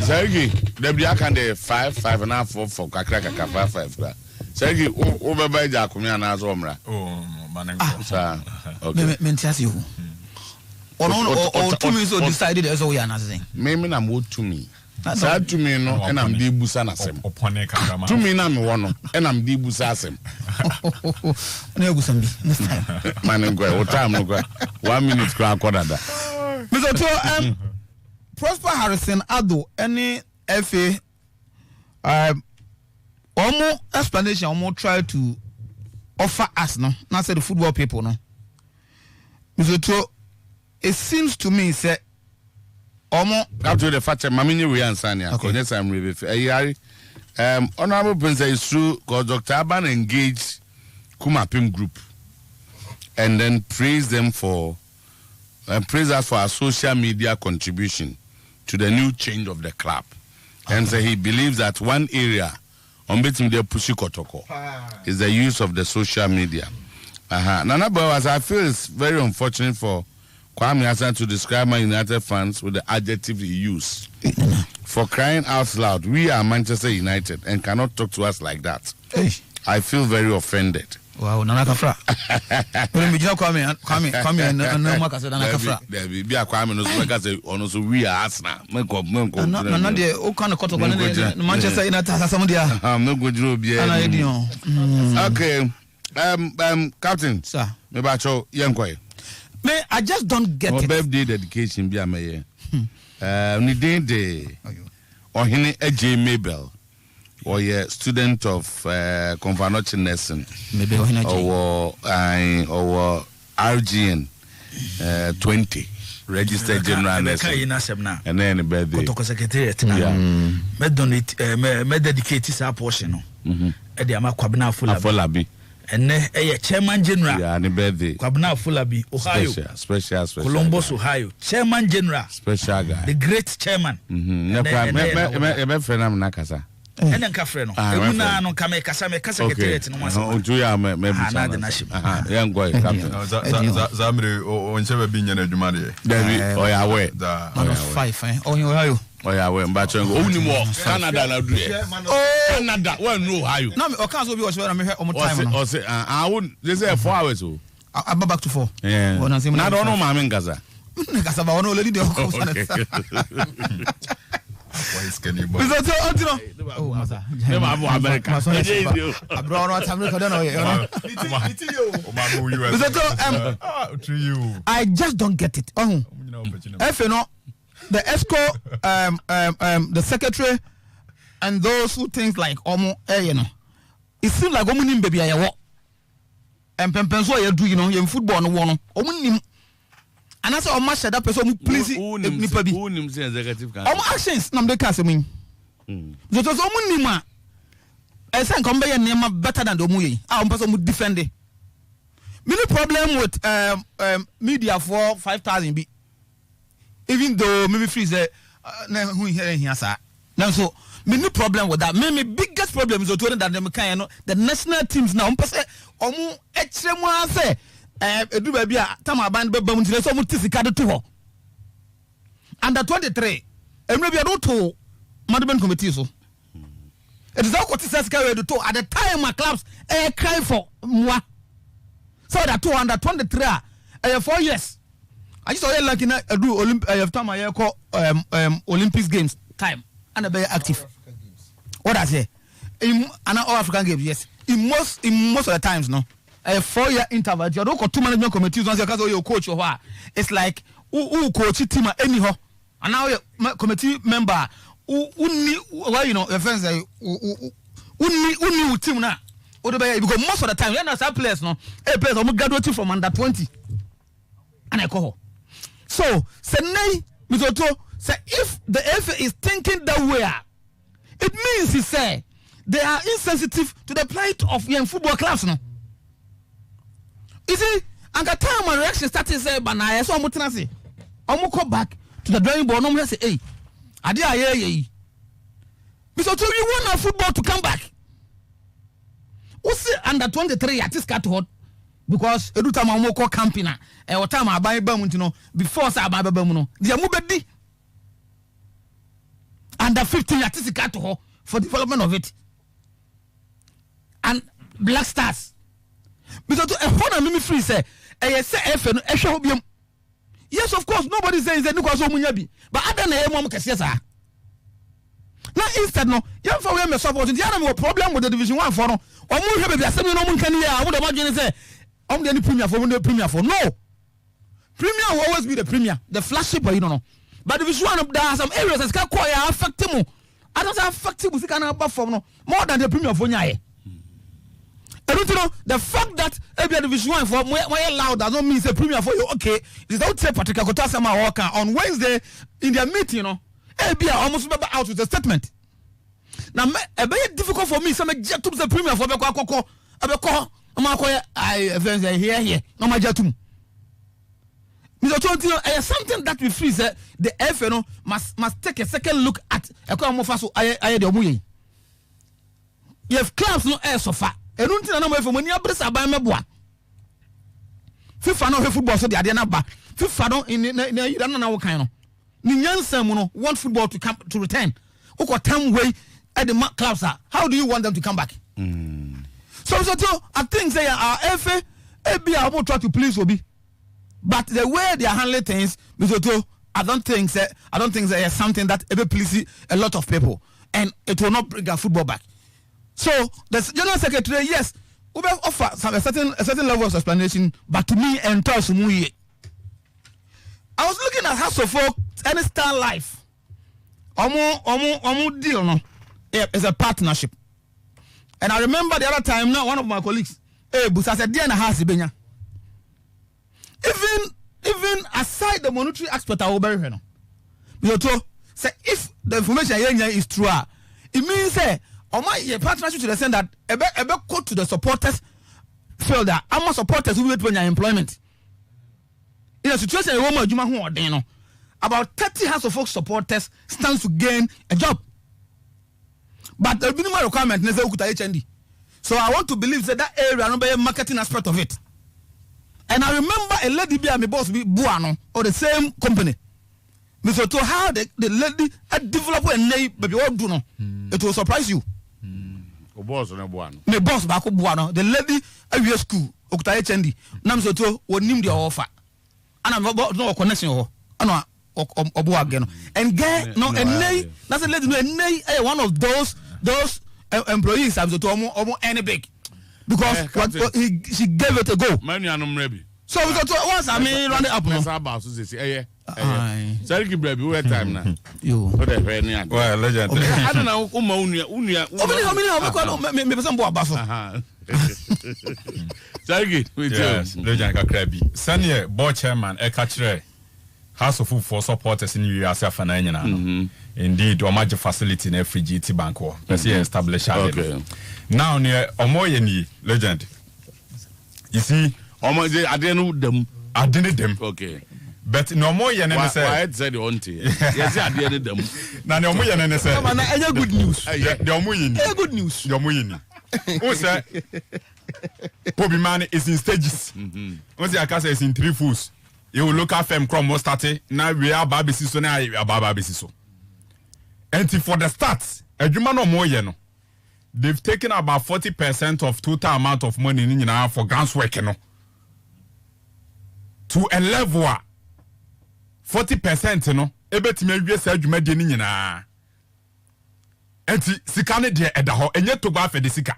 Sergi, the can the 5.5 for kakra 5. Sergi, over by Jacomia na zomra. Oh, man. Okay. Mentias you. Or 2 minutes decided as we are nothing. Maybe I'm wood to me. Sad to me, no, and I'm the busanasem. To me, I'm one, and I'm the busasem. Man, and go, what time? 1 minute crack, what other. Mr. Prosper Harrison, Ado, any FA, almost explanation, almost try to offer us, no, not say the football people, no. Mr. It seems to me, say, after the fact, Mamini we answer. Okay, yes, I'm really. Honorable Prince is true because Dr. Aban engaged Kumapim Group and then praised them for praise us for our social media contribution to the new change of the club. And so he believes that one area on between the Pushi Kotoko is the use of the social media. Nana Boas, I feel it's very unfortunate for Kwame Hassan to describe my United fans with the adjective he used. For crying out loud, we are Manchester United and cannot talk to us like that. Hey. I feel very offended. Wow, Nana Kafra. We are Arsenal. Manchester Okay. Captain. Sir. I just don't get it. Birthday dedication be amaye. Nidende Ohine AJ Mabel or a student of Convanochi Nelson. Maybe or RGN 20 registered general Nelson. And then a birthday. Me donate me dedicate this portion. E dey amakwabna Afolabi. And chairman general. Yeah, the birthday. Kwabna Afolabi, Ohio. Special. Columbus, Ohio. Chairman general. Special guy. The great chairman. Me friend am nakasa. And then Kafreno. Una no kame kasa me kasa ketere no masa. Onto ya me be. Young boy, Captain. Zamre o nchebe bi nyana adwuma de. David, oya we. Man of 5 Ohio. Oya we mbacho ngo. Oni mo Canada na do e. Canada, we no Ohio. No, me okan so bi wo so na me hwe omo time no. O say they say 4 hours o. I back to 4. Yeah. Na do no ma me ngasa. Ngasa ba wono lady de ko sana. Oh, Masa. America. I just don't get it. If you know the ESCO, the secretary, and those who think like you know, it seems like baby I walk. And Pempenso you do in football no one. And that's how much that person who please who names executive council. Actions nam de case me. So to nima I say come be name better than the muye. Person who defend it. Many problem with media for 5,000 be. Even though maybe free say who here sir. Now so many problem with that. Maybe biggest problem is that them kind the national teams now person omu extreme say edu baby a tama ban be bam ntire so mu tisika de to ho under 23 emre bia do to management committee so it is all what says carry do to at the time my clubs cry for moi so that 2 under 23 4 years I just saw like na edu time I call Olympics games time and be active. What I say? In all African games, yes. In most of the times, no. A 4-year interval. You don't go 2 management committees once because your coach or what. It's like who coach team anyhow. And now your committee member who you know your friends say who team now. Because most of the time, you know some players no. Players are graduating from under 20. And I call. So say nay, Mr. Say if the FA is thinking that way, it means he say they are insensitive to the plight of young football clubs no. You see, and the time my reaction started say, but I saw Mutanasi. I'm going to go back to the drawing board. I'm say, hey, I did hear because you want our football to come back. What's it under 23 at this cat hot? Because every time I'm going camping, every time I buy bum, you know, before I buy bum, they are moving under 15 at this cat hot for development of it. And Black Stars. Because a phone and free say, yes, of course, nobody says that because of Munyabi. But I don't know mom yes. Now instead no, young for me support the other problem with the Division 1 for no. Or more have be assembly no one can hear. I would imagine say I'm the premier for no premier for no. Premier will always be the premier, the flagship, you don't know. But Division 1 there are some areas that can quite affect him. I don't affect him with can perform no more than the premier for nyae. I don't know the fact that every Division 1 for more loud does not mean it's a premier for you. Okay, it's not say Patrick Kotasama Walker on Wednesday in their meeting, you know. Be almost out with a statement. Now, a very difficult for me. Some jet to the premier for I here. No, my jatum. Mr. Tontino, something that we feel that the FNO must take a second look at a common faso. I the you have clubs no air so far. I don't think I'm when you're pressed by my boy. FIFA no football so the idea number. FIFA don't in you don't know what kind of. Ninyansa want football to come to return. Oko time way at the clubs are. How do you want them to come back? So I think they are FA I will try to please Obi. But the way they are handling things, I don't think there is something that ever pleases a lot of people. And it will not bring our football back. So the General Secretary, yes, we will offer a certain level of explanation, but to me, I was looking at House of Folk and Star Life. Omo deal no. It's a partnership. And I remember the other time now, one of my colleagues, Busa said, "Dear na house benya." Even aside the monetary aspect, I will bury her. Say if the information is true, it means say. My partnership to the extent that ebe go to the supporters feel that our supporters who wait for their employment. In a situation where about 30 House of Folk supporters stands to gain a job. But the minimum requirement is HND. So I want to believe that area no be a marketing aspect of it. And I remember a lady be my boss be Buano or the same company. Mr. To how the lady develop a name baby what do no. It will surprise you. Boss on Buano. My boss back Buano, the lady at school, Okta HND. Nam so to what name the offer. And I'm about no connection or Obu again. And get no and nay, that's a lady no and nay one of those employees have to almost any big. Because she gave it a go. Many are not ready. So once I mean run it up no. Sorry, baby, we have time now. You. Well, legend. I don't know. Unia. Sorry, yes, legend Kakrabi. Senior board chairman, Ekachre, House of Food for supporters in USA for 9. Indeed, or major facility in every GT bank or established. Now near Omoyeni, legend. You see, I didn't know them. I didn't them. Okay. But no more than I said the auntie. Yes, I did them. Now, no more than I said. Good news. Good news. Your moon. Who said Bobby Man is in stages. Once the Akasa is in 3 fools. You will look at them from most started. Now we are Baby Siso. Now we are Baby Siso. And for the stats, a Juma no more, you know. They've taken about 40% of total amount of money in for grants work, you know. To a level 40%, you know. Ebe ti me wie sa adwuma de ni nyina. enti sika ne de eda ho enye togbo afede sika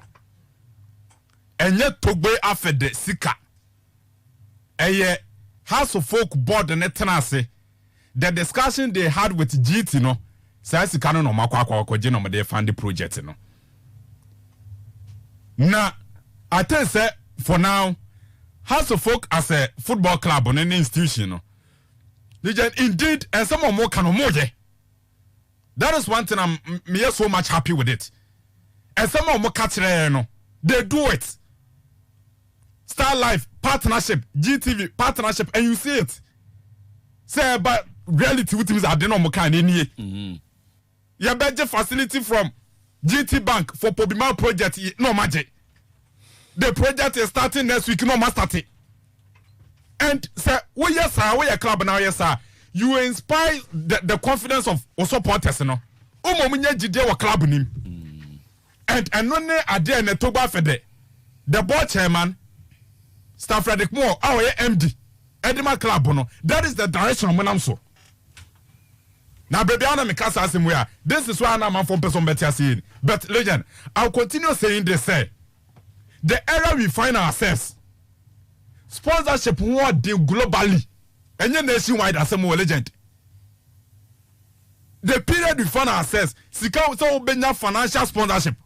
enye togbo afede sika eye House of Folk board ne tenase the discussion they had with GT no say sika no makwa je no de fund the project no na I tell say for now House of Folk as a football club on any institution no indeed and some more can more. That is one thing I'm so much happy with it. And some more catch no they do it. Star Life partnership, GTV partnership, and you see it. Say about reality with me, I don't know more kind in here. You better facility from GT Bank for Pobima project, no magic. The project is starting next week, no master it. And say, well, yes, sir, we are club now, yes, sir. You inspire the confidence of supporters, no. Munya jide wa club nim. And when they are there in the Toba Fede, the board chairman, Stan Frederick Moore, our MD, Edema Club, no. That is the direction of Manamso. Now, baby, I'm a this is why I'm from person better seeing. But, legend, I'll continue saying this, say, the era we find ourselves, sponsorship what deal globally, and then nationwide as a more legend. The period we find ourselves, Sika so benya financial sponsorship.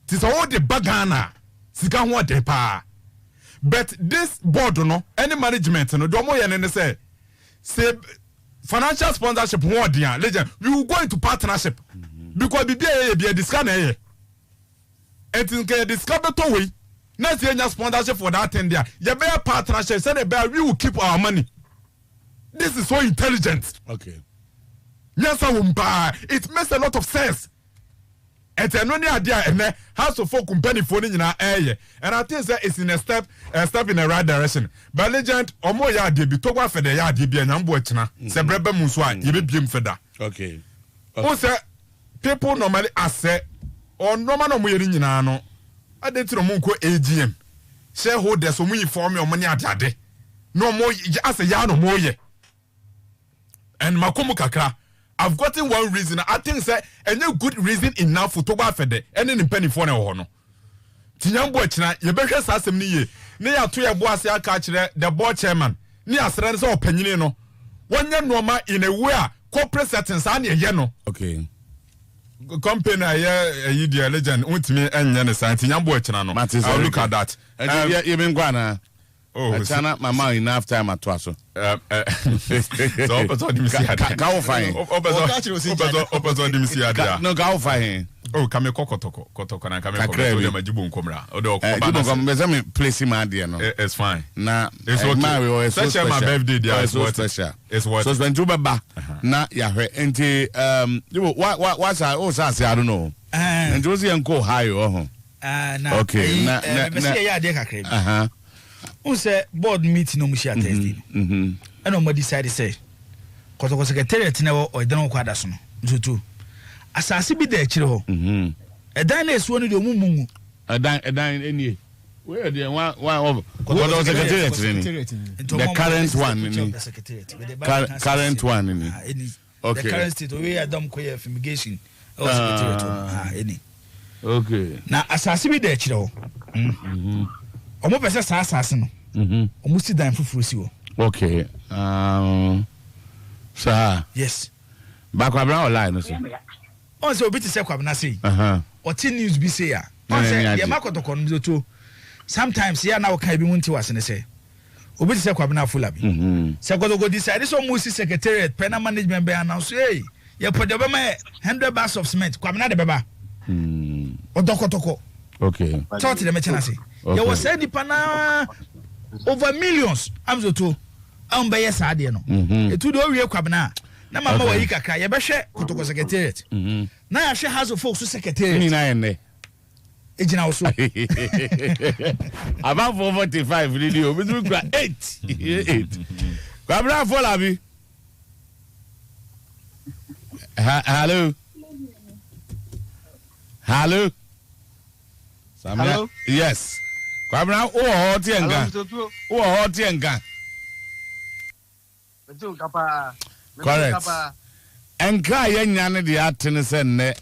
This all the bagana, Sika what de pa. But this board no, any management no, do more than say financial sponsorship what dia legend. We will go into partnership because be a discount here. And think discover to way. Next year sponsorship for that thing there. You better partnership. Say we will keep our money. This is so intelligent. Okay. Yes, it makes a lot of sense. And no idea and House of Folk company for in our area. And I think that it's in a step in the right direction. But legend or more yard be talk about for the yard be an ambuchna. Say brebe muswa, you be beam for that. Okay. Also, people normally say or no man of no. I did to the Munko AGM. Shareholders who inform your money at day. No more as a yarn or more ye. And Makomo Kakra, I've gotten one reason. I think say a new good reason enough for Toba Fede and then in penny for no honor. Tinyambo China, you better assassin me. Near to your boss, I catch the board chairman. Near Serens or Penino. 1 year normal in a way, corporate settings and a yeno. Okay. Company you dear legend with me and Tinyambo China. I'll look at that. You mean Guana? Oh, I turn up my mind enough time at Twasso. So Go fine. No, go fine. Oh, come a cocotoco, and I come a jibun comra. Or place him at the end. It's fine. Now, it's what Mario such my birthday. It's what special. It's what so when Juba now, yeah, what's I don't know. And Josie and go high. Okay. Now, who say board meeting no mushi attested. And nobody decided say, because I was secretariat now or don't quite as no. Too. As I see be there, Chiro. A dine is one of the mumu. A dine any. Where the one of the secretariat? The current one. Current one. Okay. The current state where I don't queer fumigation. Any. Okay. Now, as I see be there, Chiro. Almost as assassin. Almost dying for Fusio. Okay. Sir. Yes. Back around line. Also, a bit of Sequabnasi. Or 10 news be say. Sometimes, yeah, now can be one to us and say, Obi Sequabna Fulabi. Sequogo decided so Musi Secretariat, Penna Management by announce, hey, you put the 100 bags of cement, Quamna de Baba. Or Dokotoko. Okay. Talk to the Machanasi. There was any pana over millions. I'm so too. I'm by a sadiano. It would all real cabana. Now, Mamma Wika, Yabasha, Kotoko Secretariat. Now, I shall have a folks to Secretariat. Agent also. About 445 video, but we got 8. 8. Cabra for Labi. Hello. Hello. Hello? Yes. Kwabra o hot yenga. O hot yenga. Correct. Enka yenya ne de atene se ne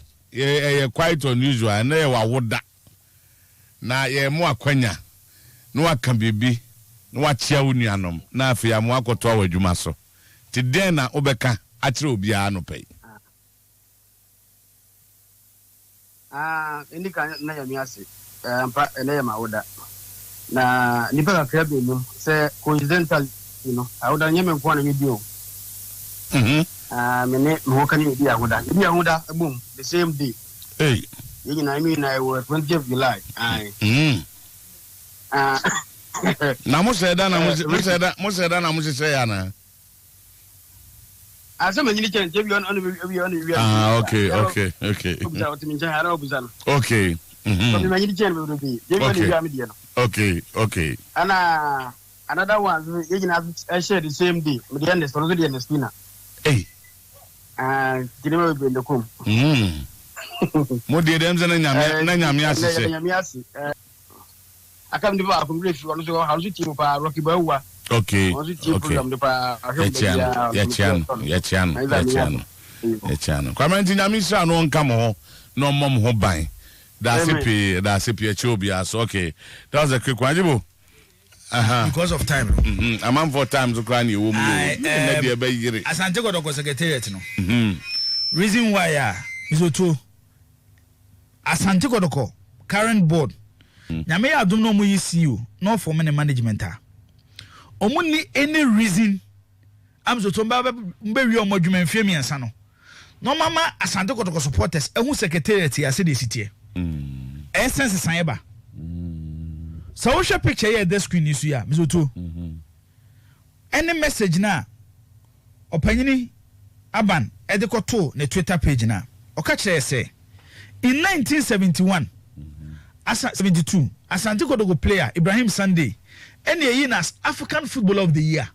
quite unusual and they were woda. Na ye mo akwanya no aka bibi no achia unuanom na afia mo akoto awadwuma so ti den na obeka akire obi a no pay indika na ya miase ampa na ya mawoda na nipa ka kra benu se coincidental awoda nyame nko na video mene mo kan ni dia hoda boom the same day hey you know I mean I was 20th of July na mo say da na mo say ya na asema nyini chen je bi on okay okay okay ana another one you know I share the same day with the end so the end spina hey kinema be ndokum mo de dem na nyame asese akam de ba akumbre fi ono so how so team pa rocky bawa okay kwa menti nyame sha no nka mo no mom ho ban da sepi achobia so okay that was a quick one jibo because of time amount for time so kra ni wo mu na de ba yire Asante Kodoko secretariat no reason why is Otuo Asante Kodoko current board nyame ya adom no mo yi CEO no for management omo ni any reason am so to mba wi omo adwuma mfie miensa no mama Asante Kodoko supporters ehu secretariat ya se de sitie essence saneba so we show picture here the screen isu ya Otuo any message na opanyini aban edikoto na Twitter page na oka kire say in 1971 72 Asante Kodoko player Ibrahim Sunday and he is African Footballer of the Year.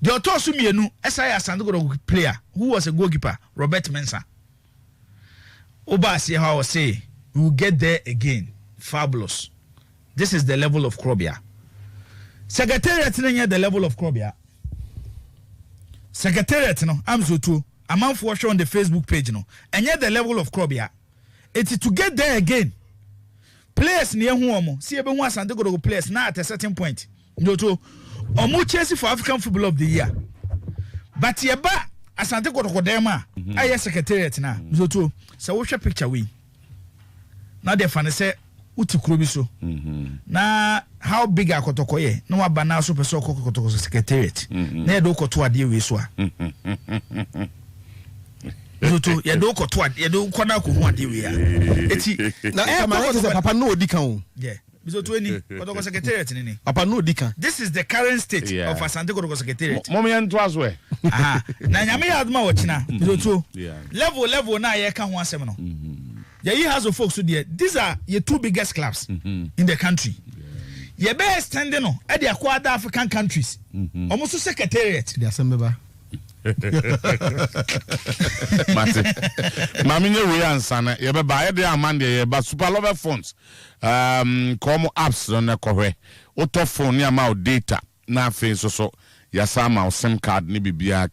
The Otuo mienu SI Asante Kodoko player who was a goalkeeper Robert Mensah. Oba see how I say we will get there again. Fabulous. This is the level of Krobia. Secretariat the level of Krobia. Secretariat no am Otuo amount for show on the Facebook page no and yet the level of Krobia. It's to get there again. Players near home, see everyone wants to go to players now at a certain point. Otuo, omu chase for African Footballer of the Year. But yeba Asante Kodoko dema, I secretariat na. Otuo, so watch a picture we. Now the fan say uti krobiso. Na how big a Kotoko ye? No abana super so Kotoko secretariat. Na do koto ade we so a. Otuo ye do koto ade ye do kona ko hu ade we a. Eti na kama say papa no odikan o. Yeah. Otuo ni Kodoko secretariat ni. Papa no odikan. This is the current state of Asante Kodoko secretariat. Mom yan to as well. Na nyame ya aduma wo kina. Otuo. Level na ye ka ho asem no. Yeah, he has a folks so there. These are your two biggest clubs in the country. Ye be extending no at the other African countries. Almost secretariat. The assembly. Mami nye we answer na ye be ba de amande ye ba super lover phones come apps on na kohwe auto phone ya ma data na afi so ya sama sim card ni bibia